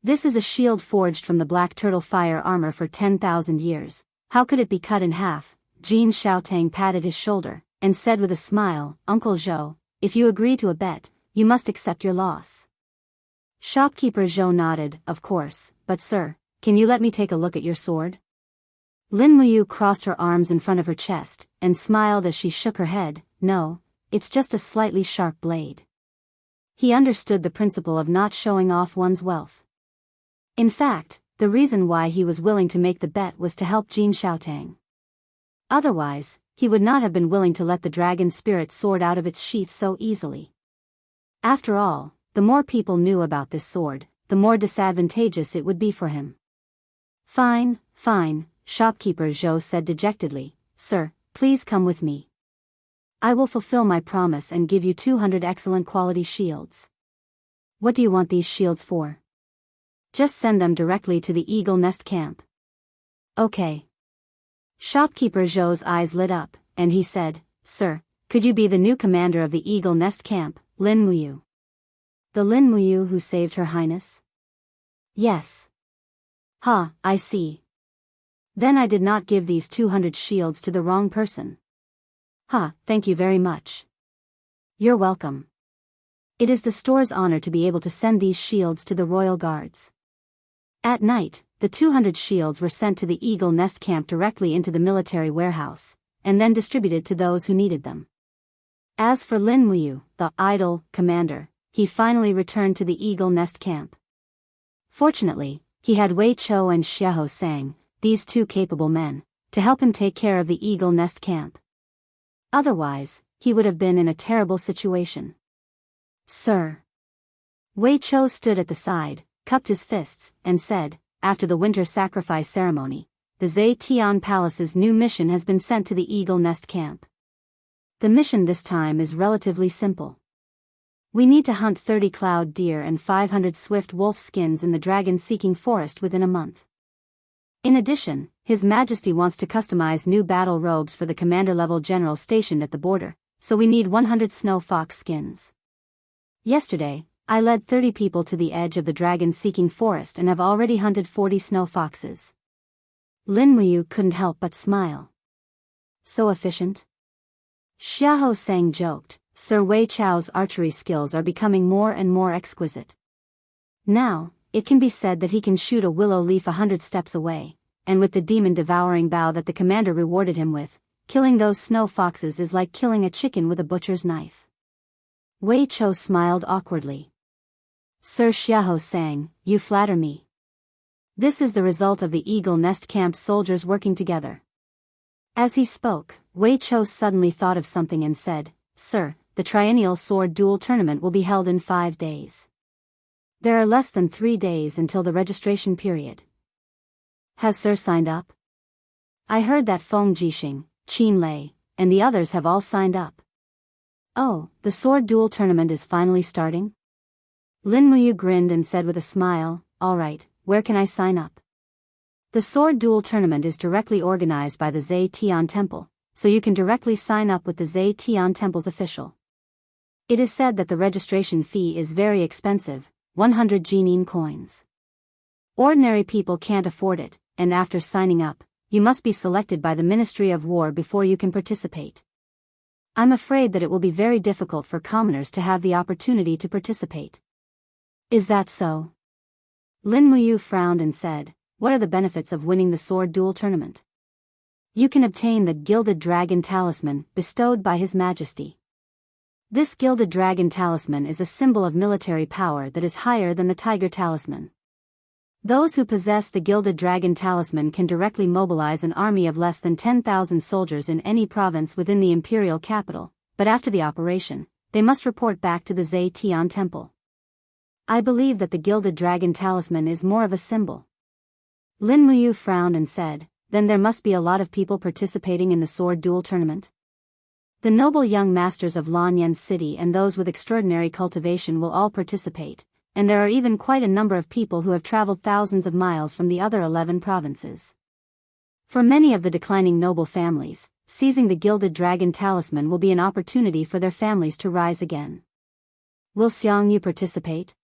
This is a shield forged from the black turtle fire armor for 10,000 years. How could it be cut in half? Jin Xiaotang patted his shoulder, and said with a smile, Uncle Zhou, if you agree to a bet, you must accept your loss. Shopkeeper Zhou nodded, of course, but sir, can you let me take a look at your sword? Lin Muyu crossed her arms in front of her chest, and smiled as she shook her head, no, it's just a slightly sharp blade. He understood the principle of not showing off one's wealth. In fact, the reason why he was willing to make the bet was to help Jin Xiaotang. Otherwise, he would not have been willing to let the dragon spirit sword out of its sheath so easily. After all, the more people knew about this sword, the more disadvantageous it would be for him. Fine, fine, shopkeeper Zhou said dejectedly, sir, please come with me. I will fulfill my promise and give you 200 excellent quality shields. What do you want these shields for? Just send them directly to the Eagle Nest camp. Okay. Shopkeeper Zhou's eyes lit up, and he said, Sir, could you be the new commander of the Eagle Nest camp, Lin Muyu? The Lin Muyu who saved Her Highness? Yes. Ha, I see. Then I did not give these 200 shields to the wrong person. Ha, thank you very much. You're welcome. It is the store's honor to be able to send these shields to the royal guards. At night, the 200 shields were sent to the Eagle Nest camp directly into the military warehouse, and then distributed to those who needed them. As for Lin Muyu, the idle commander, he finally returned to the Eagle Nest camp. Fortunately, he had Wei Chou and Xiahou Sang, these two capable men, to help him take care of the Eagle Nest camp. Otherwise, he would have been in a terrible situation. Sir. Wei Chou stood at the side, cupped his fists, and said, after the winter sacrifice ceremony, the Zetian Palace's new mission has been sent to the Eagle Nest camp. The mission this time is relatively simple. We need to hunt 30 cloud deer and 500 swift wolf skins in the dragon-seeking forest within a month. In addition, His Majesty wants to customize new battle robes for the commander-level general stationed at the border, so we need 100 snow fox skins. Yesterday, I led 30 people to the edge of the dragon-seeking forest and have already hunted 40 snow foxes. Lin Muyu couldn't help but smile. So efficient? Xiahou Sang joked, Sir Wei Chou's archery skills are becoming more and more exquisite. Now, it can be said that he can shoot a willow leaf 100 steps away, and with the demon-devouring bow that the commander rewarded him with, killing those snow foxes is like killing a chicken with a butcher's knife. Wei Chou smiled awkwardly. Sir Xiahou Sang, you flatter me. This is the result of the Eagle Nest Camp's soldiers working together. As he spoke, Wei Chou suddenly thought of something and said, Sir, the triennial sword duel tournament will be held in 5 days. There are less than 3 days until the registration period. Has Sir signed up? I heard that Feng Jixing, Qin Lei, and the others have all signed up. Oh, the sword duel tournament is finally starting? Lin Muyu grinned and said with a smile, all right, where can I sign up? The sword duel tournament is directly organized by the Zetian Temple, so you can directly sign up with the Zetian Temple's official. It is said that the registration fee is very expensive, 100 Jinin coins. Ordinary people can't afford it, and after signing up, you must be selected by the Ministry of War before you can participate. I'm afraid that it will be very difficult for commoners to have the opportunity to participate. Is that so? Lin Muyu frowned and said, what are the benefits of winning the sword duel tournament? You can obtain the Gilded Dragon Talisman bestowed by His Majesty. This Gilded Dragon Talisman is a symbol of military power that is higher than the Tiger Talisman. Those who possess the Gilded Dragon Talisman can directly mobilize an army of less than 10,000 soldiers in any province within the imperial capital, but after the operation, they must report back to the Zetian Temple. I believe that the Gilded Dragon Talisman is more of a symbol. Lin Muyu frowned and said, then there must be a lot of people participating in the sword duel tournament. The noble young masters of Lanyan City and those with extraordinary cultivation will all participate, and there are even quite a number of people who have traveled thousands of miles from the other 11 provinces. For many of the declining noble families, seizing the Gilded Dragon Talisman will be an opportunity for their families to rise again. Will Xiangyu participate?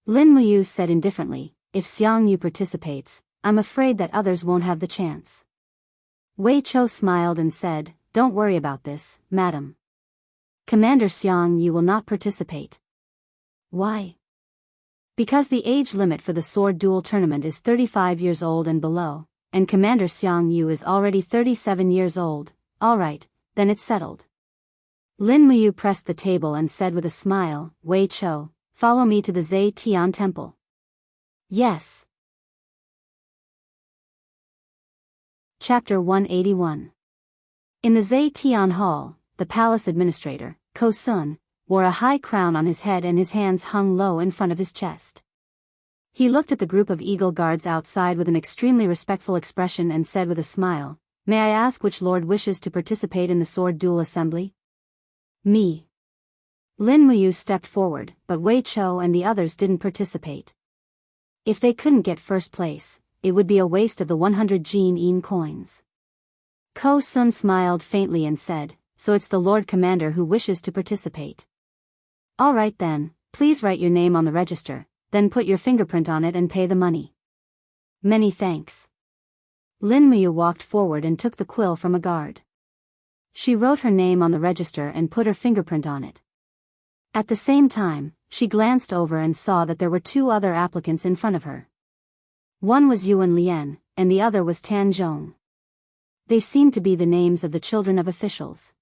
Lin Muyu said indifferently, if Xiangyu participates, I'm afraid that others won't have the chance. Wei Chou smiled and said, "Don't worry about this, madam. Commander Xiang Yu will not participate." "Why?" "Because the age limit for the sword duel tournament is 35 years old and below, and Commander Xiang Yu is already 37 years old." "Alright, then it's settled." Lin Muyu pressed the table and said with a smile, "Wei Chou, follow me to the Zhe Tian Temple." "Yes." Chapter 181. In the Zhe Tian Hall, the palace administrator, Ko Sun, wore a high crown on his head and his hands hung low in front of his chest. He looked at the group of eagle guards outside with an extremely respectful expression and said with a smile, "May I ask which lord wishes to participate in the sword duel assembly?" "Me." Lin Muyu stepped forward, but Wei Chou and the others didn't participate. If they couldn't get first place, it would be a waste of the 100 Jin coins. Ko Sun smiled faintly and said, "So it's the Lord Commander who wishes to participate. Alright then, please write your name on the register, then put your fingerprint on it and pay the money." "Many thanks." Lin Muyu walked forward and took the quill from a guard. She wrote her name on the register and put her fingerprint on it. At the same time, she glanced over and saw that there were two other applicants in front of her. One was Yuan Lian, and the other was Tan Zhong. They seemed to be the names of the children of officials.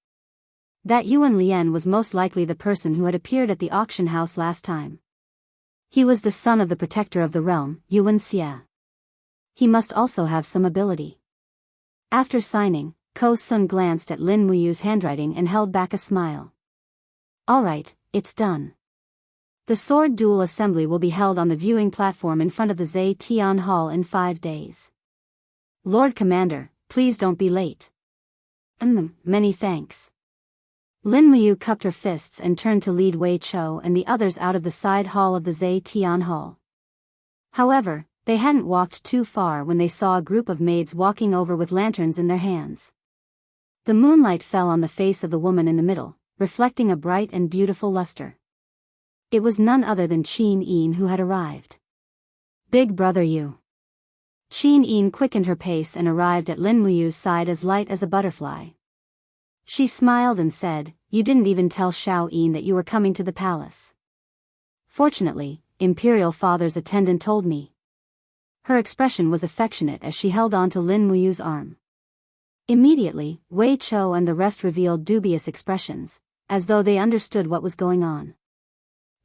That Yuan Lian was most likely the person who had appeared at the auction house last time. He was the son of the protector of the realm, Yuan Xia. He must also have some ability. After signing, Ko Sun glanced at Lin Muyu's handwriting and held back a smile. "Alright, it's done. The sword duel assembly will be held on the viewing platform in front of the Zhe Tian Hall in 5 days. Lord Commander, please don't be late." Many thanks." Lin Muyu cupped her fists and turned to lead Wei Chou and the others out of the side hall of the Zhe Tian Hall. However, they hadn't walked too far when they saw a group of maids walking over with lanterns in their hands. The moonlight fell on the face of the woman in the middle, reflecting a bright and beautiful luster. It was none other than Qin Yin who had arrived. "Big brother Yu." Qin Yin quickened her pace and arrived at Lin Muyu's side as light as a butterfly. She smiled and said, "You didn't even tell Xiao Yin that you were coming to the palace." "Fortunately, Imperial Father's attendant told me." Her expression was affectionate as she held on to Lin Muyu's arm. Immediately, Wei Chou and the rest revealed dubious expressions, as though they understood what was going on.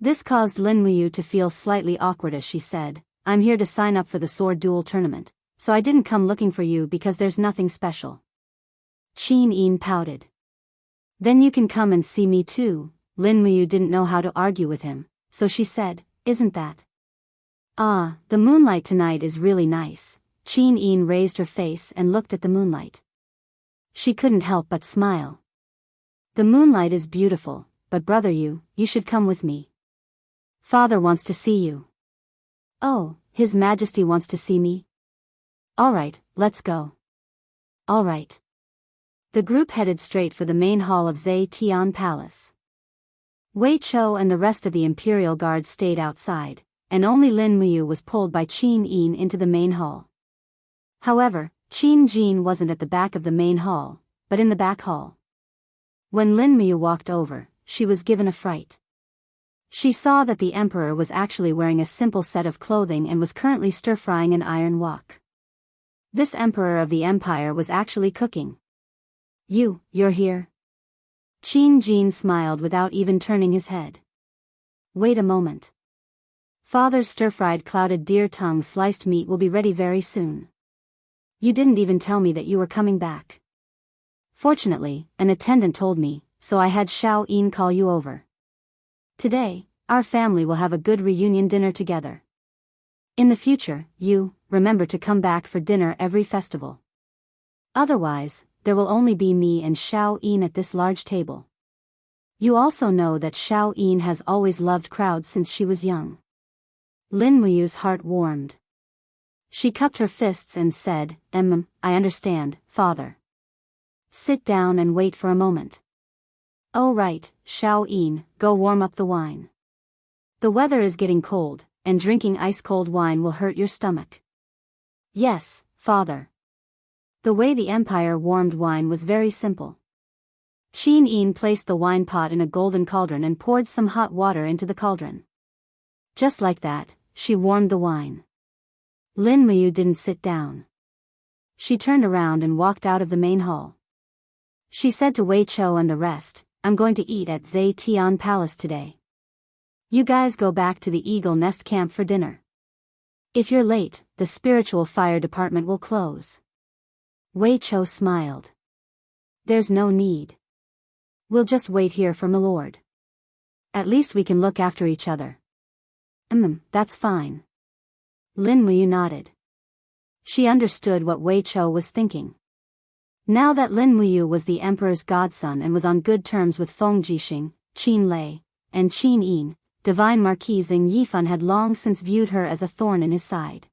This caused Lin Muyu to feel slightly awkward as she said, "I'm here to sign up for the sword duel tournament, so I didn't come looking for you because there's nothing special." Qin Yin pouted. "Then you can come and see me too." Lin Muyu didn't know how to argue with him, so she said, "Isn't that? Ah, the moonlight tonight is really nice." Qin Yin raised her face and looked at the moonlight. She couldn't help but smile. "The moonlight is beautiful, but brother you should come with me. Father wants to see you." "Oh, His Majesty wants to see me? Alright, let's go." "Alright." The group headed straight for the main hall of Zhe Tian Palace. Wei Chou and the rest of the Imperial Guard stayed outside, and only Lin Muyu was pulled by Qin Yin into the main hall. However, Qin Jin wasn't at the back of the main hall, but in the back hall. When Lin Muyu walked over, she was given a fright. She saw that the emperor was actually wearing a simple set of clothing and was currently stir-frying an iron wok. This emperor of the empire was actually cooking. You're here?" Qin Jin smiled without even turning his head. "Wait a moment. Father's stir-fried clouded deer tongue sliced meat will be ready very soon. You didn't even tell me that you were coming back." "Fortunately, an attendant told me, so I had Xiao Yin call you over. Today, our family will have a good reunion dinner together. In the future, remember to come back for dinner every festival. Otherwise, there will only be me and Xiao Yin at this large table. You also know that Xiao Yin has always loved crowds since she was young." Lin Muyu's heart warmed. She cupped her fists and said, I understand, father. Sit down and wait for a moment." "Oh right, Xiao Yin, go warm up the wine. The weather is getting cold, and drinking ice-cold wine will hurt your stomach." "Yes, father." The way the empire warmed wine was very simple. Qin Yin placed the wine pot in a golden cauldron and poured some hot water into the cauldron. Just like that, she warmed the wine. Lin Muyu didn't sit down. She turned around and walked out of the main hall. She said to Wei Chou and the rest, "I'm going to eat at Zai Tian Palace today. You guys go back to the Eagle Nest camp for dinner. If you're late, the spiritual fire department will close." Wei Chou smiled. "There's no need. We'll just wait here for Milord. At least we can look after each other." That's fine." Lin Muyu nodded. She understood what Wei Chou was thinking. Now that Lin Muyu was the emperor's godson and was on good terms with Feng Jixing, Qin Lei, and Qin Yin, divine Marquis Xing Yifan had long since viewed her as a thorn in his side.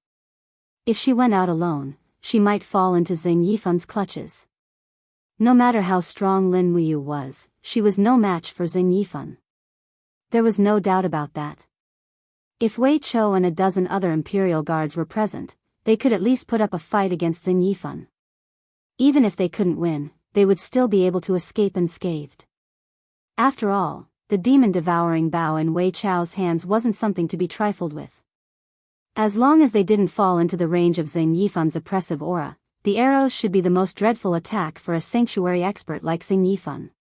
If she went out alone, she might fall into Xing Yifan's clutches. No matter how strong Lin Muyu was, she was no match for Xing Yifan. There was no doubt about that. If Wei Chou and a dozen other imperial guards were present, they could at least put up a fight against Xing Yifan. Even if they couldn't win, they would still be able to escape unscathed. After all, the demon-devouring bow in Wei Chou's hands wasn't something to be trifled with. As long as they didn't fall into the range of Xing Yifan's oppressive aura, the arrows should be the most dreadful attack for a sanctuary expert like Xing Yifan.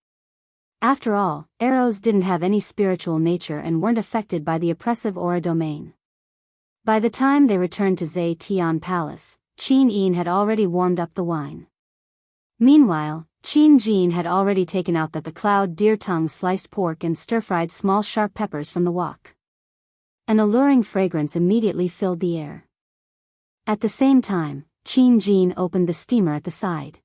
After all, arrows didn't have any spiritual nature and weren't affected by the oppressive aura domain. By the time they returned to Zai Tian Palace, Qin Yin had already warmed up the wine. Meanwhile, Qin Jin had already taken out the cloud deer tongue sliced pork and stir-fried small sharp peppers from the wok. An alluring fragrance immediately filled the air. At the same time, Qin Jin opened the steamer at the side.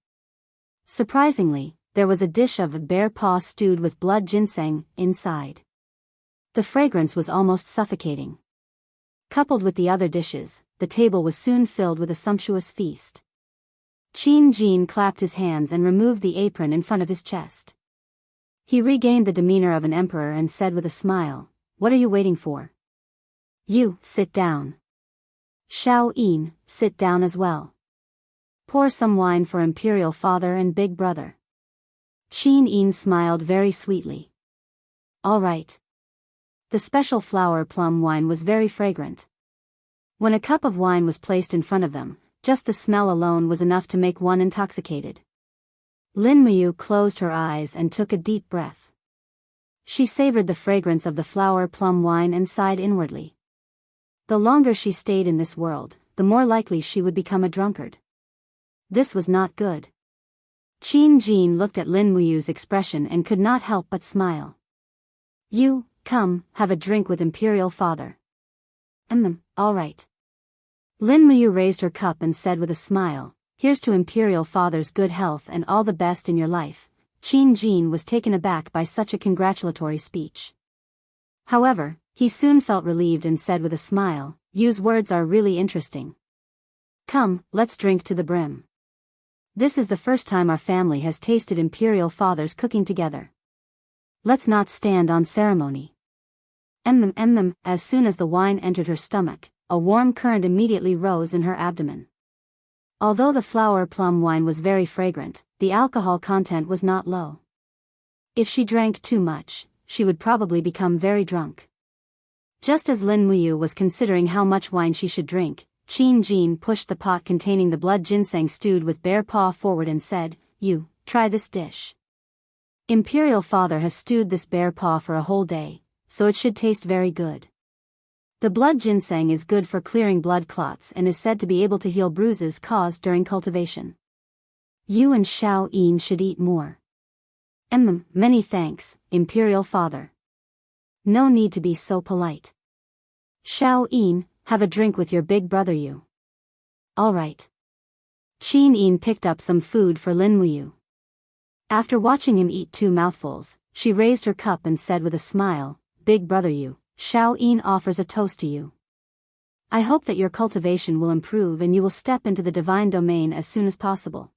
Surprisingly, there was a dish of bear paw stewed with blood ginseng inside. The fragrance was almost suffocating. Coupled with the other dishes, the table was soon filled with a sumptuous feast. Qin Jin clapped his hands and removed the apron in front of his chest. He regained the demeanor of an emperor and said with a smile, "What are you waiting for? You, sit down. Xiao Yin, sit down as well. Pour some wine for Imperial Father and Big Brother." Qin Yin smiled very sweetly. "All right." The special flower plum wine was very fragrant. When a cup of wine was placed in front of them, just the smell alone was enough to make one intoxicated. Lin Muyu closed her eyes and took a deep breath. She savored the fragrance of the flower plum wine and sighed inwardly. The longer she stayed in this world, the more likely she would become a drunkard. This was not good. Qin Jin looked at Lin Muyu's expression and could not help but smile. "You, come, have a drink with Imperial Father." All right." Lin Muyu raised her cup and said with a smile, "Here's to Imperial Father's good health and all the best in your life." Qin Jin was taken aback by such a congratulatory speech. However, he soon felt relieved and said with a smile, "Yu's words are really interesting. Come, let's drink to the brim. This is the first time our family has tasted Imperial Father's cooking together. Let's not stand on ceremony." As soon as the wine entered her stomach, a warm current immediately rose in her abdomen. Although the flower plum wine was very fragrant, the alcohol content was not low. If she drank too much, she would probably become very drunk. Just as Lin Muyu was considering how much wine she should drink, Qin Jin pushed the pot containing the blood ginseng stewed with bear paw forward and said, "You, try this dish. Imperial Father has stewed this bear paw for a whole day, so it should taste very good. The blood ginseng is good for clearing blood clots and is said to be able to heal bruises caused during cultivation. You and Xiao Yin should eat more." Many thanks, Imperial Father. No need to be so polite. Xiao Yin, have a drink with your big brother you. All right. Qin Yin picked up some food for Lin Muyu. After watching him eat 2 mouthfuls, she raised her cup and said with a smile, "Big brother you, Xiao Yin offers a toast to you. I hope that your cultivation will improve and you will step into the divine domain as soon as possible."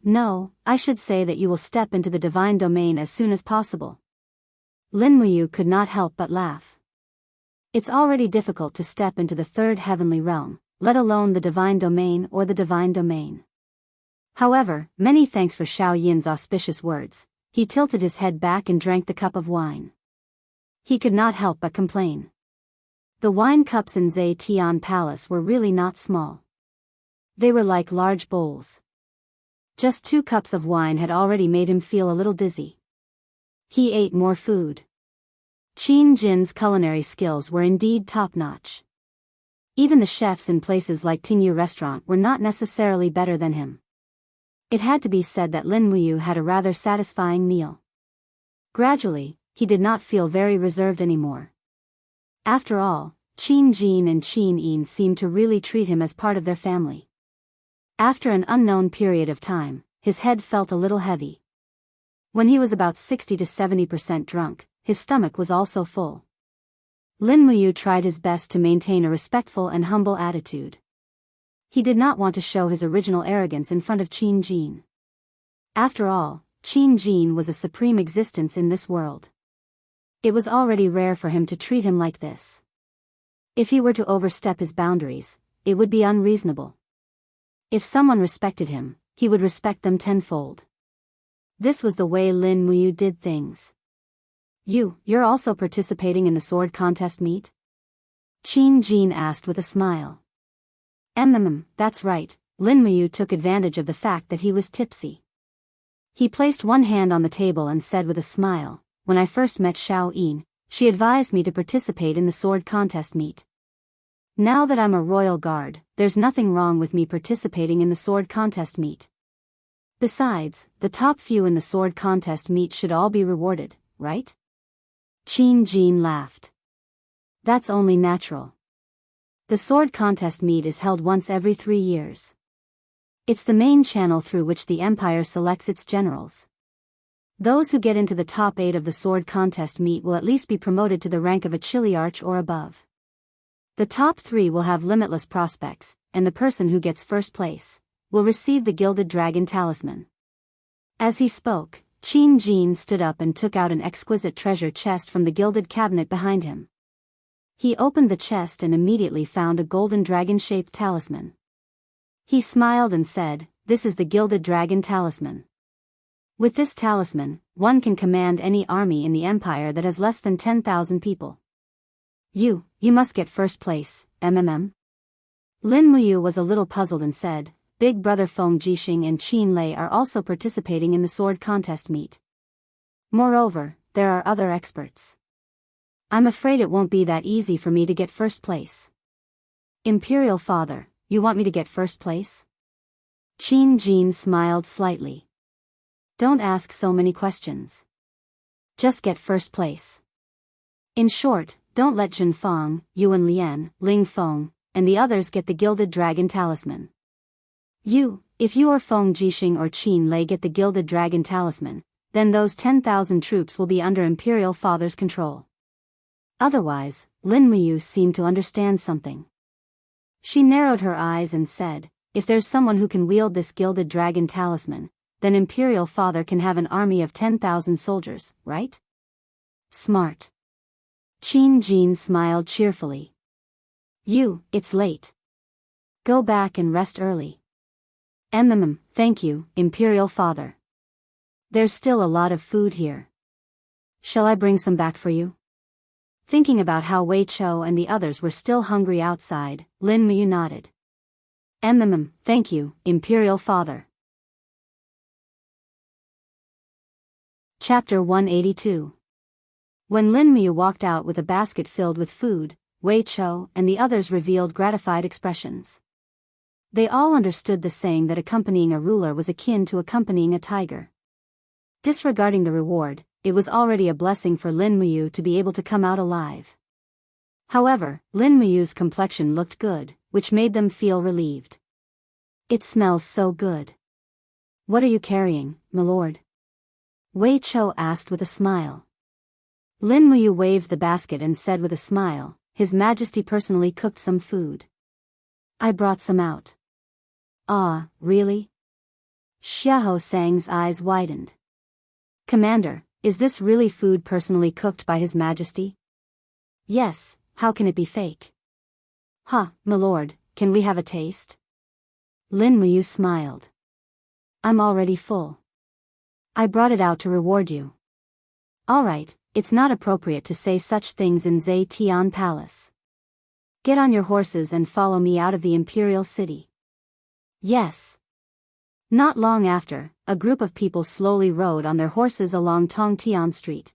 No, I should say that you will step into the divine domain as soon as possible. Lin Muyu could not help but laugh. It's already difficult to step into the 3rd heavenly realm, let alone the divine domain or the divine domain. However, many thanks for Xiao Yin's auspicious words. He tilted his head back and drank the cup of wine. He could not help but complain. The wine cups in Zhe Tian Palace were really not small. They were like large bowls. Just 2 cups of wine had already made him feel a little dizzy. He ate more food. Qin Jin's culinary skills were indeed top-notch. Even the chefs in places like Tingyu Restaurant were not necessarily better than him. It had to be said that Lin Muyu had a rather satisfying meal. Gradually, he did not feel very reserved anymore. After all, Qin Jin and Qin Yin seemed to really treat him as part of their family. After an unknown period of time, his head felt a little heavy. When he was about 60 to 70% drunk, his stomach was also full. Lin Muyu tried his best to maintain a respectful and humble attitude. He did not want to show his original arrogance in front of Qin Jin. After all, Qin Jin was a supreme existence in this world. It was already rare for him to treat him like this. If he were to overstep his boundaries, it would be unreasonable. If someone respected him, he would respect them tenfold. This was the way Lin Muyu did things. You're also participating in the sword contest meet? Qin Jin asked with a smile. That's right. Lin Muyu took advantage of the fact that he was tipsy. He placed one hand on the table and said with a smile, when I first met Xiao Yin, she advised me to participate in the sword contest meet. Now that I'm a royal guard, there's nothing wrong with me participating in the sword contest meet. Besides, the top few in the sword contest meet should all be rewarded, right? Qin Jin laughed. That's only natural. The sword contest meet is held once every 3 years. It's the main channel through which the empire selects its generals. Those who get into the top 8 of the sword contest meet will at least be promoted to the rank of a Chiliarch or above. The top 3 will have limitless prospects, and the person who gets first place will receive the Gilded Dragon Talisman. As he spoke, Qin Jin stood up and took out an exquisite treasure chest from the gilded cabinet behind him. He opened the chest and immediately found a golden dragon-shaped talisman. He smiled and said, "This is the Gilded Dragon Talisman. With this talisman, one can command any army in the empire that has less than 10,000 people. You must get first place, Lin Muyu was a little puzzled and said, Big brother Feng Jixing and Qin Lei are also participating in the sword contest meet. Moreover, there are other experts. I'm afraid it won't be that easy for me to get first place. Imperial Father, you want me to get first place? Qin Jin smiled slightly. Don't ask so many questions. Just get first place. In short, don't let Jin Feng, Yuan Lian, Ling Feng, and the others get the Gilded Dragon Talisman. If you or Feng Jixing or Qin Lei get the Gilded Dragon Talisman, then those 10,000 troops will be under Imperial Father's control. Otherwise, Lin Muyu seemed to understand something. She narrowed her eyes and said, if there's someone who can wield this Gilded Dragon Talisman, then Imperial Father can have an army of 10,000 soldiers, right? Smart. Qin Jin smiled cheerfully. It's late. Go back and rest early. Thank you, Imperial Father. There's still a lot of food here. Shall I bring some back for you? Thinking about how Wei Chou and the others were still hungry outside, Lin Muyu nodded. Thank you, Imperial Father. Chapter 182. When Lin Muyu walked out with a basket filled with food, Wei Chou and the others revealed gratified expressions. They all understood the saying that accompanying a ruler was akin to accompanying a tiger. Disregarding the reward, it was already a blessing for Lin Muyu to be able to come out alive. However, Lin Muyu's complexion looked good, which made them feel relieved. It smells so good. What are you carrying, my lord? Wei Chou asked with a smile. Lin Muyu waved the basket and said with a smile, His Majesty personally cooked some food. I brought some out. Ah, really? Xiahou Sang's eyes widened. Commander, is this really food personally cooked by His Majesty? Yes, how can it be fake? My lord, can we have a taste? Lin Muyu smiled. I'm already full. I brought it out to reward you. Alright, it's not appropriate to say such things in Zetian Palace. Get on your horses and follow me out of the imperial city. Yes. Not long after, a group of people slowly rode on their horses along Tongtian Street.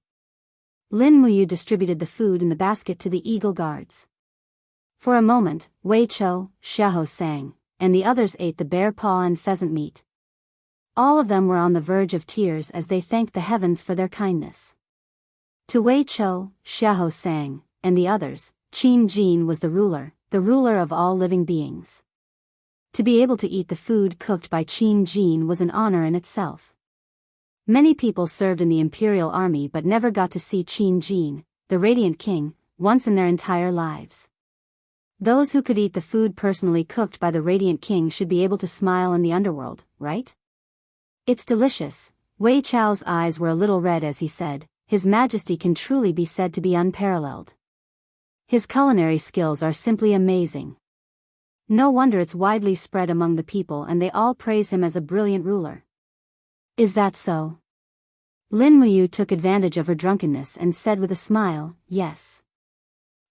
Lin Muyu distributed the food in the basket to the eagle guards. For a moment, Wei Chou, Xiahou sang, and the others ate the bear paw and pheasant meat. All of them were on the verge of tears as they thanked the heavens for their kindness. To Wei Chou, Xiahou sang, and the others, Qin Jin was the ruler of all living beings. To be able to eat the food cooked by Qin Jin was an honor in itself. Many people served in the imperial army but never got to see Qin Jin, the radiant king, once in their entire lives. Those who could eat the food personally cooked by the radiant king should be able to smile in the underworld, right? It's delicious. Wei Chou's eyes were a little red as he said, His Majesty can truly be said to be unparalleled. His culinary skills are simply amazing. No wonder it's widely spread among the people and they all praise him as a brilliant ruler. Is that so? Lin Muyu took advantage of her drunkenness and said with a smile, yes.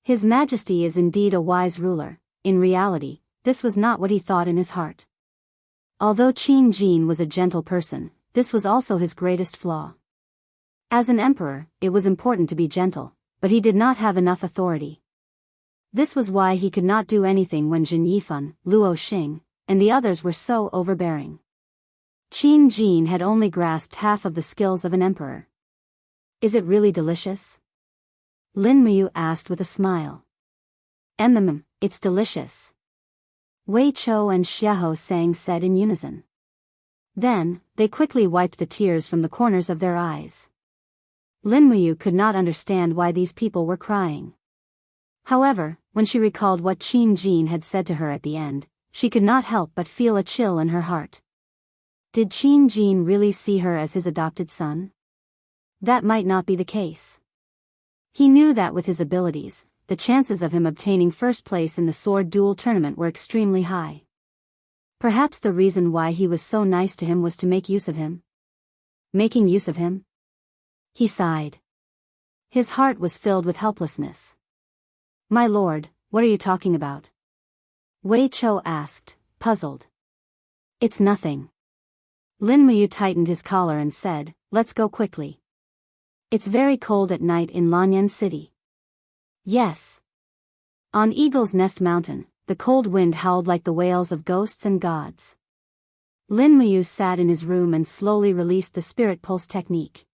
His Majesty is indeed a wise ruler. In reality, this was not what he thought in his heart. Although Qin Jin was a gentle person, this was also his greatest flaw. As an emperor, it was important to be gentle, but he did not have enough authority. This was why he could not do anything when Jin Yifan, Luo Xing, and the others were so overbearing. Qin Jin had only grasped half of the skills of an emperor. Is it really delicious? Lin Muyu asked with a smile. It's delicious. Wei Chou and Xiahou Sang said in unison. Then, they quickly wiped the tears from the corners of their eyes. Lin Muyu could not understand why these people were crying. However, when she recalled what Qin Jin had said to her at the end, she could not help but feel a chill in her heart. Did Qin Jin really see her as his adopted son? That might not be the case. He knew that with his abilities, the chances of him obtaining first place in the sword duel tournament were extremely high. Perhaps the reason why he was so nice to him was to make use of him. Making use of him? He sighed. His heart was filled with helplessness. My lord, what are you talking about? Wei Chou asked, puzzled. It's nothing. Lin Muyu tightened his collar and said, let's go quickly. It's very cold at night in Lanyan City. Yes. On Eagle's Nest Mountain, the cold wind howled like the wails of ghosts and gods. Lin Muyu sat in his room and slowly released the spirit pulse technique.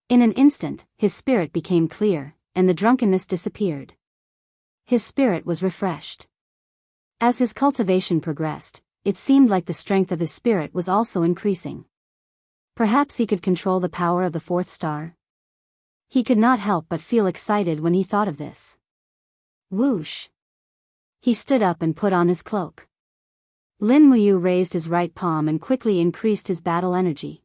In an instant, his spirit became clear, and the drunkenness disappeared. His spirit was refreshed. As his cultivation progressed, it seemed like the strength of his spirit was also increasing. Perhaps he could control the power of the fourth star. He could not help but feel excited when he thought of this. Whoosh! He stood up and put on his cloak. Lin Muyu raised his right palm and quickly increased his battle energy.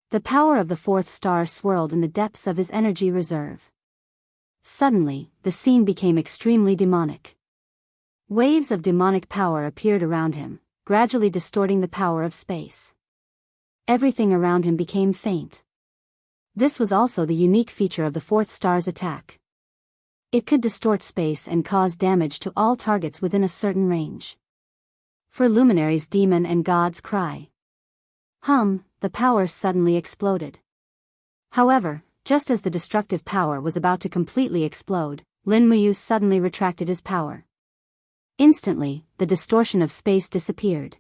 The power of the fourth star swirled in the depths of his energy reserve. Suddenly, the scene became extremely demonic. Waves of demonic power appeared around him, gradually distorting the power of space. Everything around him became faint. This was also the unique feature of the fourth star's attack. It could distort space and cause damage to all targets within a certain range. For luminaries, demon and gods cry. The power suddenly exploded. However, just as the destructive power was about to completely explode, Lin Muyu suddenly retracted his power. Instantly, the distortion of space disappeared.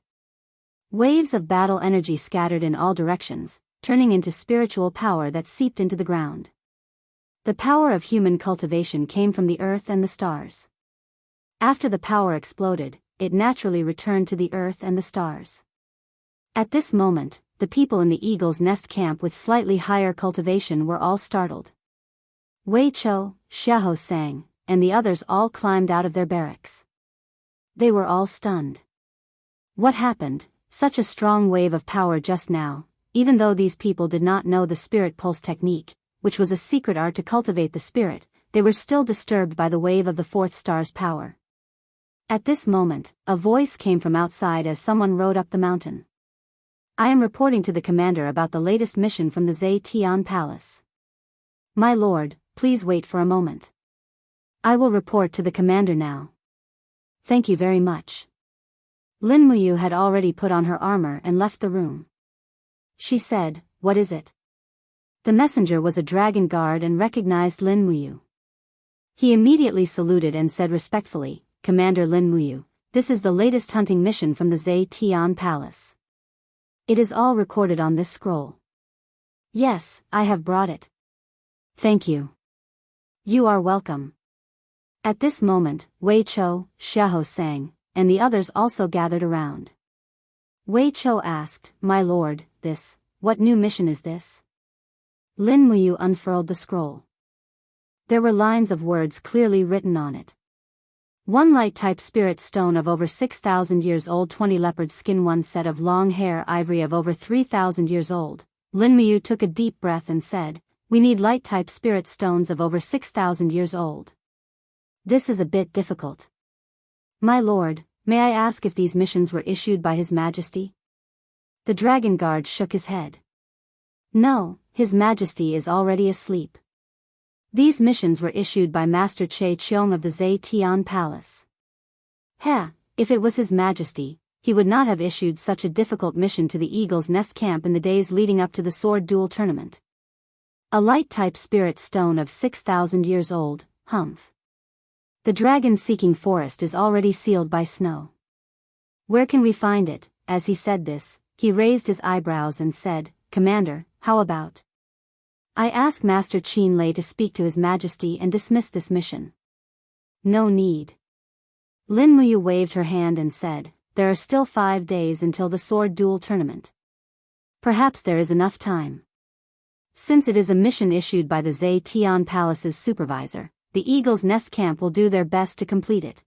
Waves of battle energy scattered in all directions, turning into spiritual power that seeped into the ground. The power of human cultivation came from the earth and the stars. After the power exploded, it naturally returned to the earth and the stars. At this moment, the people in the Eagle's Nest camp with slightly higher cultivation were all startled. Wei Chou, Xiahou Sang, and the others all climbed out of their barracks. They were all stunned. What happened? Such a strong wave of power just now. Even though these people did not know the spirit pulse technique, which was a secret art to cultivate the spirit, they were still disturbed by the wave of the fourth star's power. At this moment, a voice came from outside as someone rode up the mountain. I am reporting to the commander about the latest mission from the Zetian Palace. My lord, please wait for a moment. I will report to the commander now. Thank you very much. Lin Muyu had already put on her armor and left the room. She said, "What is it?" The messenger was a dragon guard and recognized Lin Muyu. He immediately saluted and said respectfully, "Commander Lin Muyu, this is the latest hunting mission from the Zetian Palace. It is all recorded on this scroll." "Yes, I have brought it." "Thank you." "You are welcome." At this moment, Wei Chou, Xiahou Sang, and the others also gathered around. Wei Chou asked, "My lord, what new mission is this?" Lin Muyu unfurled the scroll. There were lines of words clearly written on it. One light-type spirit stone of over 6,000 years old, 20 leopard skin, one set of long hair ivory of over 3,000 years old. Lin Muyu took a deep breath and said, "We need light-type spirit stones of over 6,000 years old. This is a bit difficult." "My lord, may I ask if these missions were issued by His Majesty?" The dragon guard shook his head. "No, His Majesty is already asleep. These missions were issued by Master Che Cheong of the Zetian Palace." If it was His Majesty, he would not have issued such a difficult mission to the Eagle's Nest camp in the days leading up to the sword duel tournament. A light-type spirit stone of 6,000 years old, humph. The dragon-seeking forest is already sealed by snow. Where can we find it? As he said this, he raised his eyebrows and said, "Commander, how about? I ask Master Qin Lei to speak to His Majesty and dismiss this mission." "No need." Lin Muyu waved her hand and said, "There are still 5 days until the sword duel tournament. Perhaps there is enough time. Since it is a mission issued by the Zetian Palace's supervisor, the Eagle's Nest camp will do their best to complete it.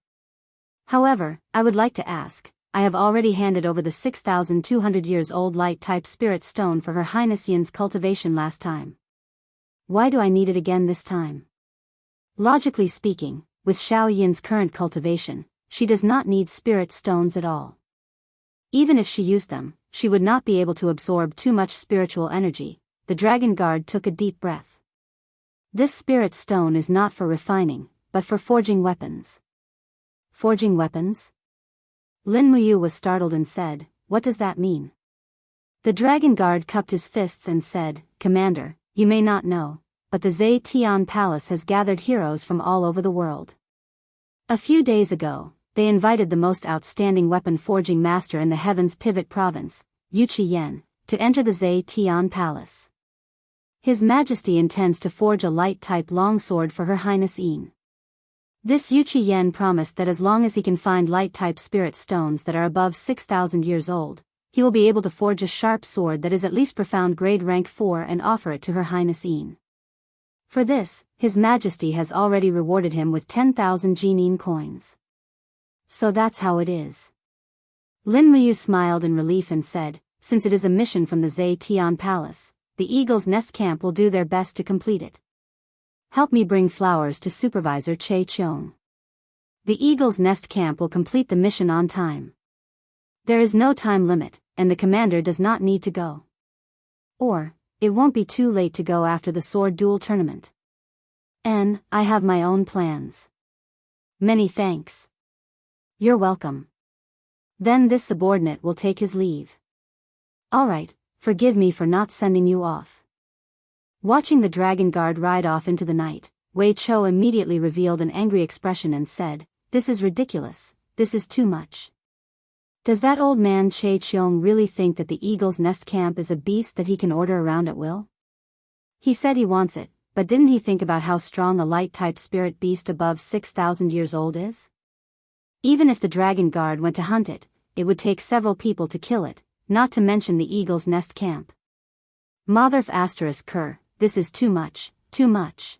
However, I would like to ask, I have already handed over the 6,200 years old light-type spirit stone for Her Highness Yin's cultivation last time. Why do I need it again this time? Logically speaking, with Xiao Yin's current cultivation, she does not need spirit stones at all. Even if she used them, she would not be able to absorb too much spiritual energy." The dragon guard took a deep breath. "This spirit stone is not for refining, but for forging weapons." "Forging weapons?" Lin Muyu was startled and said, "What does that mean?" The dragon guard cupped his fists and said, "Commander, you may not know, but the Zetian Palace has gathered heroes from all over the world. A few days ago, they invited the most outstanding weapon forging master in the Heaven's Pivot Province, Wuxia Xianxia, to enter the Zetian Palace. His Majesty intends to forge a light-type longsword for Her Highness Yin. This Wuxia Xianxia promised that as long as he can find light-type spirit stones that are above 6,000 years old, he will be able to forge a sharp sword that is at least profound grade rank 4 and offer it to Her Highness Yin. For this, His Majesty has already rewarded him with 10,000 Jinin coins. So that's how it is." Lin Muyu smiled in relief and said, "Since it is a mission from the Zetian Palace, the Eagle's Nest camp will do their best to complete it. Help me bring flowers to Supervisor Che Cheong. The Eagle's Nest camp will complete the mission on time. There is no time limit, and the commander does not need to go. Or, it won't be too late to go after the sword duel tournament. And, I have my own plans." "Many thanks." "You're welcome." "Then this subordinate will take his leave." "Alright, forgive me for not sending you off." Watching the dragon guard ride off into the night, Wei Chou immediately revealed an angry expression and said, "This is ridiculous, this is too much. Does that old man Che Cheong really think that the Eagle's Nest camp is a beast that he can order around at will? He said he wants it, but didn't he think about how strong a light-type spirit beast above 6,000 years old is? Even if the dragon guard went to hunt it, it would take several people to kill it, not to mention the Eagle's Nest camp. Motherf asterisk Ker, this is too much, too much."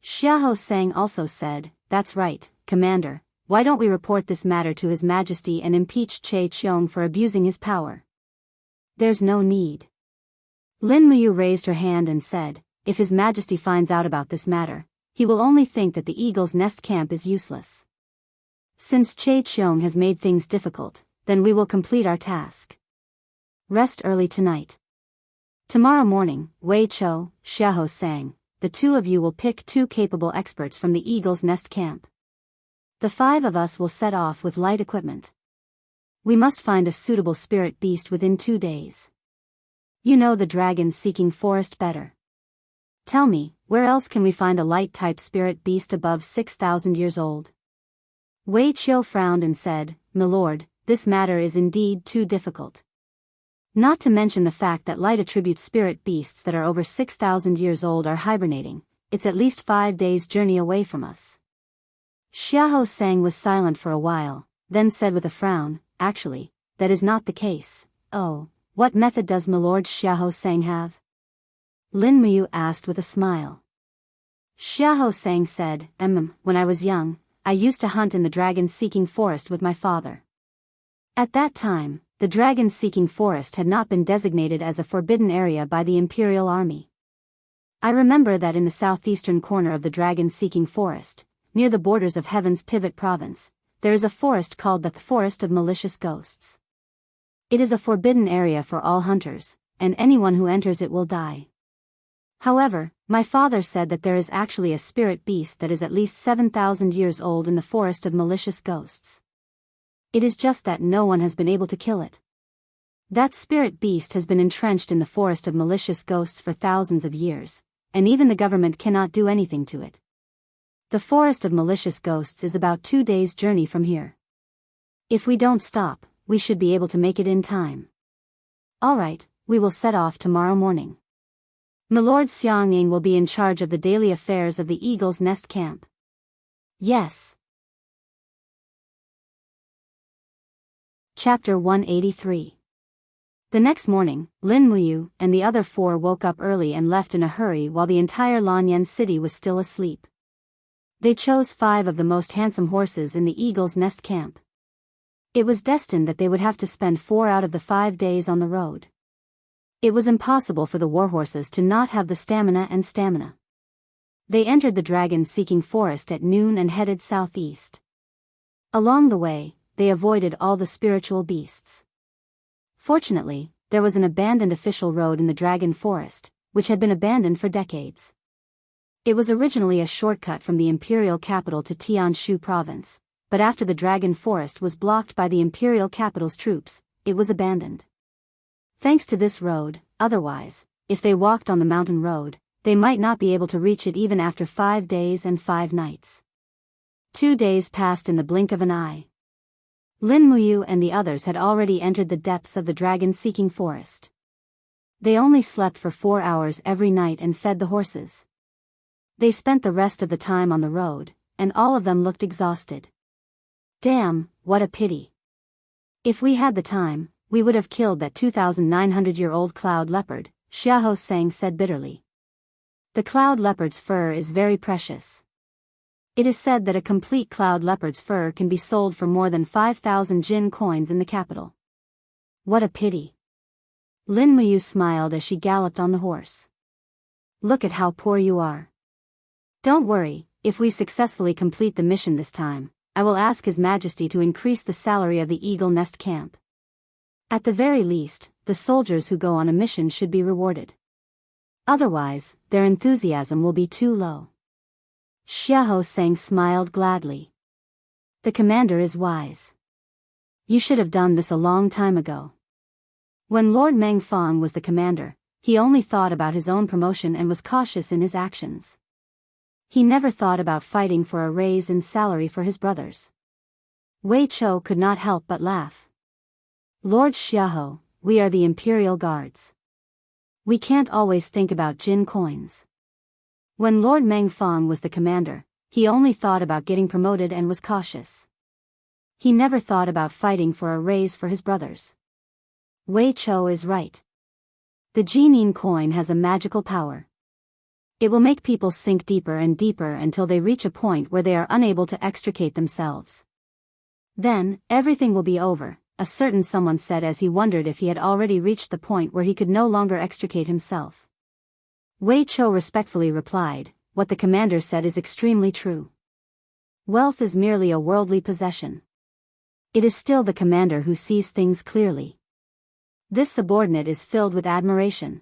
Xiahou Sang also said, "That's right, Commander. Why don't we report this matter to His Majesty and impeach Che Cheong for abusing his power?" "There's no need." Lin Muyu raised her hand and said, "If His Majesty finds out about this matter, he will only think that the Eagle's Nest camp is useless. Since Che Cheong has made things difficult, then we will complete our task." Rest early tonight. Tomorrow morning, Wuxia Xianxia, the two of you will pick two capable experts from the Eagle's Nest camp. The five of us will set off with light equipment. We must find a suitable spirit beast within 2 days. You know the dragon-seeking forest better. Tell me, where else can we find a light-type spirit beast above 6,000 years old? Wuxia frowned and said, "My lord, this matter is indeed too difficult. Not to mention the fact that light-attribute spirit beasts that are over 6,000 years old are hibernating. It's at least 5 days' journey away from us." Xianxia was silent for a while, then said with a frown, "Actually, that is not the case." "Oh, what method does my lord Xianxia have?" Lin Muyu asked with a smile. Xianxia said, When I was young, I used to hunt in the dragon-seeking forest with my father. At that time, the dragon-seeking forest had not been designated as a forbidden area by the Imperial Army. I remember that in the southeastern corner of the dragon-seeking forest, near the borders of Heaven's Pivot Province, there is a forest called the Forest of Malicious Ghosts. It is a forbidden area for all hunters, and anyone who enters it will die. However, my father said that there is actually a spirit beast that is at least 7,000 years old in the Forest of Malicious Ghosts. It is just that no one has been able to kill it. That spirit beast has been entrenched in the Forest of Malicious Ghosts for thousands of years, and even the government cannot do anything to it. The Forest of Malicious Ghosts is about 2 days' journey from here. If we don't stop, we should be able to make it in time. All right, we will set off tomorrow morning. My lord Xiangying will be in charge of the daily affairs of the Eagle's Nest camp. Yes. Chapter 183. The next morning, Lin Muyu and the other four woke up early and left in a hurry while the entire Lanyan city was still asleep. They chose 5 of the most handsome horses in the Eagle's Nest camp. It was destined that they would have to spend 4 out of the 5 days on the road. It was impossible for the warhorses to not have the stamina. They entered the dragon-seeking forest at noon and headed southeast. Along the way, they avoided all the spiritual beasts. Fortunately, there was an abandoned official road in the dragon forest, which had been abandoned for decades. It was originally a shortcut from the imperial capital to Jianghu province, but after the dragon forest was blocked by the imperial capital's troops, it was abandoned. Thanks to this road, otherwise, if they walked on the mountain road, they might not be able to reach it even after 5 days and 5 nights. 2 days passed in the blink of an eye. Lin Muyu and the others had already entered the depths of the dragon-seeking forest. They only slept for 4 hours every night and fed the horses. They spent the rest of the time on the road, and all of them looked exhausted. Damn, what a pity. If we had the time, we would have killed that 2,900-year-old cloud leopard, Xianxia said bitterly. The cloud leopard's fur is very precious. It is said that a complete cloud leopard's fur can be sold for more than 5,000 jin coins in the capital. What a pity. Lin Muyu smiled as she galloped on the horse. Look at how poor you are. Don't worry, if we successfully complete the mission this time, I will ask His Majesty to increase the salary of the Eagle Nest camp. At the very least, the soldiers who go on a mission should be rewarded. Otherwise, their enthusiasm will be too low. Xianxia smiled gladly. The commander is wise. You should have done this a long time ago. When Lord Mengfang was the commander, he only thought about his own promotion and was cautious in his actions. He never thought about fighting for a raise in salary for his brothers. Wuxia could not help but laugh. Lord Xianxia, we are the Imperial Guards. We can't always think about jin coins. When Lord Mengfang was the commander, he only thought about getting promoted and was cautious. He never thought about fighting for a raise for his brothers. Wuxia is right. The jinin coin has a magical power. It will make people sink deeper and deeper until they reach a point where they are unable to extricate themselves. Then, everything will be over, a certain someone said as he wondered if he had already reached the point where he could no longer extricate himself. Wuxia respectfully replied, what the commander said is extremely true. Wealth is merely a worldly possession. It is still the commander who sees things clearly. This subordinate is filled with admiration.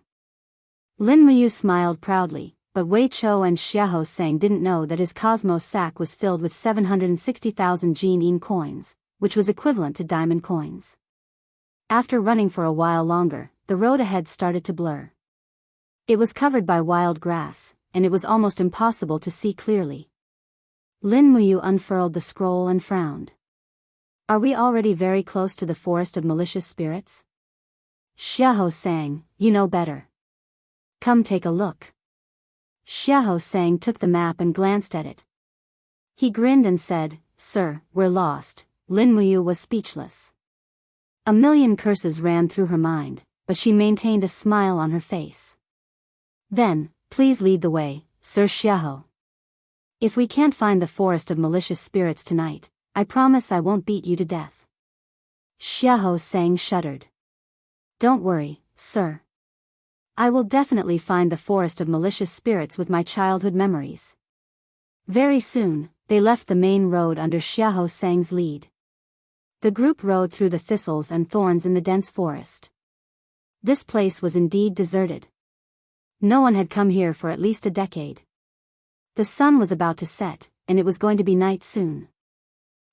Lin Muyu smiled proudly, but Wei Chou and Xiahou Sang didn't know that his cosmos sack was filled with 760,000 Jin coins, which was equivalent to diamond coins. After running for a while longer, the road ahead started to blur. It was covered by wild grass, and it was almost impossible to see clearly. Lin Muyu unfurled the scroll and frowned. Are we already very close to the forest of malicious spirits? Xiahou Sang, you know better. Come take a look. Xiahou Sang took the map and glanced at it. He grinned and said, Sir, we're lost. Lin Muyu was speechless. A million curses ran through her mind, but she maintained a smile on her face. Then, please lead the way, Sir Xiahou. If we can't find the forest of malicious spirits tonight, I promise I won't beat you to death. Xiahou Sang shuddered. Don't worry, sir. I will definitely find the forest of malicious spirits with my childhood memories. Very soon, they left the main road under Xiahou Sang's lead. The group rode through the thistles and thorns in the dense forest. This place was indeed deserted. No one had come here for at least a decade. The sun was about to set, and it was going to be night soon.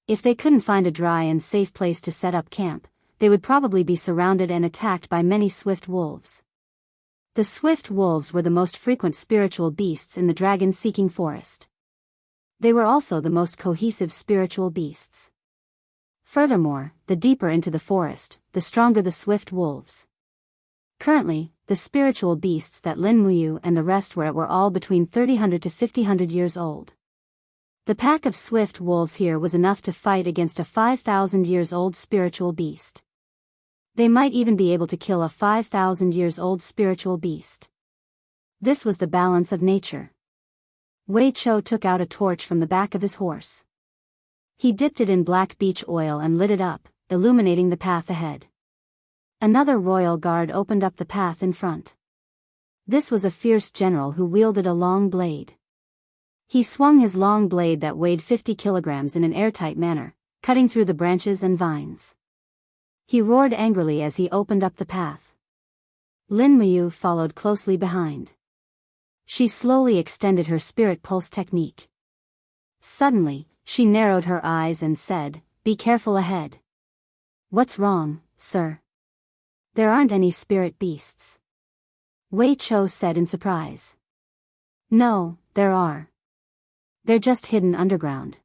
If they couldn't find a dry and safe place to set up camp, they would probably be surrounded and attacked by many swift wolves. The swift wolves were the most frequent spiritual beasts in the dragon-seeking forest. They were also the most cohesive spiritual beasts. Furthermore, the deeper into the forest, the stronger the swift wolves. Currently, the spiritual beasts that Lin Muyu and the rest were at were all between 300 to 500 years old. The pack of swift wolves here was enough to fight against a 5,000 years old spiritual beast. They might even be able to kill a 5,000 years old spiritual beast. This was the balance of nature. Wei Chou took out a torch from the back of his horse. He dipped it in black beech oil and lit it up, illuminating the path ahead. Another royal guard opened up the path in front. This was a fierce general who wielded a long blade. He swung his long blade that weighed 50 kilograms in an airtight manner, cutting through the branches and vines. He roared angrily as he opened up the path. Lin Muyu followed closely behind. She slowly extended her spirit pulse technique. Suddenly, she narrowed her eyes and said, "Be careful ahead." "What's wrong, sir?" "There aren't any spirit beasts." Wei Chou said in surprise. "No, there are. They're just hidden underground.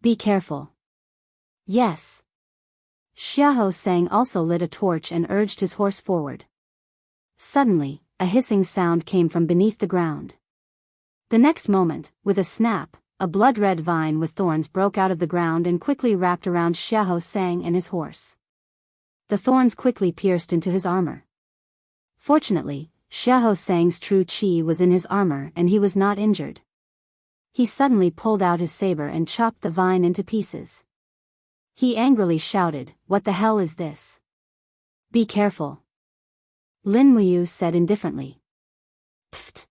Be careful." "Yes." Xiahou Sang also lit a torch and urged his horse forward. Suddenly, a hissing sound came from beneath the ground. The next moment, with a snap, a blood-red vine with thorns broke out of the ground and quickly wrapped around Xiahou Sang and his horse. The thorns quickly pierced into his armor. Fortunately, Xiahou Sang's true qi was in his armor and he was not injured. He suddenly pulled out his saber and chopped the vine into pieces. He angrily shouted, "What the hell is this?" "Be careful," Lin Muyu said indifferently. Pfft!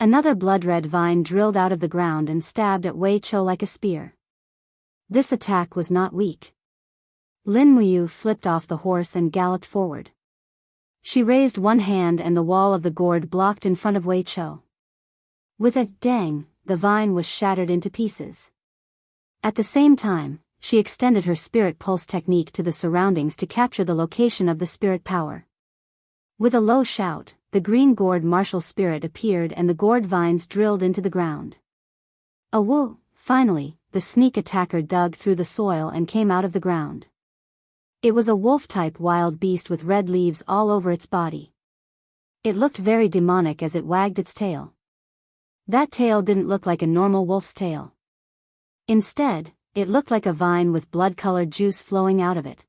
Another blood-red vine drilled out of the ground and stabbed at Wei Chou like a spear. This attack was not weak. Lin Muyu flipped off the horse and galloped forward. She raised one hand and the wall of the gourd blocked in front of Wei Chou. With a dang, the vine was shattered into pieces. At the same time, she extended her spirit pulse technique to the surroundings to capture the location of the spirit power. With a low shout, the green gourd martial spirit appeared and the gourd vines drilled into the ground. A woo! Finally, the sneak attacker dug through the soil and came out of the ground. It was a wolf-type wild beast with red leaves all over its body. It looked very demonic as it wagged its tail. That tail didn't look like a normal wolf's tail. Instead, it looked like a vine with blood-colored juice flowing out of it.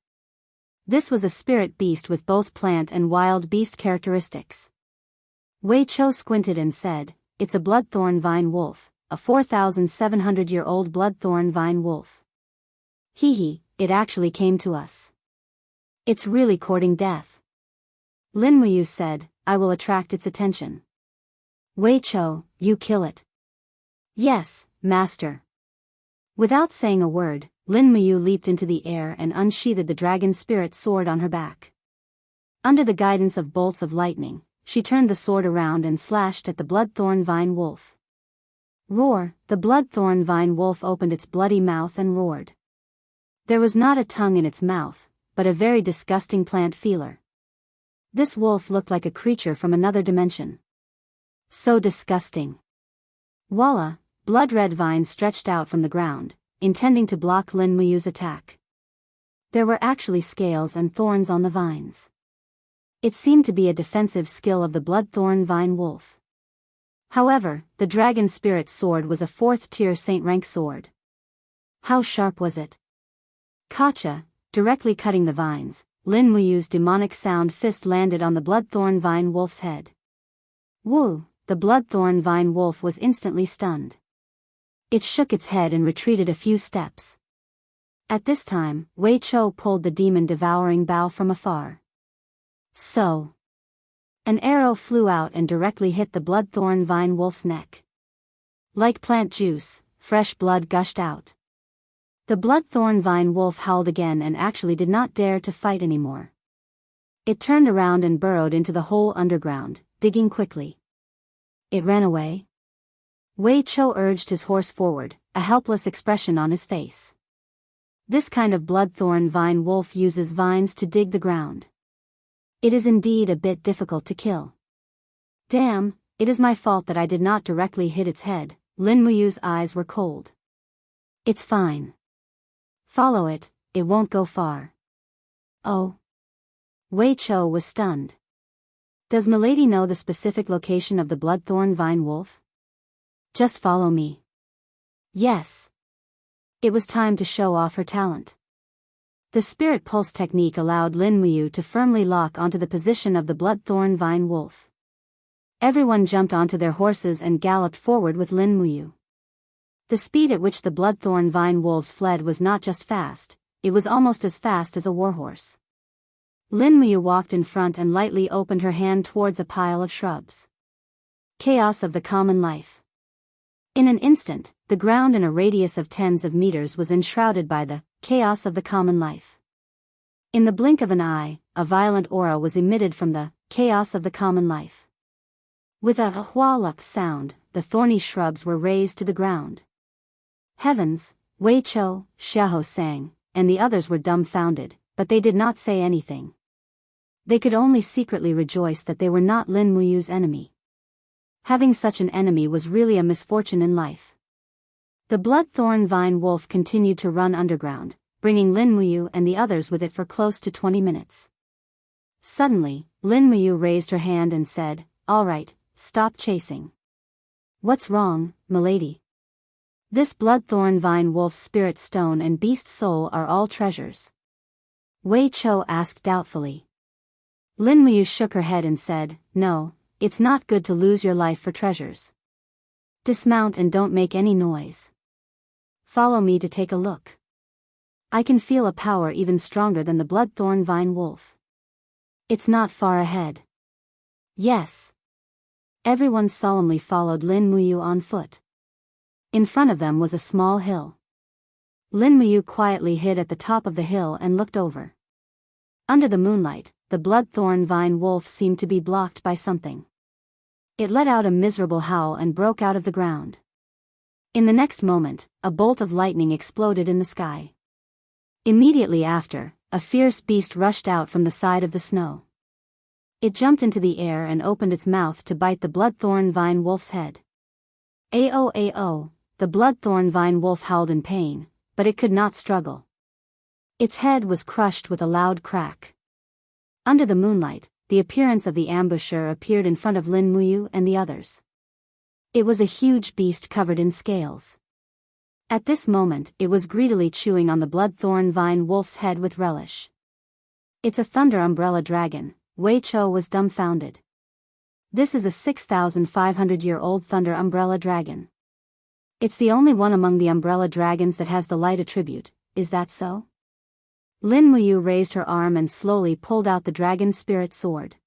This was a spirit beast with both plant and wild beast characteristics. Wei Chou squinted and said, "It's a bloodthorn vine wolf, a 4,700-year-old bloodthorn vine wolf. Hee, it actually came to us. It's really courting death." Lin Muyu said, "I will attract its attention." "Wei Chou, you kill it." "Yes, master." Without saying a word, Lin Muyu leaped into the air and unsheathed the dragon spirit sword on her back. Under the guidance of bolts of lightning, she turned the sword around and slashed at the bloodthorn vine wolf. Roar! The bloodthorn vine wolf opened its bloody mouth and roared. There was not a tongue in its mouth, but a very disgusting plant feeler. This wolf looked like a creature from another dimension. So disgusting. Voila! Blood-red vines stretched out from the ground, intending to block Lin Muyu's attack. There were actually scales and thorns on the vines. It seemed to be a defensive skill of the bloodthorn vine wolf. However, the dragon spirit sword was a 4th-tier saint rank sword. How sharp was it? Gotcha! Directly cutting the vines, Lin Muyu's demonic sound fist landed on the bloodthorn vine wolf's head. Woo! The bloodthorn vine wolf was instantly stunned. It shook its head and retreated a few steps. At this time, Wei Chou pulled the demon-devouring bow from afar. So. An arrow flew out and directly hit the bloodthorn vine wolf's neck. Like plant juice, fresh blood gushed out. The bloodthorn vine wolf howled again and actually did not dare to fight anymore. It turned around and burrowed into the hole underground, digging quickly. It ran away. Wei Chou urged his horse forward, a helpless expression on his face. This kind of bloodthorn vine wolf uses vines to dig the ground. It is indeed a bit difficult to kill. Damn, it is my fault that I did not directly hit its head. Lin Muyu's eyes were cold. It's fine. Follow it, it won't go far. Oh. Wei Chou was stunned. Does Milady know the specific location of the bloodthorn vine wolf? Just follow me. Yes. It was time to show off her talent. The spirit pulse technique allowed Lin Muyu to firmly lock onto the position of the bloodthorn vine wolf. Everyone jumped onto their horses and galloped forward with Lin Muyu. The speed at which the bloodthorn vine wolves fled was not just fast, it was almost as fast as a warhorse. Lin Muyu walked in front and lightly opened her hand towards a pile of shrubs. Chaos of the common life. In an instant, the ground in a radius of tens of meters was enshrouded by the chaos of the common life. In the blink of an eye, a violent aura was emitted from the chaos of the common life. With a hua-lup sound, the thorny shrubs were razed to the ground. Heavens, Wei Chou, Xiahou sang, and the others were dumbfounded, but they did not say anything. They could only secretly rejoice that they were not Lin Muyu's enemy. Having such an enemy was really a misfortune in life. The bloodthorn vine wolf continued to run underground, bringing Lin Muyu and the others with it for close to 20 minutes. Suddenly, Lin Muyu raised her hand and said, "All right, stop chasing." "What's wrong, milady?" "This bloodthorn vine wolf's spirit stone and beast soul are all treasures." Wei Chou asked doubtfully. Lin Muyu shook her head and said, "No, it's not good to lose your life for treasures. Dismount and don't make any noise. Follow me to take a look. I can feel a power even stronger than the bloodthorn vine wolf. It's not far ahead." "Yes." Everyone solemnly followed Lin Muyu on foot. In front of them was a small hill. Lin Muyu quietly hid at the top of the hill and looked over. Under the moonlight, the bloodthorn vine wolf seemed to be blocked by something. It let out a miserable howl and broke out of the ground. In the next moment, a bolt of lightning exploded in the sky. Immediately after, a fierce beast rushed out from the side of the snow. It jumped into the air and opened its mouth to bite the bloodthorn vine wolf's head. "Ao ao," the bloodthorn vine wolf howled in pain, but it could not struggle. Its head was crushed with a loud crack. Under the moonlight, the appearance of the ambusher appeared in front of Lin Muyu and the others. It was a huge beast covered in scales. At this moment, it was greedily chewing on the bloodthorn vine wolf's head with relish. "It's a thunder umbrella dragon." Wei Chou was dumbfounded. "This is a 6,500-year-old thunder umbrella dragon. It's the only one among the umbrella dragons that has the light attribute, is that so?" Lin Muyu raised her arm and slowly pulled out the dragon spirit sword.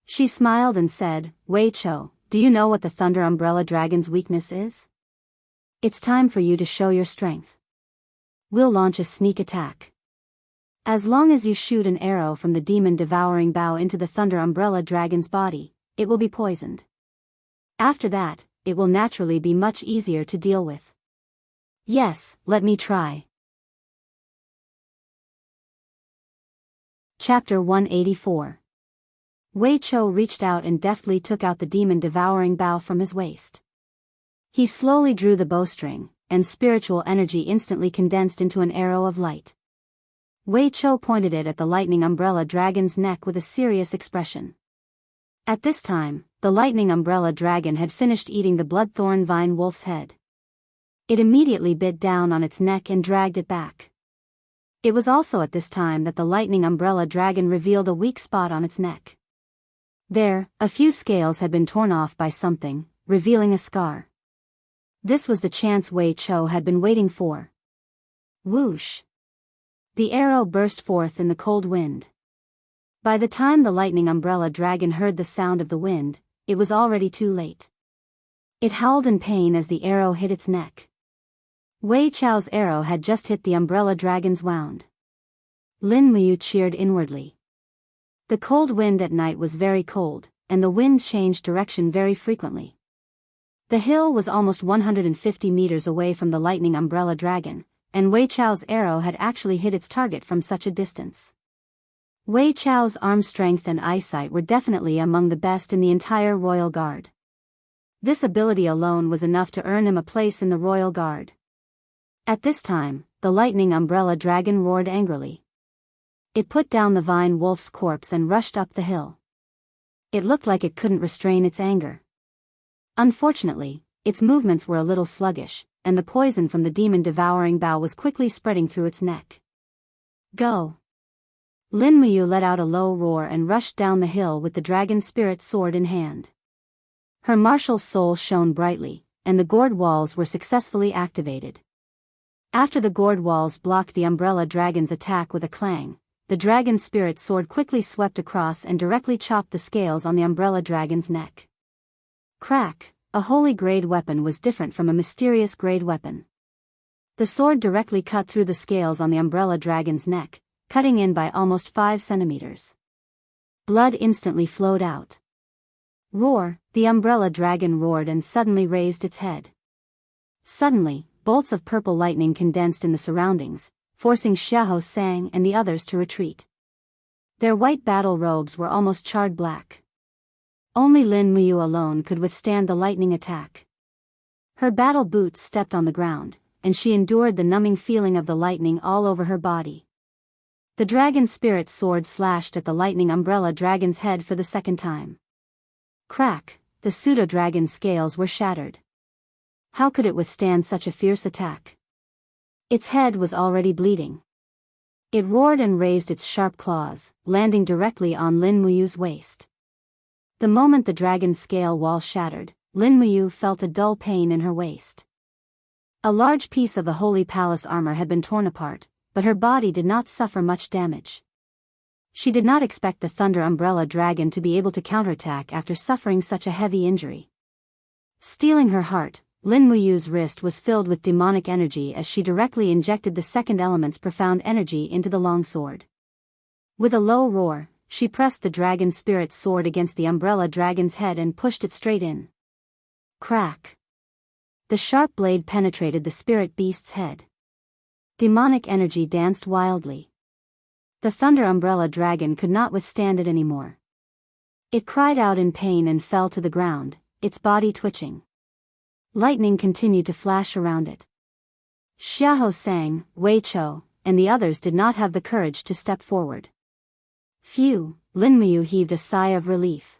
She smiled and said, "Wei Chou, do you know what the thunder umbrella dragon's weakness is? It's time for you to show your strength. We'll launch a sneak attack." As long as you shoot an arrow from the demon-devouring bow into the Thunder Umbrella Dragon's body, it will be poisoned. After that, it will naturally be much easier to deal with. Yes, let me try. Chapter 184. Wei Chou reached out and deftly took out the demon-devouring bow from his waist. He slowly drew the bowstring, and spiritual energy instantly condensed into an arrow of light. Wei Chou pointed it at the lightning umbrella dragon's neck with a serious expression. At this time, the lightning umbrella dragon had finished eating the bloodthorn vine wolf's head. It immediately bit down on its neck and dragged it back. It was also at this time that the lightning umbrella dragon revealed a weak spot on its neck. There, a few scales had been torn off by something, revealing a scar. This was the chance Wei Chou had been waiting for. Whoosh! The arrow burst forth in the cold wind. By the time the lightning umbrella dragon heard the sound of the wind, it was already too late. It howled in pain as the arrow hit its neck. Wei Chou's arrow had just hit the umbrella dragon's wound. Lin Muyu cheered inwardly. The cold wind at night was very cold, and the wind changed direction very frequently. The hill was almost 150 meters away from the lightning umbrella dragon, and Wei Chou's arrow had actually hit its target from such a distance. Wei Chou's arm strength and eyesight were definitely among the best in the entire Royal Guard. This ability alone was enough to earn him a place in the Royal Guard. At this time, the lightning umbrella dragon roared angrily. It put down the vine wolf's corpse and rushed up the hill. It looked like it couldn't restrain its anger. Unfortunately, its movements were a little sluggish, and the poison from the demon-devouring bow was quickly spreading through its neck. Go! Lin Muyu let out a low roar and rushed down the hill with the dragon spirit sword in hand. Her martial soul shone brightly, and the gourd walls were successfully activated. After the gourd walls blocked the umbrella dragon's attack with a clang, the dragon spirit sword quickly swept across and directly chopped the scales on the umbrella dragon's neck. Crack! A holy grade weapon was different from a mysterious grade weapon. The sword directly cut through the scales on the umbrella dragon's neck, cutting in by almost 5 centimeters. Blood instantly flowed out. Roar! The umbrella dragon roared and suddenly raised its head. Suddenly, bolts of purple lightning condensed in the surroundings, forcing Xiaohou and the others to retreat. Their white battle robes were almost charred black. Only Lin Muyu alone could withstand the lightning attack. Her battle boots stepped on the ground, and she endured the numbing feeling of the lightning all over her body. The dragon spirit sword slashed at the lightning umbrella dragon's head for the second time. Crack! The pseudo-dragon's scales were shattered. How could it withstand such a fierce attack? Its head was already bleeding. It roared and raised its sharp claws, landing directly on Lin Muyu's waist. The moment the dragon's scale wall shattered, Lin Muyu felt a dull pain in her waist. A large piece of the Holy Palace armor had been torn apart, but her body did not suffer much damage. She did not expect the Thunder Umbrella Dragon to be able to counterattack after suffering such a heavy injury. Stealing her heart, Lin Muyu's wrist was filled with demonic energy as she directly injected the second element's profound energy into the longsword. With a low roar, she pressed the dragon spirit sword against the umbrella dragon's head and pushed it straight in. Crack! The sharp blade penetrated the spirit beast's head. Demonic energy danced wildly. The Thunder Umbrella Dragon could not withstand it anymore. It cried out in pain and fell to the ground, its body twitching. Lightning continued to flash around it. Xiaohou, Wei Chou, and the others did not have the courage to step forward. Phew! Lin Muyu heaved a sigh of relief.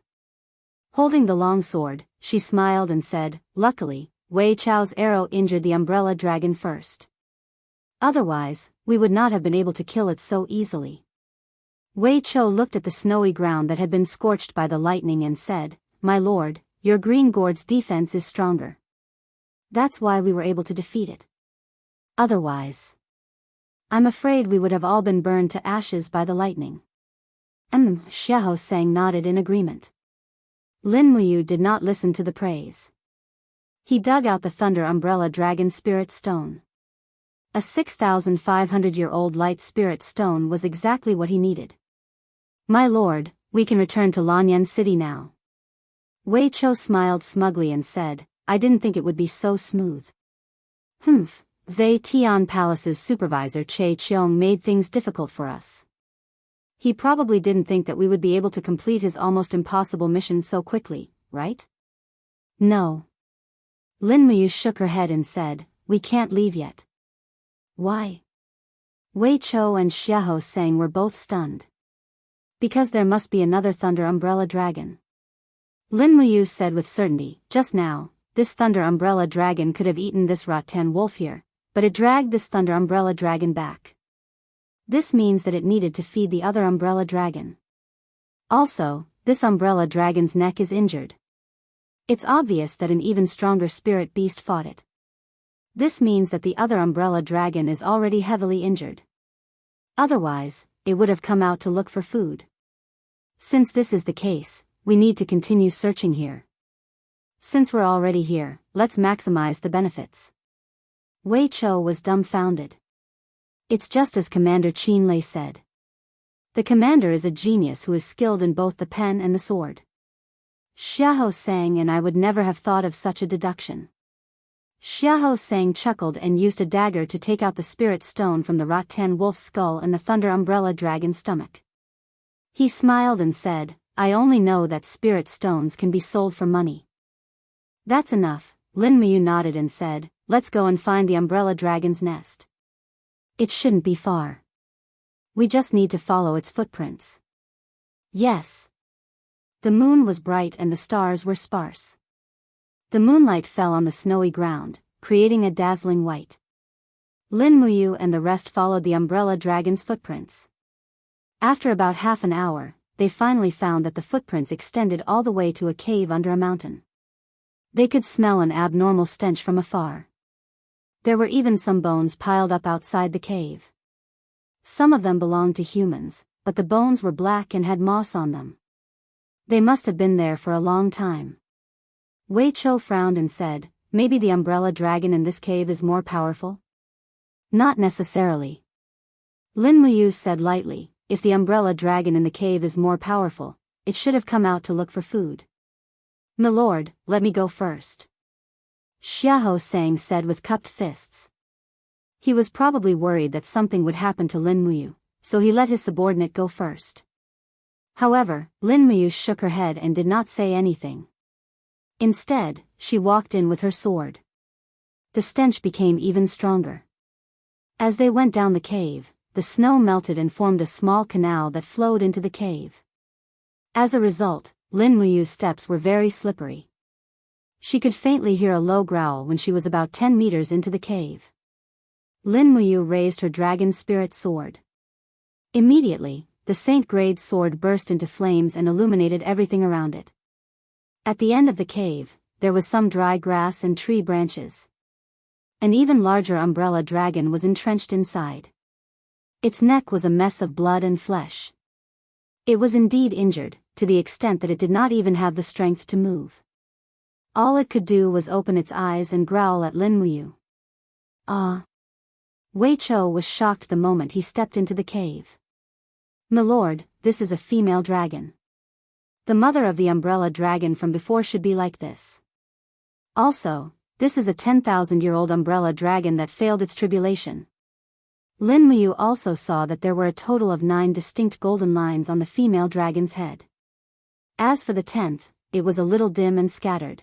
Holding the longsword, she smiled and said, "Luckily, Wei Chou's arrow injured the umbrella dragon first. Otherwise, we would not have been able to kill it so easily." Wei Chou looked at the snowy ground that had been scorched by the lightning and said, "My lord, your green gourd's defense is stronger. That's why we were able to defeat it. Otherwise, I'm afraid we would have all been burned to ashes by the lightning." Xiaohou nodded in agreement. Lin Muyu did not listen to the praise. He dug out the Thunder Umbrella Dragon Spirit Stone. A 6,500-year-old light spirit stone was exactly what he needed. My lord, we can return to Lanyan City now. Wei Chou smiled smugly and said, I didn't think it would be so smooth. Humph, Zhe Tian Palace's supervisor Che Cheong made things difficult for us. He probably didn't think that we would be able to complete his almost impossible mission so quickly, right? No. Lin Muyu shook her head and said, we can't leave yet. Why? Wei Chou and Xiahou Sang were both stunned. Because there must be another Thunder Umbrella Dragon. Lin Muyu said with certainty, just now, this Thunder Umbrella Dragon could have eaten this Rattan wolf here, but it dragged this Thunder Umbrella Dragon back. This means that it needed to feed the other Umbrella Dragon. Also, this Umbrella Dragon's neck is injured. It's obvious that an even stronger spirit beast fought it. This means that the other Umbrella Dragon is already heavily injured. Otherwise, it would have come out to look for food. Since this is the case, we need to continue searching here. Since we're already here, let's maximize the benefits. Wei Chou was dumbfounded. It's just as Commander Qin Lei said. The commander is a genius who is skilled in both the pen and the sword. Xiahou Sang and I would never have thought of such a deduction. Xiahou Sang chuckled and used a dagger to take out the spirit stone from the Rattan wolf's skull and the Thunder Umbrella Dragon's stomach. He smiled and said, I only know that spirit stones can be sold for money. That's enough, Lin Muyu nodded and said, let's go and find the Umbrella Dragon's nest. It shouldn't be far. We just need to follow its footprints. Yes. The moon was bright and the stars were sparse. The moonlight fell on the snowy ground, creating a dazzling white. Lin Muyu and the rest followed the Umbrella Dragon's footprints. After about half an hour, they finally found that the footprints extended all the way to a cave under a mountain. They could smell an abnormal stench from afar. There were even some bones piled up outside the cave. Some of them belonged to humans, but the bones were black and had moss on them. They must have been there for a long time. Wei Chou frowned and said, maybe the Umbrella Dragon in this cave is more powerful? Not necessarily. Lin Muyu said lightly, if the Umbrella Dragon in the cave is more powerful, it should have come out to look for food. Milord, let me go first. Xiahou Sang said with cupped fists. He was probably worried that something would happen to Lin Muyu, so he let his subordinate go first. However, Lin Muyu shook her head and did not say anything. Instead, she walked in with her sword. The stench became even stronger. As they went down the cave, the snow melted and formed a small canal that flowed into the cave. As a result, Lin Muyu's steps were very slippery. She could faintly hear a low growl when she was about 10 meters into the cave. Lin Muyu raised her dragon spirit sword. Immediately, the Saint-grade sword burst into flames and illuminated everything around it. At the end of the cave, there was some dry grass and tree branches. An even larger Umbrella Dragon was entrenched inside. Its neck was a mess of blood and flesh. It was indeed injured, to the extent that it did not even have the strength to move. All it could do was open its eyes and growl at Lin Muyu. Ah! Wei Chou was shocked the moment he stepped into the cave. Milord, this is a female dragon. The mother of the Umbrella Dragon from before should be like this. Also, this is a 10,000-year-old Umbrella Dragon that failed its tribulation. Lin Muyu also saw that there were a total of 9 distinct golden lines on the female dragon's head. As for the 10th, it was a little dim and scattered.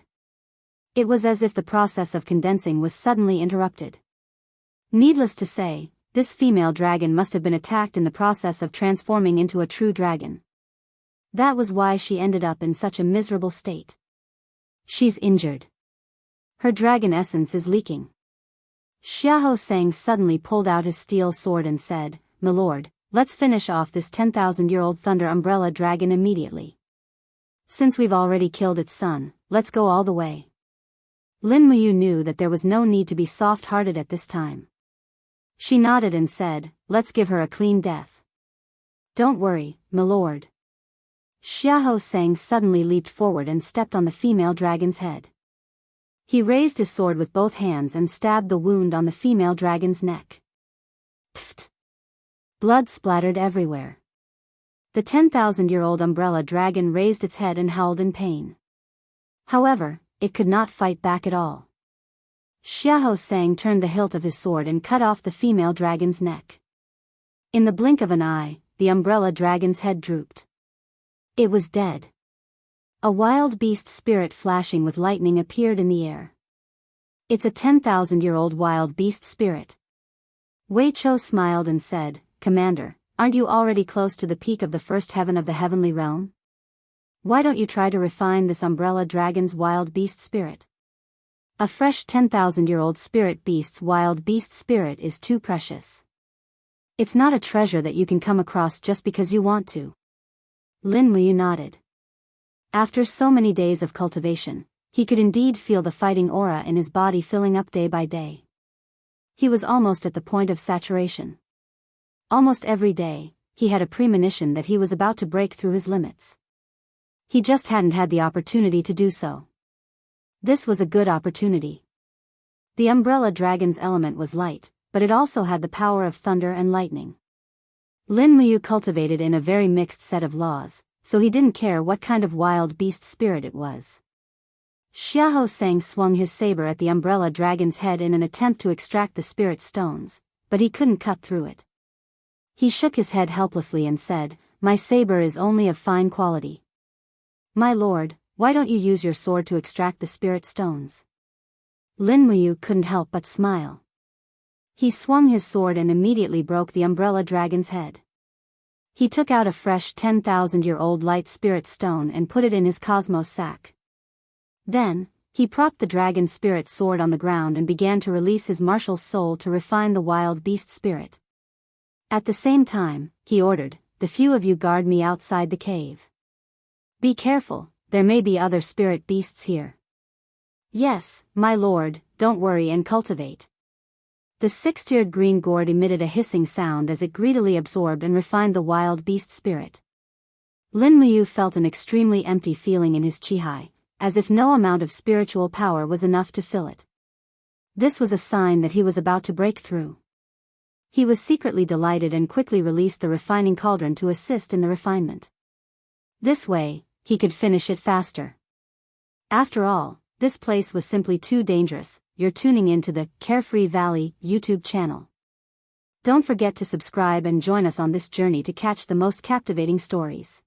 It was as if the process of condensing was suddenly interrupted. Needless to say, this female dragon must have been attacked in the process of transforming into a true dragon. That was why she ended up in such a miserable state. She's injured. Her dragon essence is leaking. Xiahou Sang suddenly pulled out his steel sword and said, Milord, let's finish off this 10,000-year-old Thunder Umbrella Dragon immediately. Since we've already killed its son, let's go all the way. Lin Muyu knew that there was no need to be soft-hearted at this time. She nodded and said, let's give her a clean death. Don't worry, milord. Xiahou Sang suddenly leaped forward and stepped on the female dragon's head. He raised his sword with both hands and stabbed the wound on the female dragon's neck. Pfft! Blood splattered everywhere. The 10,000-year-old umbrella dragon raised its head and howled in pain. However, it could not fight back at all. Xiaohou turned the hilt of his sword and cut off the female dragon's neck. In the blink of an eye, the umbrella dragon's head drooped. It was dead. A wild beast spirit flashing with lightning appeared in the air. It's a 10,000-year-old wild beast spirit. Wei Chou smiled and said, Commander, aren't you already close to the peak of the first heaven of the heavenly realm? Why don't you try to refine this umbrella dragon's wild beast spirit? A fresh 10,000-year-old spirit beast's wild beast spirit is too precious. It's not a treasure that you can come across just because you want to. Lin Muyu nodded. After so many days of cultivation, he could indeed feel the fighting aura in his body filling up day by day. He was almost at the point of saturation. Almost every day, he had a premonition that he was about to break through his limits. He just hadn't had the opportunity to do so. This was a good opportunity. The umbrella dragon's element was light, but it also had the power of thunder and lightning. Lin Muyu cultivated in a very mixed set of laws, so he didn't care what kind of wild beast spirit it was. Xiaohou swung his saber at the umbrella dragon's head in an attempt to extract the spirit stones, but he couldn't cut through it. He shook his head helplessly and said, My saber is only of fine quality. My lord, why don't you use your sword to extract the spirit stones? Lin Muyu couldn't help but smile. He swung his sword and immediately broke the umbrella dragon's head. He took out a fresh 10,000-year-old light spirit stone and put it in his cosmos sack. Then, he propped the dragon spirit sword on the ground and began to release his martial soul to refine the wild beast spirit. At the same time, he ordered, The few of you guard me outside the cave. Be careful, there may be other spirit beasts here. Yes, my lord, don't worry and cultivate. The six-tiered green gourd emitted a hissing sound as it greedily absorbed and refined the wild beast spirit. Lin Muyu felt an extremely empty feeling in his chi, as if no amount of spiritual power was enough to fill it. This was a sign that he was about to break through. He was secretly delighted and quickly released the refining cauldron to assist in the refinement. This way, he could finish it faster. After all, this place was simply too dangerous. You're tuning into the Carefree Valley YouTube channel. Don't forget to subscribe and join us on this journey to catch the most captivating stories.